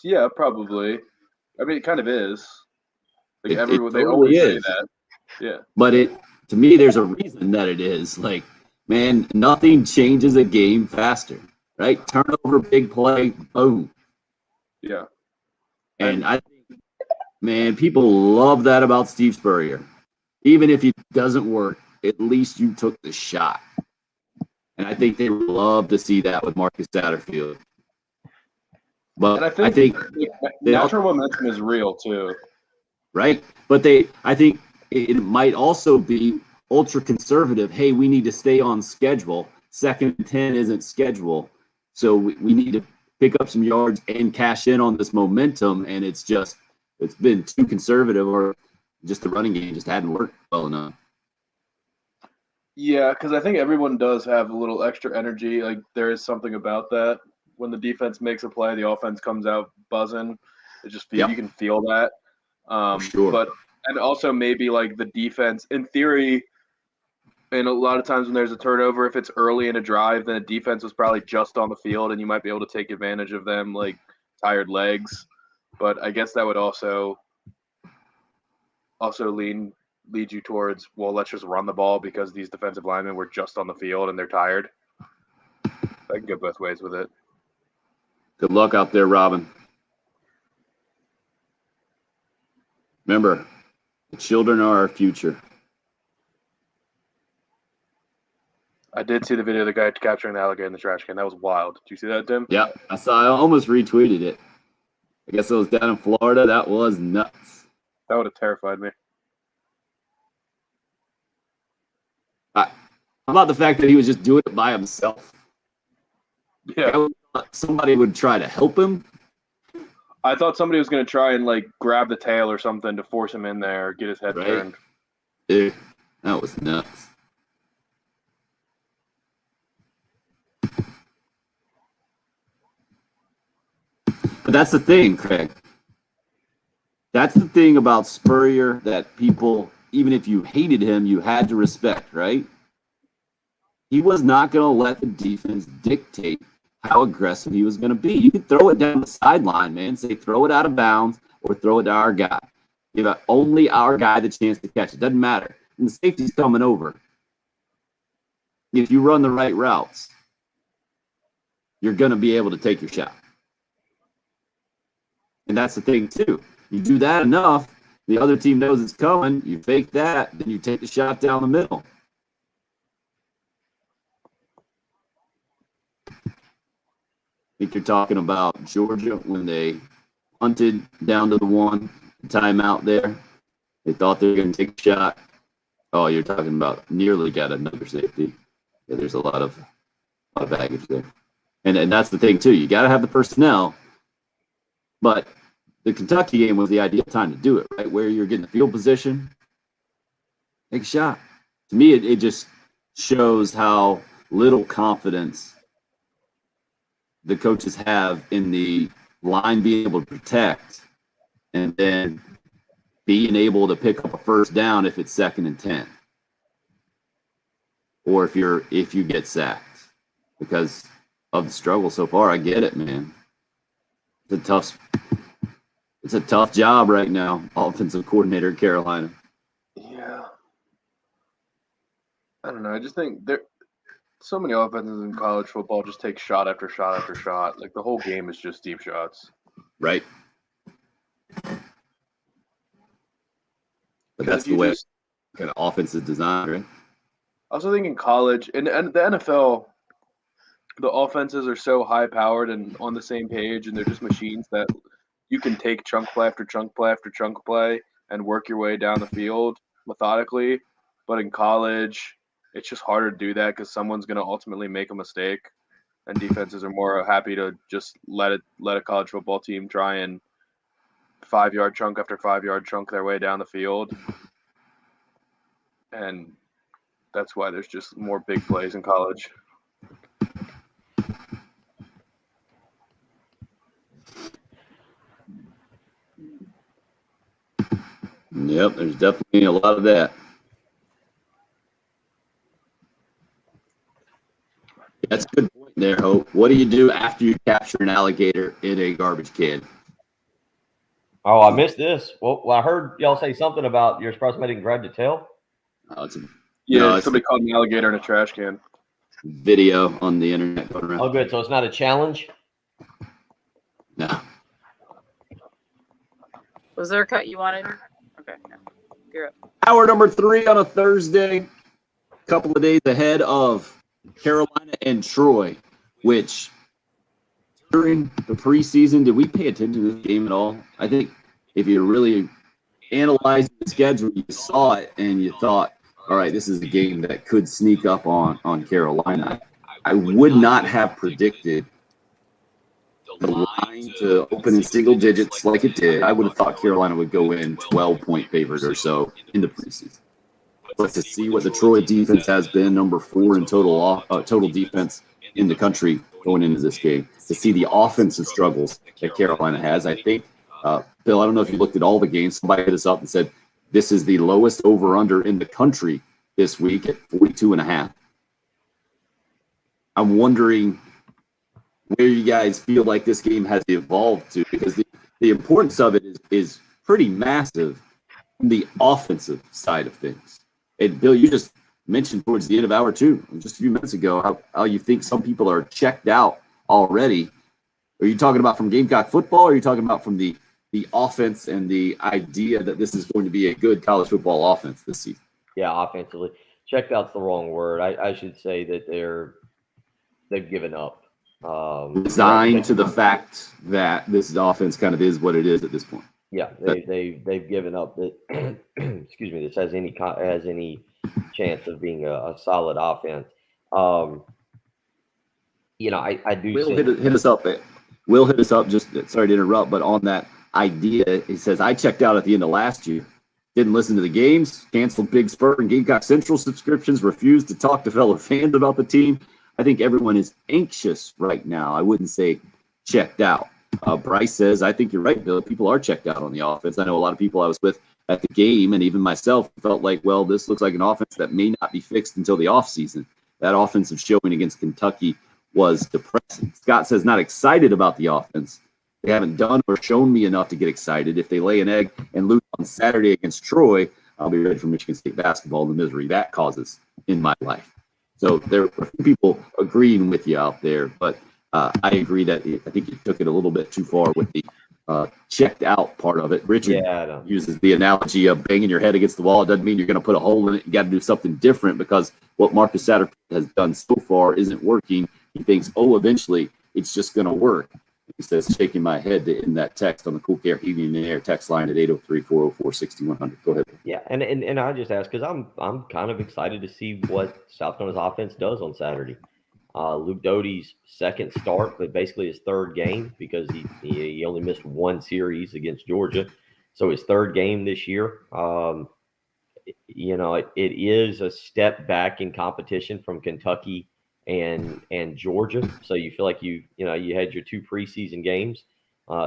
Yeah, probably. I mean, it kind of is. Like It everyone, they totally always say is. that. Yeah. But to me, there's a reason that it is. Like, man, nothing changes a game faster, right? Turnover, big play, boom. Yeah. And I think, man, people love that about Steve Spurrier. Even if it doesn't work, at least you took the shot. And I think they would love to see that with Marcus Satterfield. But And I think natural momentum is real too. Right? But I think it might also be ultra conservative. Hey, we need to stay on schedule. 2nd and 10 isn't schedule. So we need to pick up some yards and cash in on this momentum. And it's been too conservative, or just the running game just hadn't worked well enough. Yeah, because I think everyone does have a little extra energy. Like there is something about that. When the defense makes a play, the offense comes out buzzing. It just you can feel that. Sure. But and also maybe like the defense in theory. And a lot of times when there's a turnover, if it's early in a drive, then the defense was probably just on the field, and you might be able to take advantage of them like tired legs. But I guess that would also lead you towards, well, let's just run the ball because these defensive linemen were just on the field and they're tired. I can go both ways with it. Good luck out there, Robin. Remember, the children are our future. I did see the video of the guy capturing the alligator in the trash can. That was wild. Did you see that, Tim? Yeah, I saw. I almost retweeted it. I guess it was down in Florida. That was nuts. That would have terrified me. How about the fact that he was just doing it by himself? Yeah. Somebody would try to help him. I thought somebody was going to try and like grab the tail or something to force him in there, get his head turned. Dude, that was nuts. But that's the thing, Craig. That's the thing about Spurrier that people, even if you hated him, you had to respect, right? He was not going to let the defense dictate how aggressive he was going to be. You could throw it down the sideline, man. Say, throw it out of bounds or throw it to our guy. Give only our guy the chance to catch it. Doesn't matter. And the safety's coming over. If you run the right routes, you're going to be able to take your shot. And that's the thing, too. You do that enough, the other team knows it's coming. You fake that, then you take the shot down the middle. I think you're talking about Georgia when they punted down to the 1, timeout there. They thought they were going to take a shot. Oh, you're talking about nearly got another safety. Yeah, there's a lot of baggage there. And that's the thing, too. You got to have the personnel. But the Kentucky game was the ideal time to do it, right? Where you're getting the field position, take a shot. To me, it just shows how little confidence the coaches have in the line being able to protect and then being able to pick up a first down if it's 2nd and 10. Or if you get sacked. Because of the struggle so far, I get it, man. It's a tough job right now, offensive coordinator at Carolina. Yeah. I don't know. I just think there so many offenses in college football just take shot after shot after shot. Like the whole game is just deep shots. Right. But that's the way kind of offense is designed, right? I also think in college and the NFL, the offenses are so high powered and on the same page, and they're just machines that you can take chunk play after chunk play after chunk play and work your way down the field methodically. But in college, it's just harder to do that because someone's going to ultimately make a mistake, and defenses are more happy to just let a college football team try and 5-yard chunk after 5-yard chunk their way down the field. And that's why there's just more big plays in college. Yep, there's definitely a lot of that. That's a good point there, Hope. What do you do after you capture an alligator in a garbage can? Oh, I missed this. Well, I heard y'all say something about you're supposed to make grab the tail. Oh, Somebody caught an alligator in a trash can. Video on the internet going around. Oh, good. So it's not a challenge? No. Was there a cut you wanted? Okay. No. You're up. Hour number 3 on a Thursday. A couple of days ahead of Carolina and Troy, which during the preseason, did we pay attention to this game at all? I think if you really analyzed the schedule, you saw it and you thought, all right, this is a game that could sneak up on Carolina. I would not have predicted the line to open in single digits like it did. I would have thought Carolina would go in 12-point favorite or so in the preseason. But to see what the Troy defense has been, number 4 in total defense in the country going into this game, to see the offensive struggles that Carolina has, I think Bill, I don't know if you looked at all the games. Somebody hit us up and said this is the lowest over/under in the country this week at 42.5. I'm wondering where you guys feel like this game has evolved to, because the importance of it is pretty massive from the offensive side of things. And Bill, you just mentioned towards the end of hour 2, just a few minutes ago, how you think some people are checked out already. Are you talking about from Gamecock football, or are you talking about from the offense and the idea that this is going to be a good college football offense this season? Yeah, offensively. Checked out's the wrong word. I should say that they've given up. Resigned to the fact that this offense kind of is what it is at this point. Yeah, they've given up that. Excuse me. This has any chance of being a solid offense. I do. Will hit us up. Will hit us up. Just sorry to interrupt, but on that idea, he says I checked out at the end of last year. Didn't listen to the games. Canceled Big Spur and Gamecock Central subscriptions. Refused to talk to fellow fans about the team. I think everyone is anxious right now. I wouldn't say checked out. Bryce says, I think you're right, Bill. People are checked out on the offense. I know a lot of people I was with at the game, and even myself, felt like, well, this looks like an offense that may not be fixed until the offseason. That offensive showing against Kentucky was depressing. Scott says, not excited about the offense. They haven't done or shown me enough to get excited. If they lay an egg and lose on Saturday against Troy, I'll be ready for Michigan State basketball, the misery that causes in my life. So there are people agreeing with you out there, but I agree that I think you took it a little bit too far with the checked out part of it. Richard uses the analogy of banging your head against the wall. It doesn't mean you're going to put a hole in it. You got to do something different, because what Marcus Satterfield has done so far isn't working. He thinks, eventually it's just going to work. He says, shaking my head in that text on the Cool Care Heating and Air text line at 803-404-6100. Go ahead. Yeah, and I just ask because I'm kind of excited to see what South Carolina's offense does on Saturday. Luke Doty's second start, but basically his third game, because he only missed one series against Georgia, so his third game this year. It is a step back in competition from Kentucky and Georgia. So you feel like you had your 2 preseason games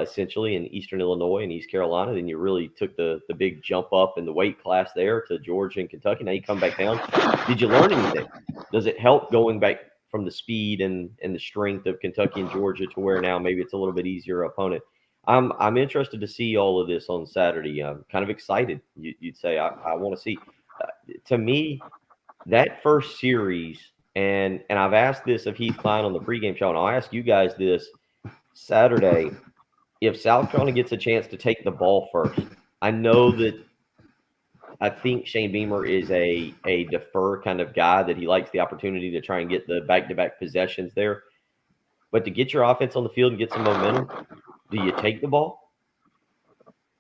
essentially in Eastern Illinois and East Carolina. Then you really took the big jump up in the weight class there to Georgia and Kentucky. Now you come back down. Did you learn anything? Does it help going back from the speed and the strength of Kentucky and Georgia to where now maybe it's a little bit easier opponent? I'm interested to see all of this on Saturday. I'm kind of excited. You'd say I want to see. To me, that first series. And I've asked this of Heath Klein on the pregame show, and I'll ask you guys this Saturday. If South Carolina gets a chance to take the ball first, I know that I think Shane Beamer is a defer kind of guy, that he likes the opportunity to try and get the back-to-back possessions there. But to get your offense on the field and get some momentum, do you take the ball?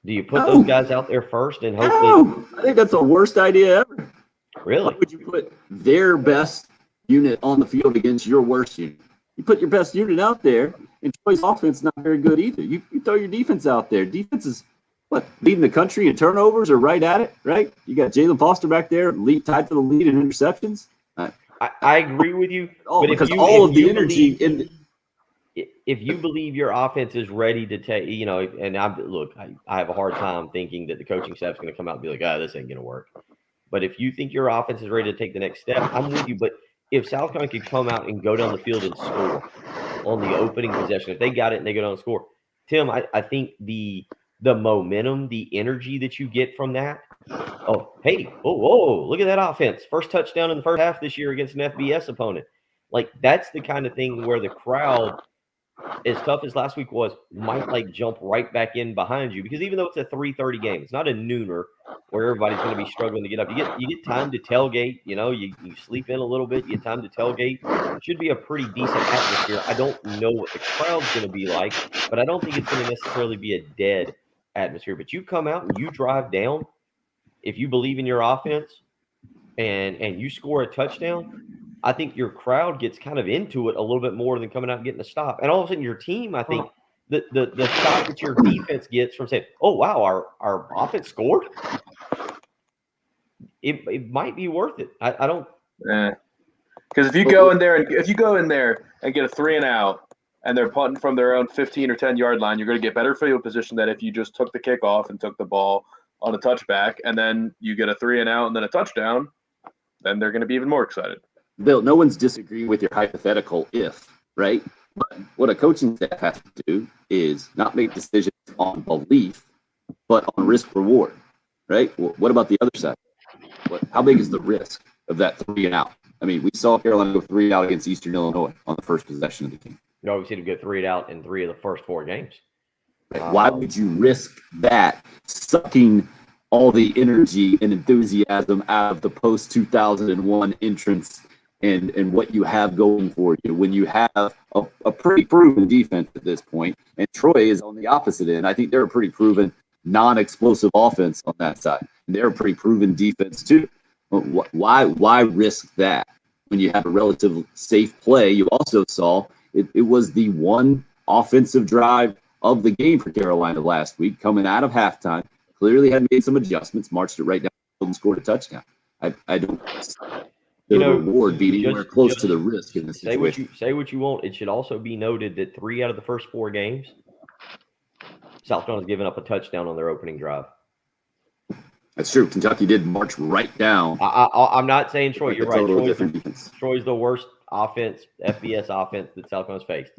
Do you put those guys out there first and hope that? I think that's the worst idea ever. Really? Why would you put their best unit on the field against your worst unit? You put your best unit out there, and Troy's offense is not very good either. You throw your defense out there. Defense is leading the country in turnovers, or right at it, right? You got Jalen Foster back there, tied for the lead in interceptions. I agree with you. But because all of the energy in the, if you believe your offense is ready to take, and I have a hard time thinking that the coaching staff is going to come out and be like, this ain't going to work. But if you think your offense is ready to take the next step, I'm with you. But if South Carolina could come out and go down the field and score on the opening possession, if they got it and they go down and score, Tim, I think the momentum, the energy that you get from that. Look at that offense. First touchdown in the first half this year against an FBS opponent. Like, that's the kind of thing where the crowd, as tough as last week was, might jump right back in behind you, because even though it's a 3:30 game, it's not a nooner where everybody's going to be struggling to get up. You get time to tailgate. You sleep in a little bit. You get time to tailgate. It should be a pretty decent atmosphere. I don't know what the crowd's going to be like, but I don't think it's going to necessarily be a dead atmosphere. But you come out and you drive down, if you believe in your offense and you score a touchdown, I think your crowd gets kind of into it a little bit more than coming out and getting a stop. And all of a sudden your team, I think, the shot that your defense gets from saying, oh, wow, our offense scored, it might be worth it. I don't. Because if you go in there and get a 3-and-out, and they're punting from their own 15 or 10-yard line, you're going to get better field position than if you just took the kickoff and took the ball on a touchback, and then you get a 3-and-out and then a touchdown. Then they're going to be even more excited. Bill, no one's disagreeing with your hypothetical if, right? But what a coaching staff has to do is not make decisions on belief, but on risk reward, right? What about the other side? How big is the risk of that 3-and-out? I mean, we saw Carolina go 3-out against Eastern Illinois on the first possession of the game. You know, we see them get 3-out in 3 of the first 4 games. Why would you risk that, sucking all the energy and enthusiasm out of the post-2001 entrance and what you have going for you when you have a pretty proven defense at this point? And Troy is on the opposite end. I think they're a pretty proven non-explosive offense on that side. They're a pretty proven defense too. Why risk that when you have a relative safe play? You also saw it was the one offensive drive of the game for Carolina last week, coming out of halftime. Clearly had made some adjustments, marched it right down and scored a touchdown. I don't the reward being anywhere close to the risk in this situation. Say what you want. It should also be noted that 3 out of the first 4 games, South Carolina's given up a touchdown on their opening drive. That's true. Kentucky did march right down. I'm not saying Troy. You're right. Troy's the worst offense, FBS offense that South Carolina's faced.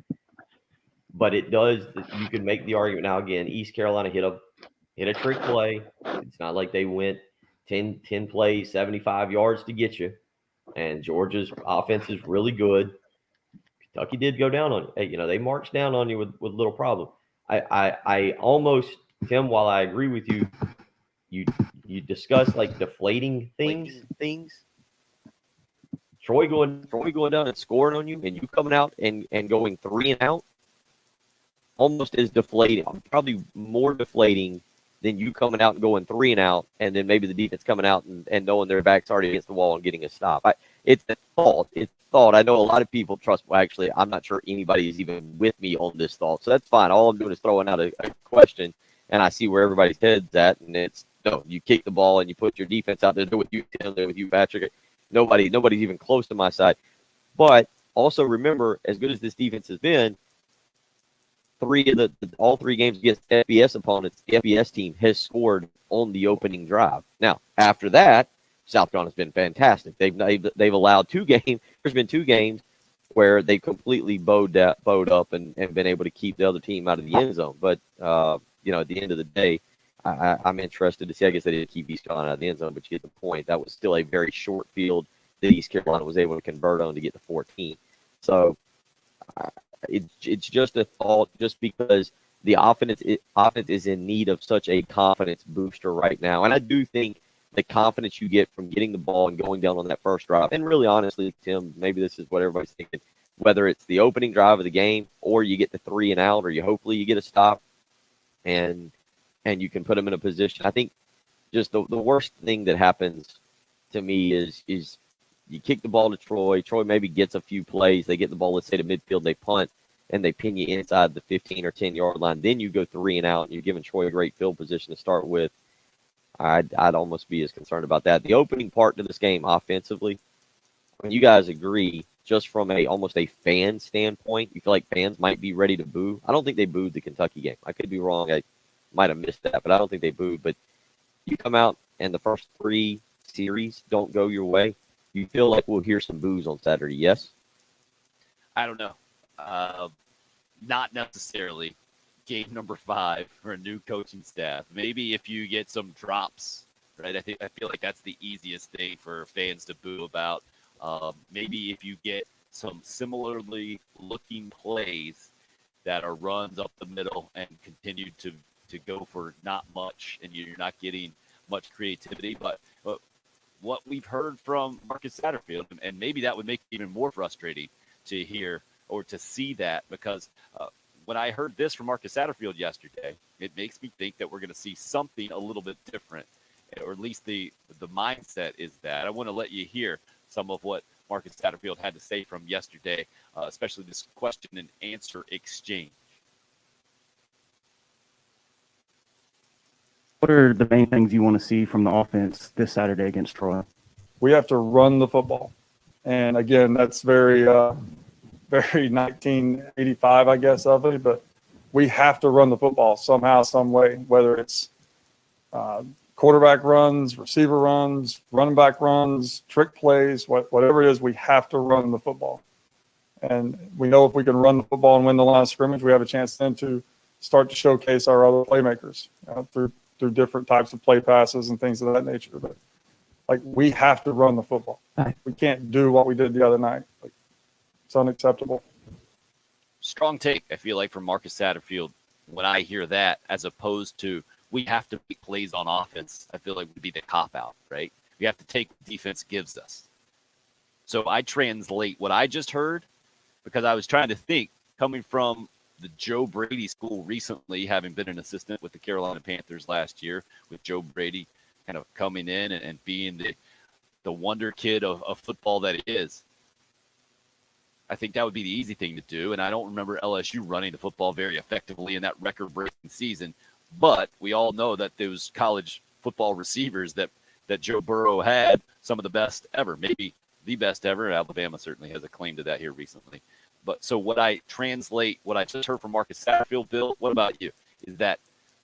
But it does. You can make the argument now. Again, East Carolina hit a trick play. It's not like they went 10 plays, 75 yards to get you. And Georgia's offense is really good. Kentucky did go down on you. Hey, they marched down on you with little problem. I almost, Tim, while I agree with you, you discuss like deflating things. Troy going down and scoring on you, and you coming out and going 3-and-out, almost is deflating. Probably more deflating than you coming out and going 3-and-out, and then maybe the defense coming out and knowing their back's already against the wall and getting a stop. It's a thought. It's thought. I know a lot of people trust. Well, actually, I'm not sure anybody is even with me on this thought, so that's fine. All I'm doing is throwing out a question, and I see where everybody's head's at, and it's no. You kick the ball and you put your defense out there. There with you, Tim. There with you, Patrick. Nobody's even close to my side. But also remember, as good as this defense has been, all 3 games against FBS opponents, the FBS team has scored on the opening drive. Now, after that, South Carolina's been fantastic. They've allowed 2 games. There's been 2 games where they completely bowed up and been able to keep the other team out of the end zone. But at the end of the day, I'm interested to see. I guess they didn't keep East Carolina out of the end zone, but you get the point. That was still a very short field that East Carolina was able to convert on to get to 14. So it's just a thought, just because the offense is in need of such a confidence booster right now. And I do think the confidence you get from getting the ball and going down on that first drive, and really honestly, Tim, maybe this is what everybody's thinking, whether it's the opening drive of the game or you get the 3-and-out, or hopefully you get a stop and you can put them in a position. I think just the worst thing that happens to me is you kick the ball to Troy. Troy maybe gets a few plays. They get the ball, let's say, to midfield. They punt, and they pin you inside the 15 or 10-yard line. Then you go 3-and-out, and you're giving Troy a great field position to start with. I'd almost be as concerned about that. The opening part of this game offensively, when you guys agree, just from almost a fan standpoint, you feel like fans might be ready to boo. I don't think they booed the Kentucky game. I could be wrong. I might have missed that, but I don't think they booed. But you come out and the first 3 series don't go your way, you feel like we'll hear some boos on Saturday, yes? I don't know. Not necessarily. Game number 5 for a new coaching staff. Maybe if you get some drops, right? I feel like that's the easiest thing for fans to boo about. Maybe if you get some similarly looking plays that are runs up the middle and continue to go for not much, and you're not getting much creativity. But what we've heard from Marcus Satterfield, and maybe that would make it even more frustrating to hear or to see that, because when I heard this from Marcus Satterfield yesterday, it makes me think that we're going to see something a little bit different, or at least the mindset is that. I want to let you hear some of what Marcus Satterfield had to say from yesterday, especially this question and answer exchange. What are the main things you want to see from the offense this Saturday against Troy? We have to run the football. And again, that's very very 1985, I guess, of it, but we have to run the football somehow, some way, whether it's quarterback runs, receiver runs, running back runs, trick plays, whatever it is, we have to run the football. And we know if we can run the football and win the line of scrimmage, we have a chance then to start to showcase our other playmakers through different types of play passes and things of that nature. But like, we have to run the football. Right. We can't do what we did the other night. Like, it's unacceptable. Strong take, I feel like, from Marcus Satterfield when I hear that, as opposed to we have to make plays on offense. I feel like would be the cop out, right? We have to take what defense gives us. So I translate what I just heard, because I was trying to think, coming from the Joe Brady school recently, having been an assistant with the Carolina Panthers last year, with Joe Brady kind of coming in and being the wonder kid of football that he is. I think that would be the easy thing to do. And I don't remember LSU running the football very effectively in that record-breaking season. But we all know that those college football receivers that Joe Burrow had, some of the best ever, maybe the best ever. Alabama certainly has a claim to that here recently. But so what I translate, what I just heard from Marcus Satterfield, Bill, what about you? Is that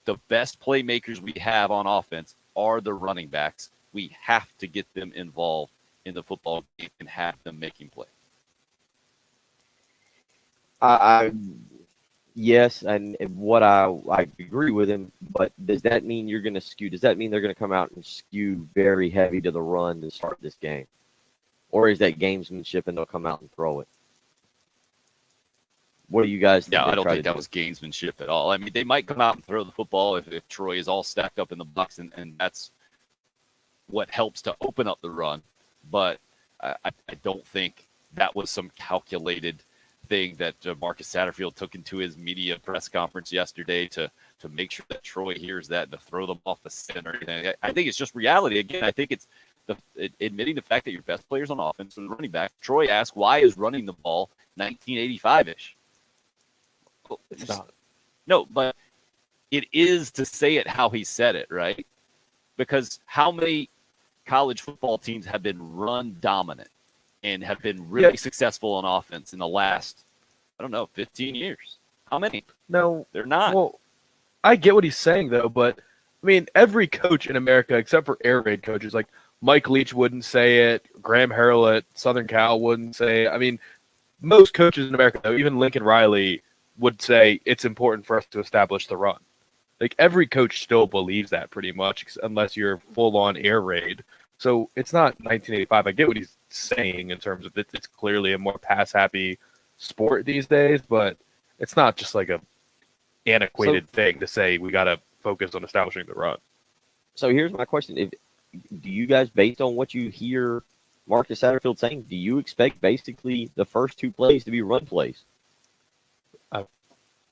the best playmakers we have on offense are the running backs. We have to get them involved in the football game and have them making plays. Yes, and what I agree with him, but does that mean you're going to skew? Does that mean they're going to come out and skew very heavy to the run to start this game? Or is that gamesmanship and they'll come out and throw it? What do you guys think? Yeah, I don't think that was gamesmanship at all. I mean, they might come out and throw the football if Troy is all stacked up in the box, and that's what helps to open up the run. But I don't think that was some calculated thing that Marcus Satterfield took into his media press conference yesterday to make sure that Troy hears that and to throw them off the scent or anything. I think it's just reality. Again, I think it's admitting the fact that your best players on offense are the running back. Troy asked, why is running the ball 1985-ish? It's not. No, but it is to say it how he said it, right? Because how many college football teams have been run dominant and have been really successful on offense in the last, 15 years? How many? No, they're not. Well, I get what he's saying, though, but I mean, every coach in America, except for air raid coaches, like Mike Leach wouldn't say it, Graham Harrell at Southern Cal wouldn't say it. I mean, most coaches in America, though, even Lincoln Riley, would say it's important for us to establish the run. Like, every coach still believes that pretty much, unless you're full-on air raid. So it's not 1985. I get what he's saying in terms of it's clearly a more pass-happy sport these days, but it's not just like a antiquated thing to say we got to focus on establishing the run. So here's my question. Do you guys, based on what you hear Marcus Satterfield saying, do you expect basically the first two plays to be run plays?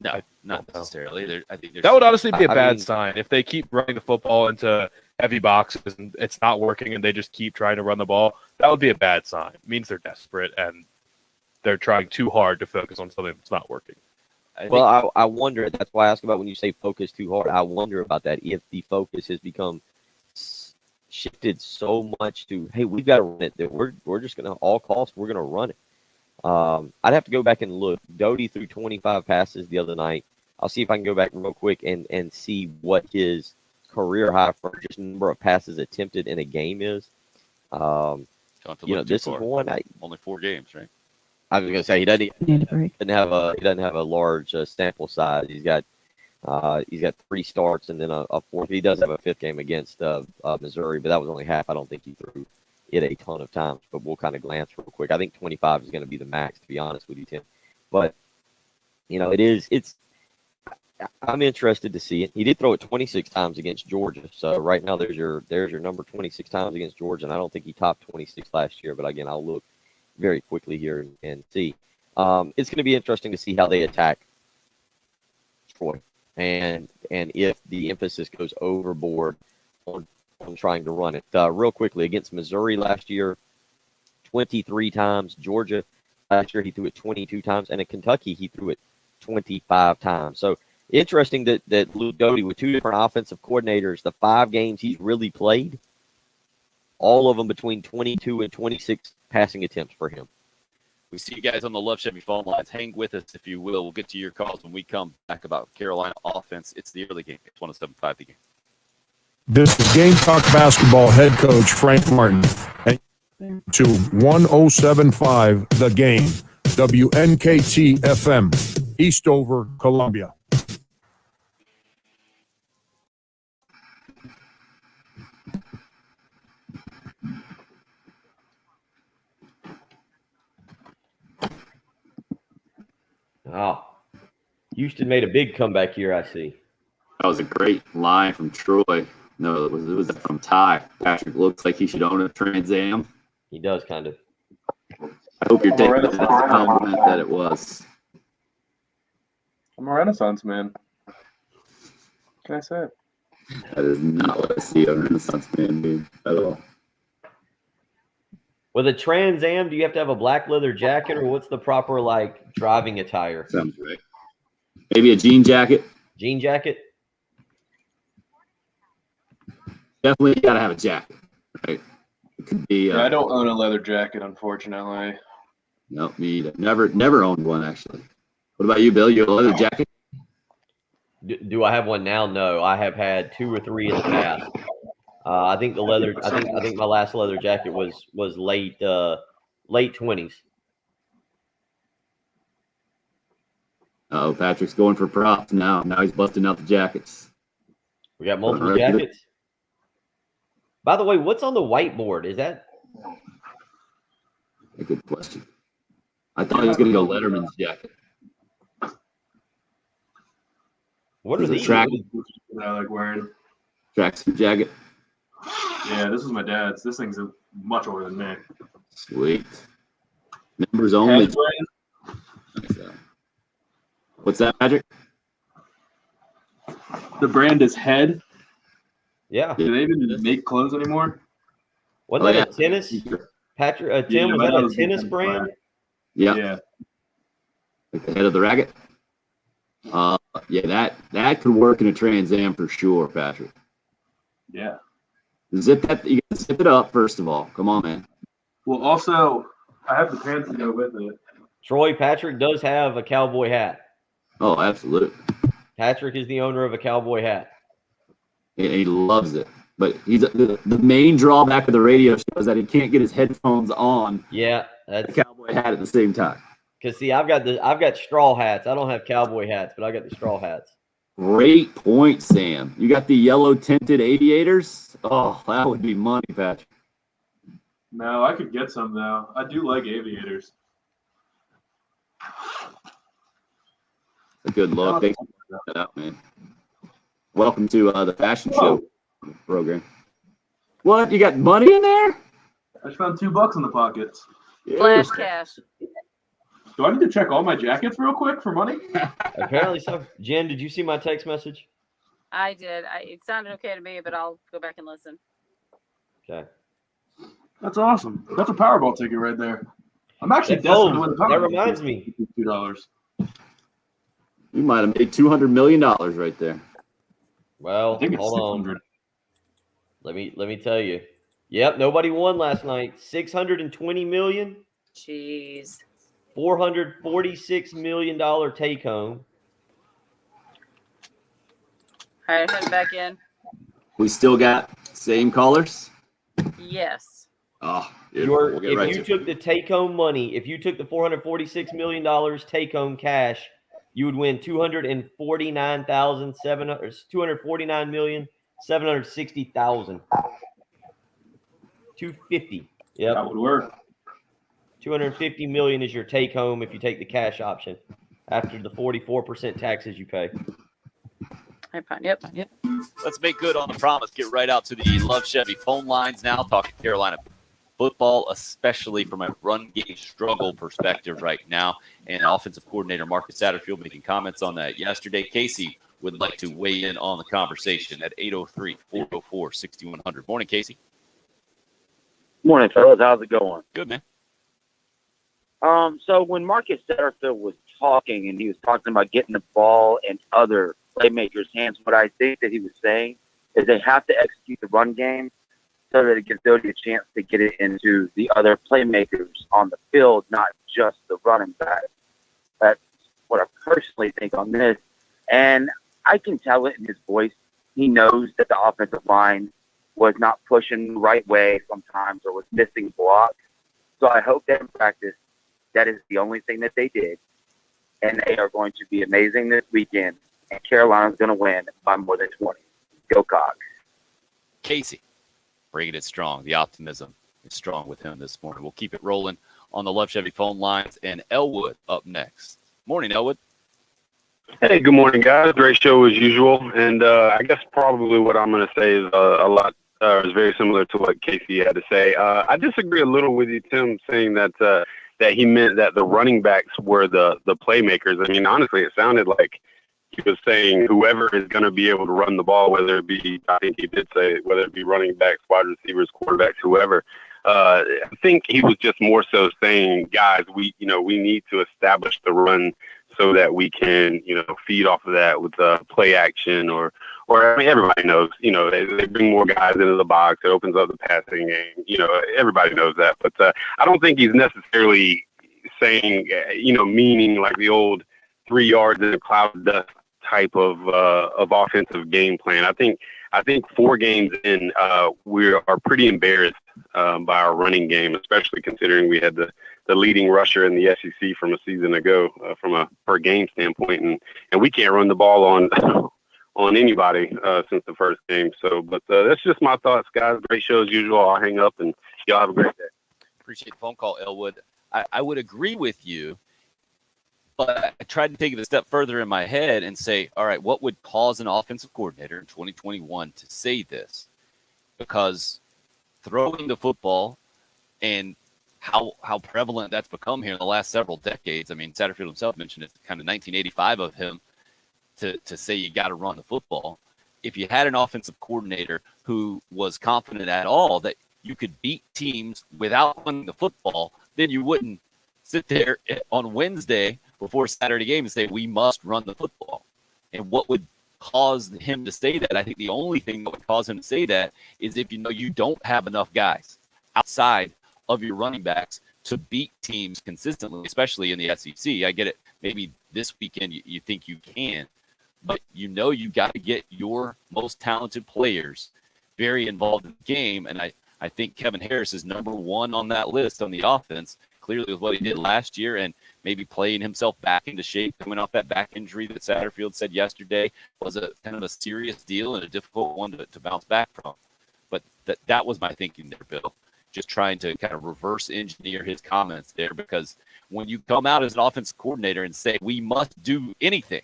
No, not necessarily. I think that would honestly be a bad sign if they keep running the football into heavy boxes and it's not working and they just keep trying to run the ball. That would be a bad sign. It means they're desperate and they're trying too hard to focus on something that's not working. Well, I wonder. That's why I ask about when you say focus too hard. I wonder about that. If the focus has become shifted so much to, hey, we've got to run it, that we're just going to, all costs, we're going to run it. I'd have to go back and look. Doty threw 25 passes the other night. I'll see if I can go back real quick and see what his career high for just number of passes attempted in a game is. This is one. Only 4 games, right? I was going to say he doesn't have a large sample size. He's got 3 starts and then a fourth. He does have a 5th game against Missouri, but that was only half. I don't think he threw it a ton of times, but we'll kind of glance real quick. I think 25 is going to be the max, to be honest with you, Tim. But I'm interested to see it. He did throw it 26 times against Georgia, so right now there's your number, 26 times against Georgia, and I don't think he topped 26 last year. But again, I'll look very quickly here and see. It's going to be interesting to see how they attack Troy, and if the emphasis goes overboard on trying to run it. Real quickly, against Missouri last year, 23 times. Georgia last year, he threw it 22 times. And at Kentucky, he threw it 25 times. So interesting that Luke Doty, with 2 different offensive coordinators, the 5 games he's really played, all of them between 22 and 26 passing attempts for him. We see you guys on the Love Chevy phone lines. Hang with us, if you will. We'll get to your calls when we come back about Carolina offense. It's the early game. It's 107.5 The Game. This is Gamecock basketball head coach Frank Martin. And to 107.5 The Game, WNKT FM, Eastover, Columbia. Oh, Houston made a big comeback here, I see. That was a great line from Troy. No, it was from Ty. Patrick looks like he should own a Trans Am. He does, kind of. I hope you're taking that as a compliment that it was. I'm a Renaissance man. Can I say it? That is not what I see a Renaissance man do at all. With a Trans Am, do you have to have a black leather jacket, or what's the proper like driving attire? Sounds right. Maybe a jean jacket. Jean jacket. Definitely got to have a jacket, right? It could be. Yeah, I don't own a leather jacket, unfortunately. No, me either. Never owned one actually. What about you, Bill? You have a leather jacket? Do I have one now? No, I have had 2 or 3 in the past. I think the leather. I think my last leather jacket was late 20s. Oh, Patrick's going for props now. Now he's busting out the jackets. We got multiple jackets. By the way, what's on the whiteboard? Is that a good question? I thought he was going to go Letterman's jacket. What are these? That I like wearing. Tracksuit jacket. Yeah, this is my dad's. This thing's much older than me. Sweet. Members only. Head brand. What's that, Patrick? The brand is Head. Yeah. Do they even make clothes anymore? Wasn't that a tennis? Patrick, Tim, was that a tennis brand? Yeah. Yeah. Like the head of the racket. Yeah, that could work in a Trans Am for sure, Patrick. Yeah. Zip that. You gotta zip it up first of all. Come on, man. Well, also, I have the pants to go with it. Troy, Patrick does have a cowboy hat. Oh, absolutely. Patrick is the owner of a cowboy hat. He loves it. But he's the main drawback of the radio show is that he can't get his headphones on. Yeah, that's the cowboy hat at the same time. Because see, I've got straw hats. I don't have cowboy hats, but I got the straw hats. Great point, Sam. You got the yellow tinted aviators? Oh, that would be money, Patrick. No, I could get some though. I do like aviators. A good look. Thanks for bringing that up, man. Welcome to the fashion show program. What? You got money in there? I just found $2 in the pockets. Flash cash. Do I need to check all my jackets real quick for money? Apparently so. Jen, did you see my text message? I did. It sounded okay to me, but I'll go back and listen. Okay. That's awesome. That's a Powerball ticket right there. I'm actually destined to win the Powerball. That reminds me. $2. You might have made $200 million right there. Well, I think it's hold 600. on. Let me tell you. Yep, nobody won last night. $620 million. Jeez. $446 million take home. All right, head back in. We still got same callers? Yes. Oh, If you took the take home money, if you took the $446 million take home cash, you would win $249,760,000. 250. Yep. That would work. 250 million is your take home if you take the cash option after the 44% taxes you pay. Yep. Let's make good on the promise. Get right out to the Love Chevy phone lines now. Talking Carolina football, especially from a run game struggle perspective right now. And offensive coordinator Marcus Satterfield making comments on that yesterday. Casey would like to weigh in on the conversation at 803-404-6100. Morning, Casey. Morning, fellas. How's it going? Good, man. So when Marcus Satterfield was talking and he was talking about getting the ball in other playmakers' hands, what I think that he was saying is they have to execute the run game so that it gives Doty a chance to get it into the other playmakers on the field, not just the running back. That's what I personally think on this. And I can tell it in his voice. He knows that the offensive line was not pushing the right way sometimes or was missing blocks. So I hope that in practice, that is the only thing that they did. And they are going to be amazing this weekend. And Carolina's going to win by more than 20. Go Cox. Casey, bringing it strong. The optimism is strong with him this morning. We'll keep it rolling on the Love Chevy phone lines. And Elwood up next. Morning, Elwood. Hey, good morning, guys. Great show as usual. And I guess probably what I'm going to say is is very similar to what Casey had to say. I disagree a little with you, Tim, saying that that he meant that the running backs were the playmakers. I mean, honestly, it sounded like he was saying whoever is going to be able to run the ball, whether it be, I think he did say, whether it be running backs, wide receivers, quarterbacks, whoever. I think he was just more so saying, guys, we need to establish the run so that we can, feed off of that with play action or I mean, everybody knows, they bring more guys into the box. It opens up the passing game. Everybody knows that. But I don't think he's necessarily saying, meaning like the old 3 yards in a cloud of dust type of offensive game plan. I think 4 games in, we are pretty embarrassed by our running game, especially considering we had the leading rusher in the SEC from a season ago from a per game standpoint, and we can't run the ball on anybody since the first game. So, but that's just my thoughts, guys. Great show as usual. I'll hang up, and y'all have a great day. Appreciate the phone call, Elwood. I would agree with you, but I tried to take it a step further in my head and say, all right, what would cause an offensive coordinator in 2021 to say this? Because throwing the football and how prevalent that's become here in the last several decades. I mean, Satterfield himself mentioned it's kind of 1985 of him to say you got to run the football. If you had an offensive coordinator who was confident at all that you could beat teams without running the football, then you wouldn't sit there on Wednesday before Saturday game and say, we must run the football. And what would cause him to say that? I think the only thing that would cause him to say that is if you don't have enough guys outside of your running backs to beat teams consistently, especially in the SEC. I get it. Maybe this weekend you think you can, but you got to get your most talented players very involved in the game. And I think Kevin Harris is number 1 on that list on the offense, clearly with what he did last year and maybe playing himself back into shape coming off that back injury that Satterfield said yesterday was a kind of a serious deal and a difficult one to bounce back from. But that was my thinking there, Bill. Just trying to kind of reverse engineer his comments there, because when you come out as an offensive coordinator and say, we must do anything,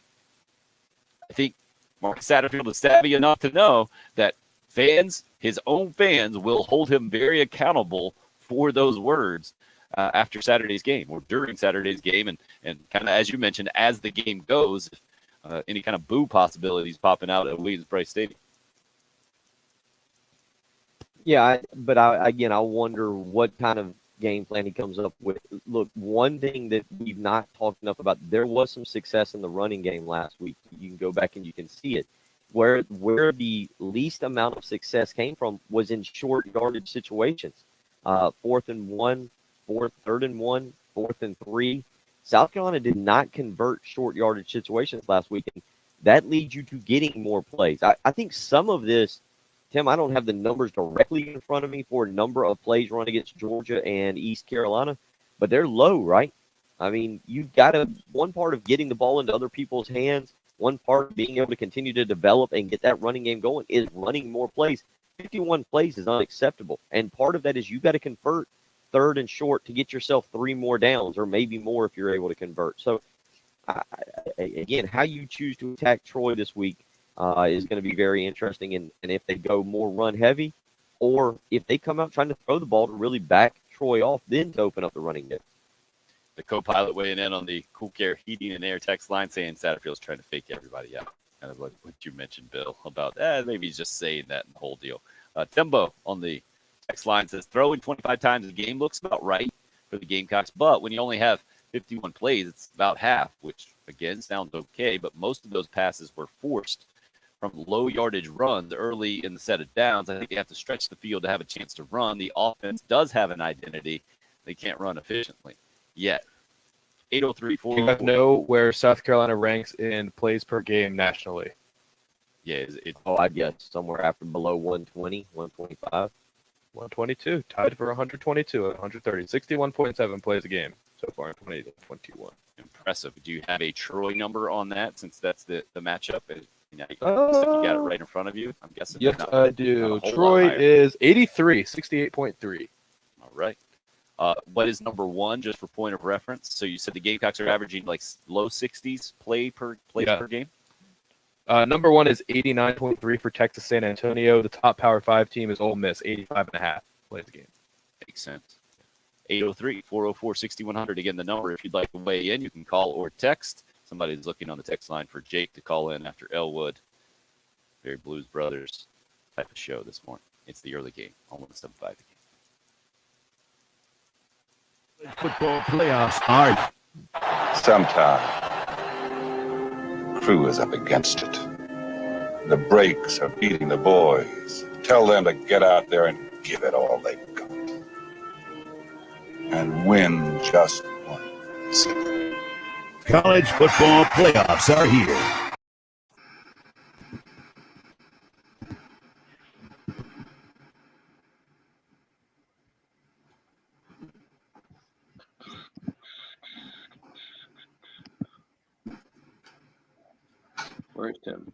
I think Marcus Satterfield is savvy enough to know that his own fans, will hold him very accountable for those words after Saturday's game or during Saturday's game. And kind of, as you mentioned, as the game goes, any kind of boo possibilities popping out at Williams-Brice Stadium. Yeah, but I wonder what kind of game plan he comes up with. Look, one thing that we've not talked enough about, there was some success in the running game last week. You can go back and you can see it. Where the least amount of success came from was in short yardage situations. 4th and 1, 3rd and 1, 4th and 3. South Carolina did not convert short yardage situations last week, and that leads you to getting more plays. I think some of this, Tim, I don't have the numbers directly in front of me for a number of plays run against Georgia and East Carolina, but they're low, right? I mean, you've got to, one part of getting the ball into other people's hands, one part of being able to continue to develop and get that running game going is running more plays. 51 plays is unacceptable. And part of that is you got to convert 3rd and short to get yourself 3 more downs, or maybe more if you're able to convert. So, again, how you choose to attack Troy this week is going to be very interesting. And if they go more run heavy, or if they come out trying to throw the ball to really back Troy off, then to open up the running game. The co-pilot weighing in on the Cool Care Heating and Air text line saying Satterfield's trying to fake everybody out. Kind of what you mentioned, Bill, about maybe he's just saying that in the whole deal. Timbo on the text line says throwing 25 times a game looks about right for the Gamecocks, but when you only have 51 plays, it's about half, which again sounds okay, but most of those passes were forced from low yardage runs early in the set of downs. I think they have to stretch the field to have a chance to run. The offense does have an identity. They can't run efficiently yet. 803 Do you guys know where South Carolina ranks in plays per game nationally? Yeah, I'd guess somewhere after below 120, 125. 122, tied for 122 at 130, 61.7 plays a game so far in 2021. Impressive. Do you have a Troy number on that since that's the matchup? You got it right in front of you. I'm guessing. Yes, not- I not do. a whole lot Troy higher. is 83, 68.3. All right. What is number one, just for point of reference? So you said the Gamecocks are averaging like low 60s plays per game? Number one is 89.3 for Texas San Antonio. The top Power 5 team is Ole Miss, 85.5 plays a game. Makes sense. 803-404-6100. Again, the number, if you'd like to weigh in, you can call or text. Somebody's looking on the text line for Jake to call in after Elwood. Very Blues Brothers type of show this morning. It's the early game on 175 The Game. Football playoffs are Sometime, crew is up against it. The breaks are beating the boys. Tell them to get out there and give it all they've got. And win just once. college football playoffs are here. Where's Tim?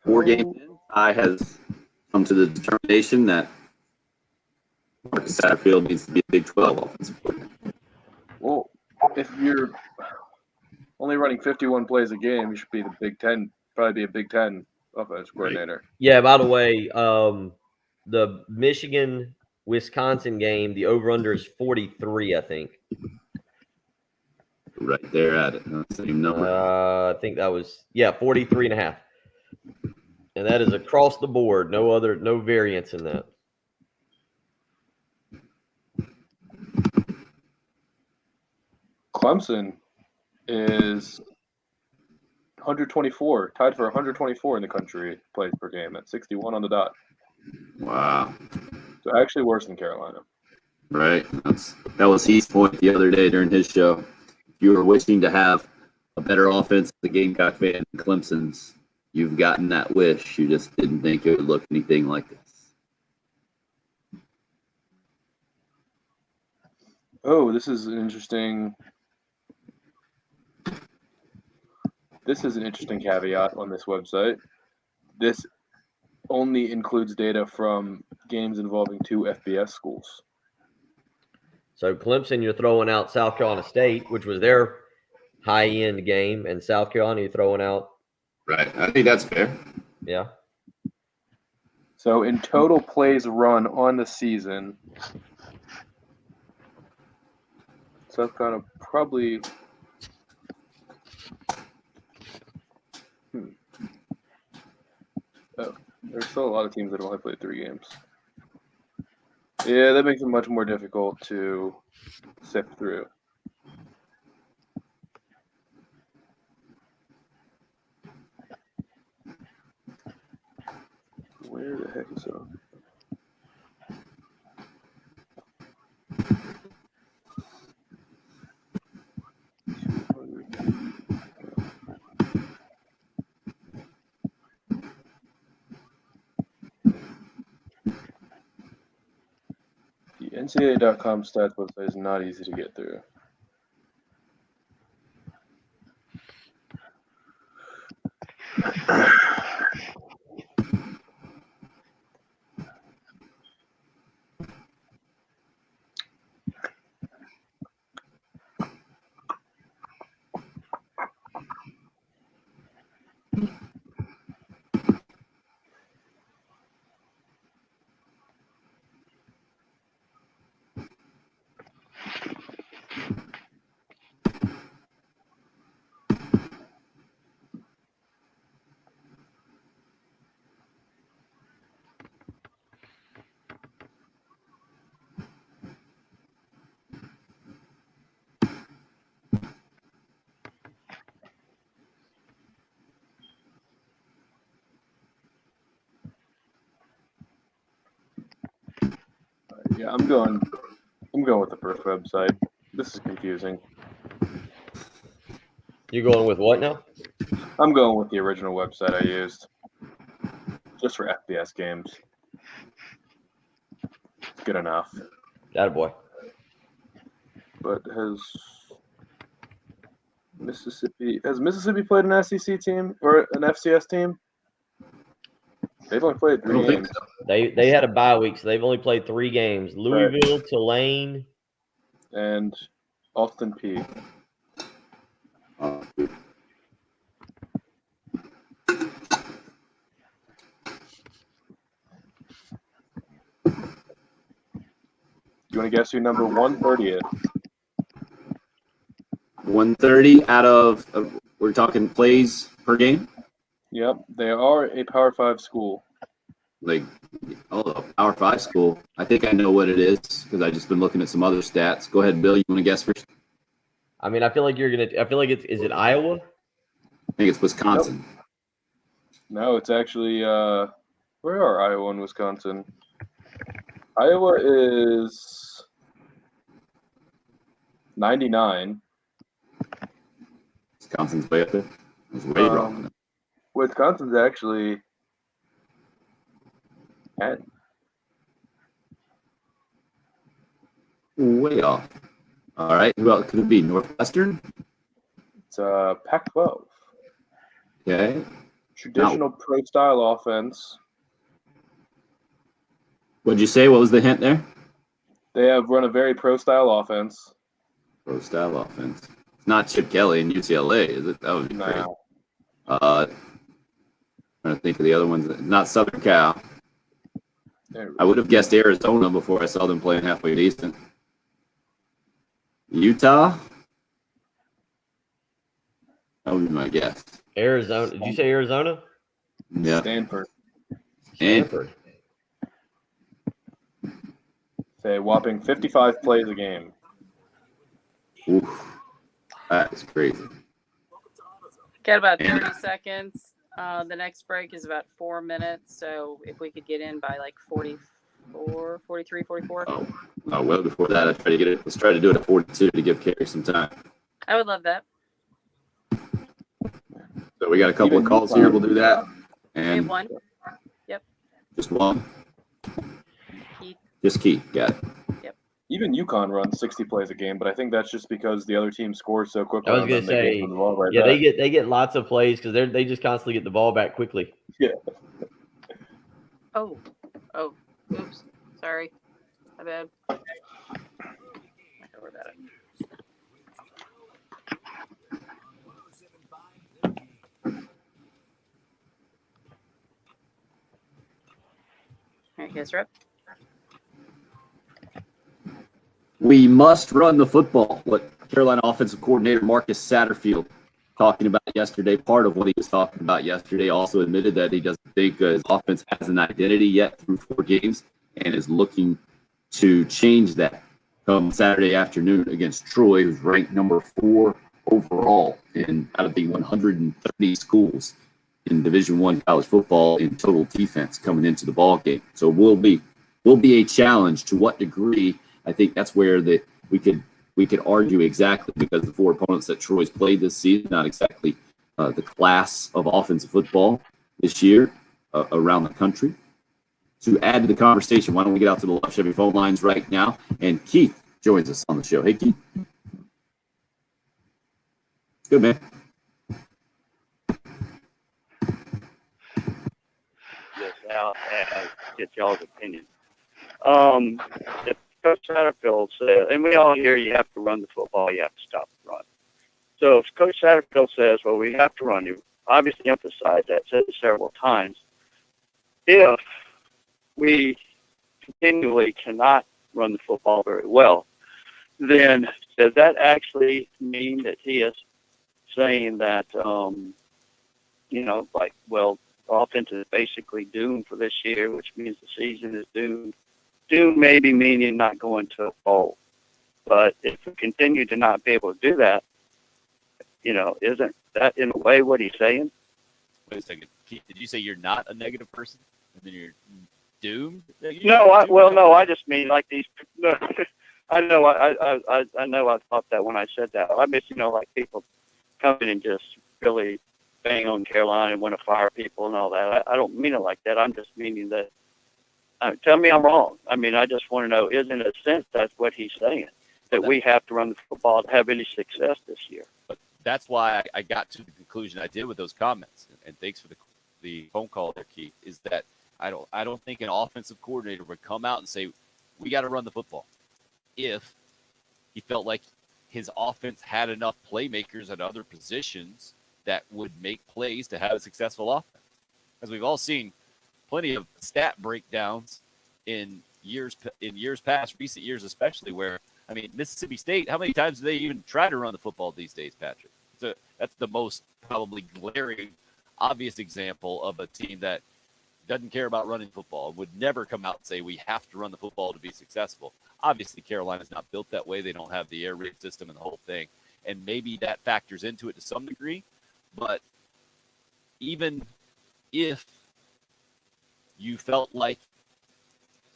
Four games in, I has come to the determination that Marcus Satterfield needs to be a Big 12 offensive coordinator. Well, if you're only running 51 plays a game, you should be the Big Ten, probably be a Big Ten offense coordinator. Yeah, by the way, the Michigan Wisconsin game, the over under is 43, I think. Right there at it. Same number. I think that was 43 and a half. And that is across the board. No variance in that. Clemson is 124, tied for 124 in the country plays per game at 61 on the dot. Wow. So actually worse than Carolina. Right. That was Heath's point the other day during his show. If you were wishing to have a better offense as a Gamecock fan than Clemson's, you've gotten that wish. You just didn't think it would look anything like this. Oh, this is an interesting caveat on this website. This only includes data from games involving two FBS schools. So Clemson, you're throwing out South Carolina State, which was their high-end game, and South Carolina, you're throwing out. Right. I think that's fair. Yeah. So in total plays run on the season, South Carolina probably Oh, there's still a lot of teams that only played 3 games. Yeah, that makes it much more difficult to sift through. Where the heck is it? The NCAA.com stats website is not easy to get through. Yeah, I'm going with the first website. This is confusing. You're going with what now? I'm going with the original website I used, just for FBS games. Good enough. Attaboy. But has Mississippi played an SEC team or an FCS team? They've only played 3 games. So. They had a bye week, so they've only played 3 games: Louisville, Tulane, and Austin Peay. You want to guess who number 130 is? 130 out of we're talking plays per game? Yep, they are a Power 5 school. Like, a Power 5 school. I think I know what it is because I've just been looking at some other stats. Go ahead, Bill. You want to guess first? I mean, I feel like is it Iowa? I think it's Wisconsin. Nope. No, it's actually where are Iowa and Wisconsin? Iowa is 99. Wisconsin's way up there. I was way wrong. Wisconsin's actually 10. Way off. All right. Who else could it be? Northwestern? It's Pac-12. Okay. Traditional pro-style offense. What'd you say? What was the hint there? They have run a very pro-style offense. Pro-style offense. It's not Chip Kelly in UCLA, is it? That would be great. Trying to think of the other ones. Not Southern Cal. I would have guessed Arizona before I saw them playing halfway decent. Utah? That would be my guess. Arizona. Did you say Arizona? Yeah. Stanford. Stanford. Say whopping 55 plays a game. Oof. That is crazy. Got about 30 seconds. The next break is about 4 minutes. So if we could get in by like 44, 43, 44. Oh, well before that, I try to get it. Let's try to do it at 42 to give Carrie some time. I would love that. So we got a couple of calls here. We'll do that. We have And one. Yep. just one. Keith. Just Keith. Got it. Yep. Even UConn runs 60 plays a game, but I think that's just because the other team scores so quickly. I was gonna say, they get lots of plays because they just constantly get the ball back quickly. Yeah. Oh, oops. Sorry. My bad. I don't worry about it. All right, here's Rip. We must run the football. What Carolina offensive coordinator Marcus Satterfield talking about yesterday, part of what he was talking about yesterday, also admitted that he doesn't think his offense has an identity yet through 4 games and is looking to change that come Saturday afternoon against Troy, who's ranked number 4 overall out of the 130 schools in Division I college football in total defense coming into the ball game. So will be a challenge. To what degree? I think that's where we could argue exactly, because the 4 opponents that Troy's played this season, not exactly the class of offensive football this year around the country. To add to the conversation, why don't we get out to the Love Chevy phone lines right now? And Keith joins us on the show. Hey, Keith. Good, man. Just out and get y'all's opinion. If Coach Satterfield says, and we all hear you have to run the football, you have to stop the run. So if Coach Satterfield says, well, we have to run, you obviously emphasize that, said it several times. If we continually cannot run the football very well, then does that actually mean that he is saying that, offense is basically doomed for this year, which means the season is doomed? Doomed maybe meaning not going to a bowl. But if we continue to not be able to do that, isn't that in a way what he's saying? Wait a second. Keith, did you say you're not a negative person? And then you're doomed? I just mean like these. No, I know. I know. I thought that when I said that. I miss, like people come in and just really bang on Carolina and want to fire people and all that. I don't mean it like that. I'm just meaning that. Tell me I'm wrong. I mean, I just want to know. Is in a sense that's what he's saying, that we have to run the football to have any success this year. But that's why I got to the conclusion I did with those comments. And thanks for the phone call there, Keith. Is that I don't think an offensive coordinator would come out and say we got to run the football if he felt like his offense had enough playmakers at other positions that would make plays to have a successful offense. As we've all seen, plenty of stat breakdowns in years past, recent years especially, where, I mean, Mississippi State, how many times do they even try to run the football these days, Patrick? That's the most probably glaring, obvious example of a team that doesn't care about running football, would never come out and say we have to run the football to be successful. Obviously, Carolina's not built that way. They don't have the air raid system and the whole thing. And maybe that factors into it to some degree. But even if you felt like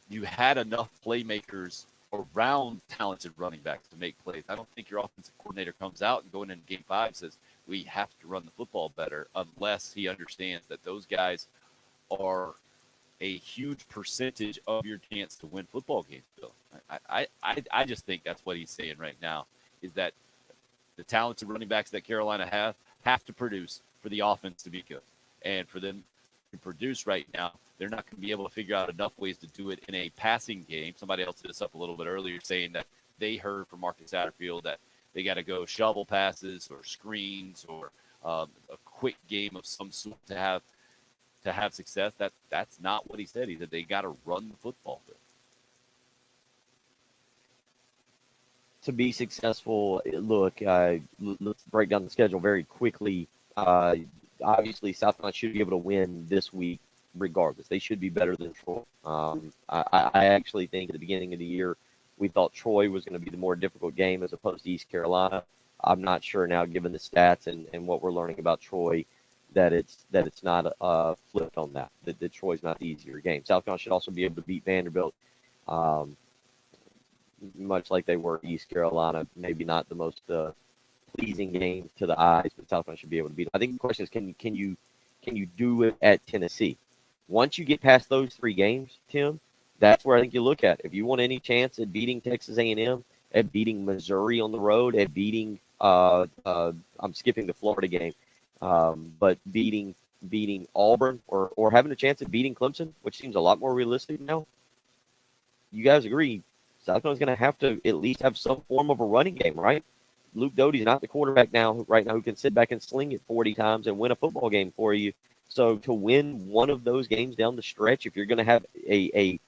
you had enough playmakers around talented running backs to make plays, I don't think your offensive coordinator comes out and going into game 5 says we have to run the football better, unless he understands that those guys are a huge percentage of your chance to win football games, Bill. I just think that's what he's saying right now, is that the talented running backs that Carolina have to produce for the offense to be good. And for them to produce right now, they're not going to be able to figure out enough ways to do it in a passing game. Somebody else did this up a little bit earlier, saying that they heard from Marcus Satterfield that they got to go shovel passes or screens or a quick game of some sort to have success. That's not what he said. He said they got to run the football. To be successful, look, let's break down the schedule very quickly. Obviously, South Carolina should be able to win this week regardless. They should be better than Troy. I actually think at the beginning of the year, we thought Troy was going to be the more difficult game as opposed to East Carolina. I'm not sure now, given the stats and what we're learning about Troy, that it's not flipped on that Troy's not the easier game. South Carolina should also be able to beat Vanderbilt, much like they were East Carolina. Maybe not the most pleasing game to the eyes, but South Carolina should be able to beat. I think the question is, can you do it at Tennessee? Once you get past those 3 games, Tim, that's where I think you look at. If you want any chance at beating Texas A&M, at beating Missouri on the road, at beating I'm skipping the Florida game, but beating Auburn or having a chance at beating Clemson, which seems a lot more realistic now. You guys agree South Carolina's going to have to at least have some form of a running game, right? Luke Doty's not the quarterback right now who can sit back and sling it 40 times and win a football game for you. So to win one of those games down the stretch, if you're going to have a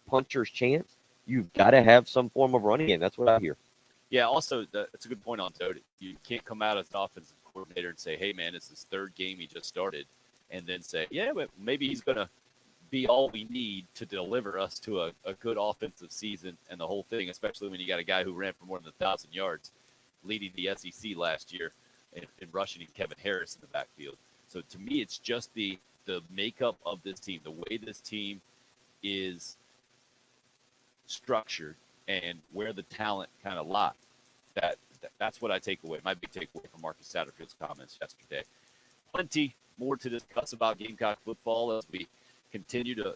puncher's chance, you've got to have some form of running game. That's what I hear. Yeah, also, that's a good point on Doty. You can't come out as an offensive coordinator and say, hey, man, it's his 3rd game he just started, and then say, yeah, but maybe he's going to be all we need to deliver us to a good offensive season and the whole thing, especially when you got a guy who ran for more than 1,000 yards leading the SEC last year in rushing and Kevin Harris in the backfield. So to me, it's just the makeup of this team, the way this team is structured and where the talent kind of lies. That's what I take away. My big takeaway from Marcus Satterfield's comments yesterday. Plenty more to discuss about Gamecock football as we continue to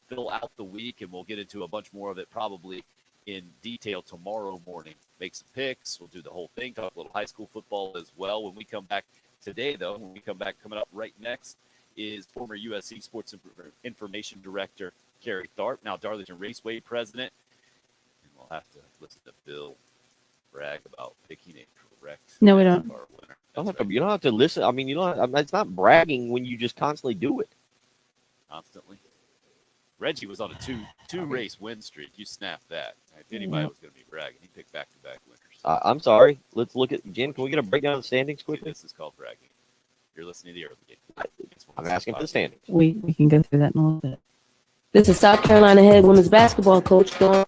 fill out the week, and we'll get into a bunch more of it probably in detail tomorrow morning. Make some picks. We'll do the whole thing, talk a little high school football as well. When we come back today, though, coming up right next is former USC Sports Information Director Carrie Tharp, now Darlington Raceway President. And we'll have to listen to Bill brag about picking a correct. No, we don't. You don't have to listen. I mean, it's not bragging when you just constantly do it. Constantly. Reggie was on a two race win streak. You snapped that. If anybody was going to be bragging, he picked back-to-back winners. I'm sorry. Let's look at Jen. Can we get a breakdown of the standings quickly? This is called bragging. You're listening to the early game. I'm asking for the standings. We can go through that in a little bit. This is South Carolina head women's basketball coach Dawn,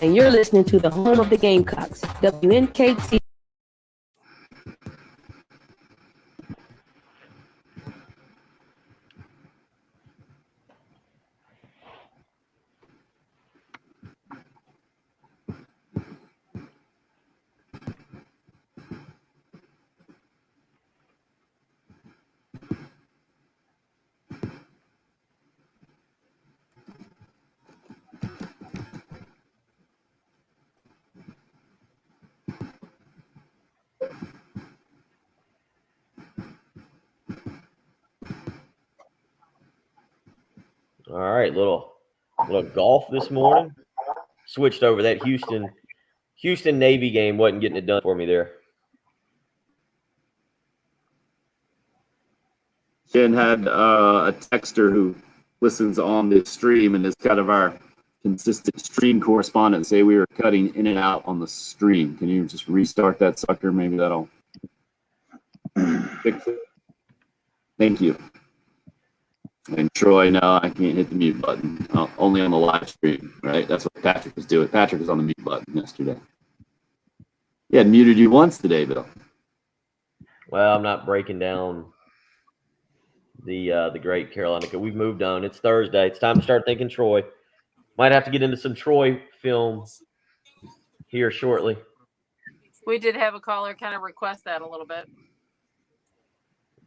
and you're listening to the home of the Gamecocks, WNKT. All right, little golf this morning. Switched over. That Houston Navy game wasn't getting it done for me there. Jen had a texter who listens on this stream and is kind of our consistent stream correspondent say we were cutting in and out on the stream. Can you just restart that sucker? Maybe that'll fix it. Thank you. And Troy, no, I can't hit the mute button. Only on the live stream, right? That's what Patrick was doing. Patrick was on the mute button yesterday. He had muted you once today, Bill. Well, I'm not breaking down the great Carolina. We've moved on. It's Thursday. It's time to start thinking Troy. Might have to get into some Troy film here shortly. We did have a caller kind of request that a little bit.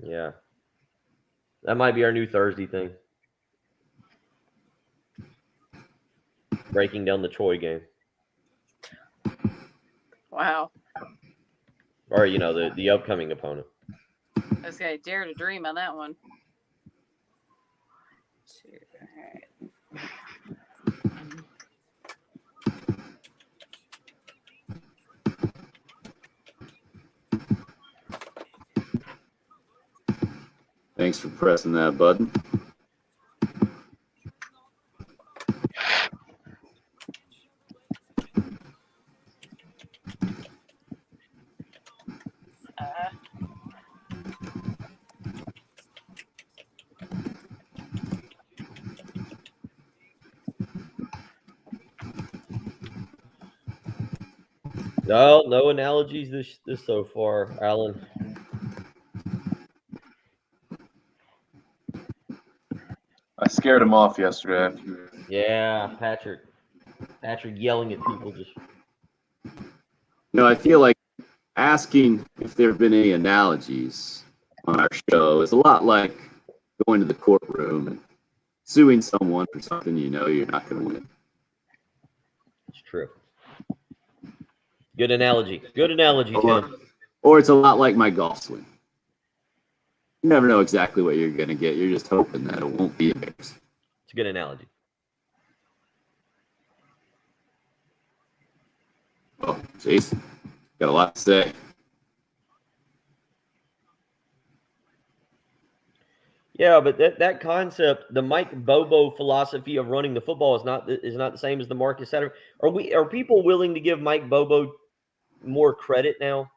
Yeah. That might be our new Thursday thing. Breaking down the Troy game. Wow. Or, the upcoming opponent. Okay, dare to dream on that one. All right. Thanks for pressing that button. No analogies this so far, Alan. I scared him off yesterday. Yeah, Patrick yelling at people just. I feel like asking if there have been any analogies on our show is a lot like going to the courtroom and suing someone for something you're not going to win. It's true. Good analogy. Good analogy, Tim. Or it's a lot like my golf swing. You never know exactly what you're going to get. You're just hoping that it won't be embarrassing. It's a good analogy. Oh, Jason, got a lot to say. Yeah, but that concept, the Mike Bobo philosophy of running the football is not the same as the Marcus Satterfield. Are people willing to give Mike Bobo more credit now?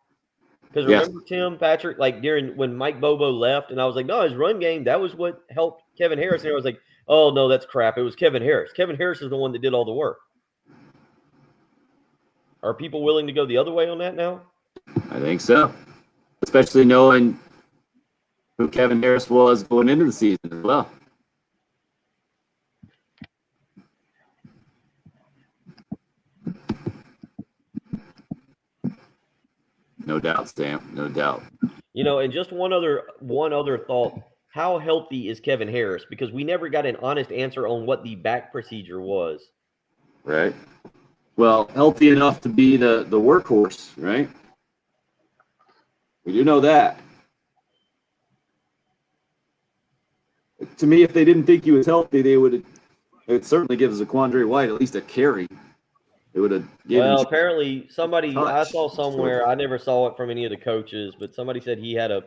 Because remember, Tim, Patrick, like when Mike Bobo left, and I was like, no, his run game, that was what helped Kevin Harris. And I was like, oh, no, that's crap. It was Kevin Harris. Kevin Harris is the one that did all the work. Are people willing to go the other way on that now? I think so. Especially knowing who Kevin Harris was going into the season as well. No doubt, Sam. No doubt. And just one other thought. How healthy is Kevin Harris? Because we never got an honest answer on what the back procedure was. Right. Well, healthy enough to be the workhorse, right? We do know that. To me, if they didn't think he was healthy, they would certainly give Zaquandre White at least a carry. It would have given. Well, apparently somebody I saw somewhere. I never saw it from any of the coaches, but somebody said he had a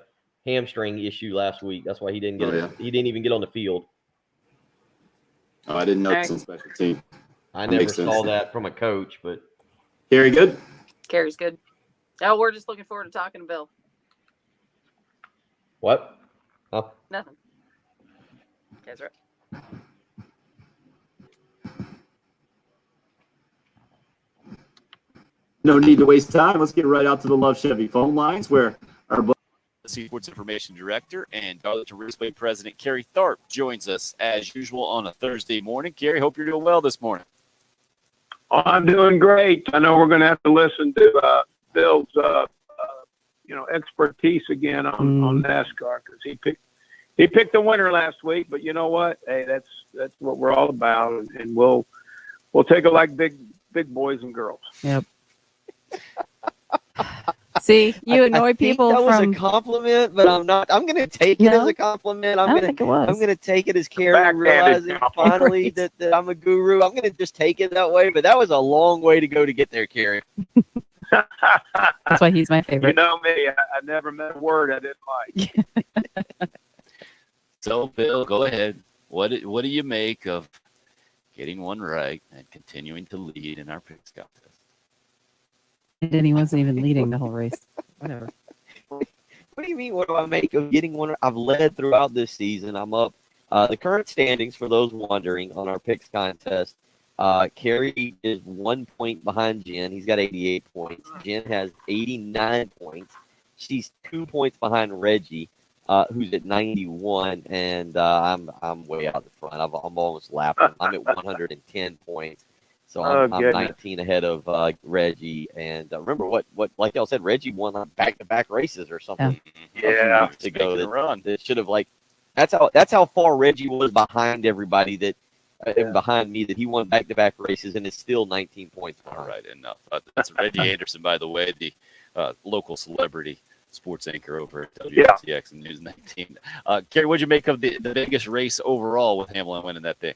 hamstring issue last week. That's why he didn't get. He didn't even get on the field. Oh, I didn't know it's on special team. I never saw that from a coach, but Carrie, good. Carrie's good. Oh, we're just looking forward to talking to Bill. What? Oh. Nothing. That's right. No need to waste time. Let's get right out to the Love Chevy phone lines where our Sports Information Director and Darlington Raceway President Kerry Tharp joins us as usual on a Thursday morning. Kerry, hope you're doing well this morning. Oh, I'm doing great. I know we're going to have to listen to Bill's, expertise again on NASCAR because he picked the winner last week. But you know what? Hey, that's what we're all about, and we'll take it like big boys and girls. Yep. See, you I annoy think people that was from. a compliment, but I'm not. I'm going to take it as No? a compliment. I don't think it was. I'm going to take it as Carrie Backhanded realizing compliment. finally that I'm a guru. I'm going to just take it that way. But that was a long way to go to get there, Carrie. That's why he's my You favorite. know me, I never met a word I didn't like. So, Bill, go ahead. What do you make of getting one right and continuing to lead in our picks contest? And he wasn't even leading the whole race. Whatever. What do you mean? What do I make of getting one? I've led throughout this season. I'm up. The current standings, for those wondering, on our picks contest, Kerry is 1 point behind Jen. He's got 88 points. Jen has 89 points. She's 2 points behind Reggie, who's at 91, and I'm way out the front. I'm almost lapping. I'm at 110 points. So I'm goodness. 19 ahead of Reggie. And remember what like y'all said, Reggie won like back-to-back races or something. Yeah. To go Making a run. that should have that's how far Reggie was behind everybody that and behind me, that he won back-to-back races and is still 19 points behind. All right, enough. That's Reggie Anderson, by the way, the local celebrity sports anchor over at WXTX and News 19. Kerry, what'd you make of the biggest race overall with Hamlin winning that thing?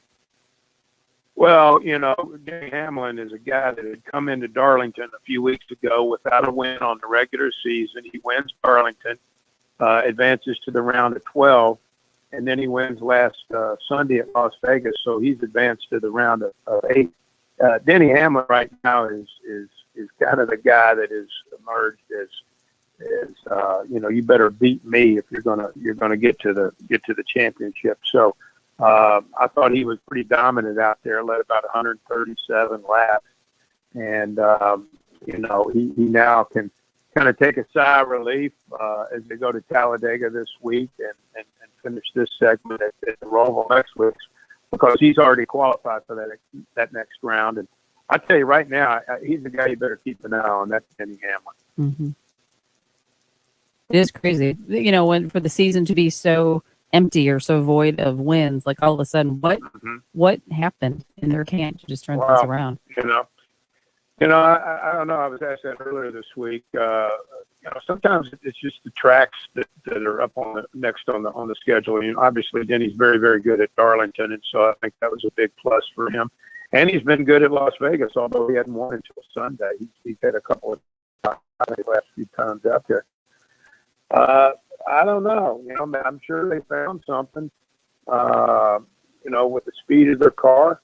Well, you know, Danny Hamlin is a guy that had come into Darlington a few weeks ago without a win on the regular season. He wins Darlington, advances to the round of 12, and then he wins last Sunday at Las Vegas, so he's advanced to the round of 8. Denny Hamlin right now is kind of the guy that has emerged as you know, you better beat me if you're gonna get to the championship. So I thought he was pretty dominant out there, led about 137 laps, and you know, he now can kind of take a sigh of relief as they go to Talladega this week and finish this segment at the Roval next week, because he's already qualified for that next round. And I tell you right now, he's the guy you better keep an eye on. That's Denny Hamlin. Mm-hmm. It is crazy, you know, when for the season to be so empty or so void of wins, like all of a sudden, what happened in their camp to just turn things around? You know, I don't know. I was asked that earlier this week. You know, sometimes it's just the tracks that are up on the schedule. You know, obviously Denny's very, very good at Darlington, and so I think that was a big plus for him. And he's been good at Las Vegas, although he hadn't won until Sunday. He's had a couple of the last few times out there. I don't know. You know, I'm sure they found something. You know, with the speed of their car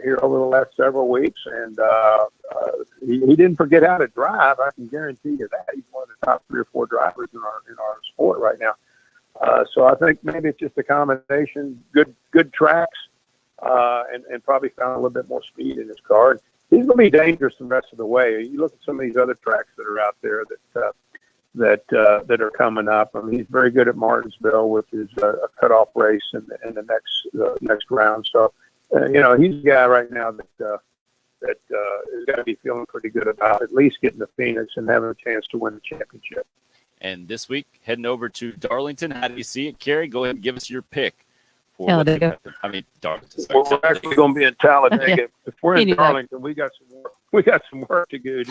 here over the last several weeks, and he didn't forget how to drive. I can guarantee you that he's one of the top 3 or 4 drivers in our sport right now. So I think maybe it's just a combination, good tracks, and probably found a little bit more speed in his car. He's going to be dangerous the rest of the way. You look at some of these other tracks that are out there that are coming up. I mean, he's very good at Martinsville, which is a cutoff race in the next round. So, you know, he's a guy right now that is going to be feeling pretty good about at least getting to Phoenix and having a chance to win the championship. And this week, heading over to Darlington. How do you see it, Kerry? Go ahead and give us your pick. Talladega. I mean, Darlington. Sorry. We're actually going to be in Talladega. If we're in Darlington, we got some work to do.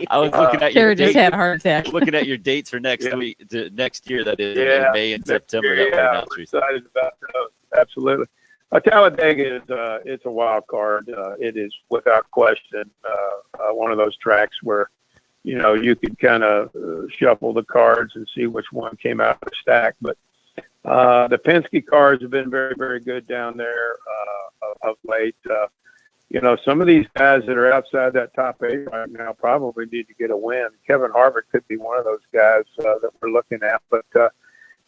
I was looking at Kerry just had a heart attack. Looking at your dates for next week, next year. That is in May and September. Yeah, we're excited about those. Absolutely. Talladega is it's a wild card. It is without question one of those tracks where, you know, you could kind of shuffle the cards and see which one came out of the stack. But the Penske cars have been very, very good down there of late. You know, some of these guys that are outside that top 8 right now probably need to get a win. Kevin Harvick could be one of those guys that we're looking at. But,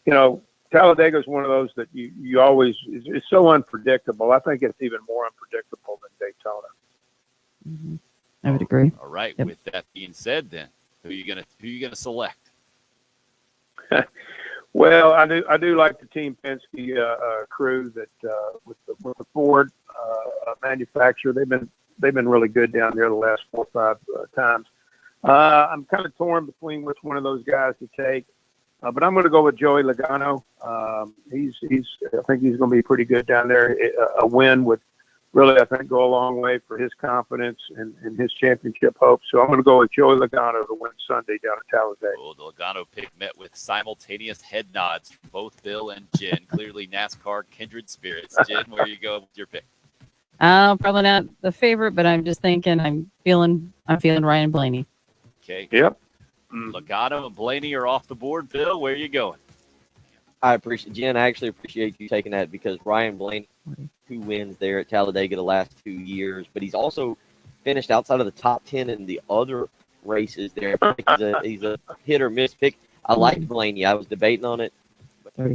you know, Talladega is one of those that you always, it's so unpredictable. I think it's even more unpredictable than Daytona. Mm-hmm. I would agree. All right. Yep. With that being said, then who are you gonna select? Well, I do like the Team Penske crew that with the Ford manufacturer. They've been really good down there the last 4 or 5 times. I'm kind of torn between which one of those guys to take. But I'm going to go with Joey Logano. I think he's going to be pretty good down there. A win would really, I think, go a long way for his confidence and his championship hopes. So I'm going to go with Joey Logano to win Sunday down at Talladega. Oh, the Logano pick met with simultaneous head nods from both Bill and Jen. Clearly NASCAR kindred spirits. Jen, where you go with your pick? Probably not the favorite, but I'm just thinking I'm feeling Ryan Blaney. Okay. Yep. Logano and Blaney are off the board. Bill, where are you going? I appreciate Jen. I actually appreciate you taking that because Ryan Blaney, 2 wins there at Talladega the last 2 years, but he's also finished outside of the top 10 in the other races there. He's a hit or miss pick. I like Blaney. I was debating on it,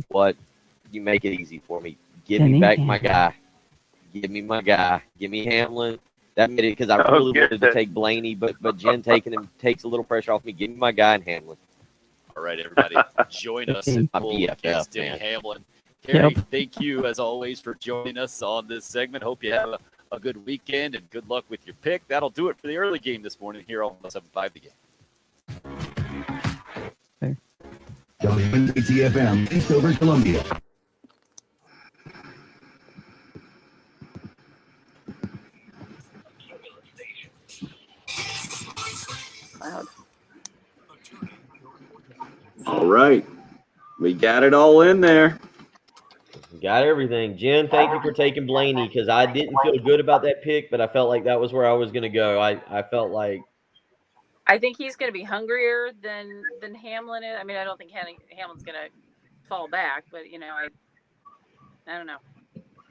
but you make it easy for me. Give me back my guy. Give me my guy. Give me Hamlin. That made it because I really wanted to take Blaney, but Jen taking him takes a little pressure off me. Give me my guy in Hamlin. All right, everybody, join us in full against Denny Hamlin. Terry, thank you as always for joining us on this segment. Hope you have a good weekend and good luck with your pick. That'll do it for the early game this morning here on 107.5 The Game. WNKT-FM, Eastover, Columbia. All right. We got it all in there. Got everything. Jen, thank you for taking Blaney because I didn't feel good about that pick, but I felt like that was where I was going to go. I felt like I think he's going to be hungrier than Hamlin is. I mean, I don't think Hamlin's going to fall back, but I don't know.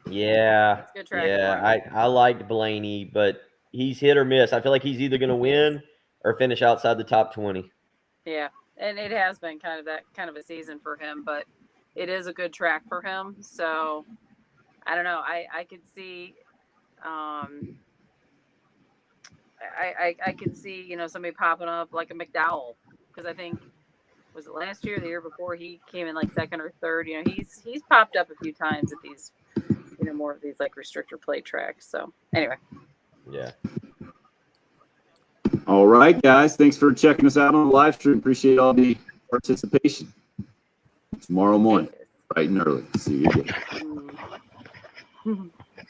Yeah. It's good track. Yeah, I liked Blaney, but he's hit or miss. I feel like he's either going to win or finish outside the top 20. Yeah. And it has been kind of a season for him, but it is a good track for him. So I don't know. I could see, I could see, somebody popping up like a McDowell because I think was it last year or the year before he came in like second or third. He's popped up a few times at these, more of these like restrictor plate tracks. So anyway. Yeah. All right, guys. Thanks for checking us out on the live stream. Appreciate all the participation. Tomorrow morning, bright and early. See you again.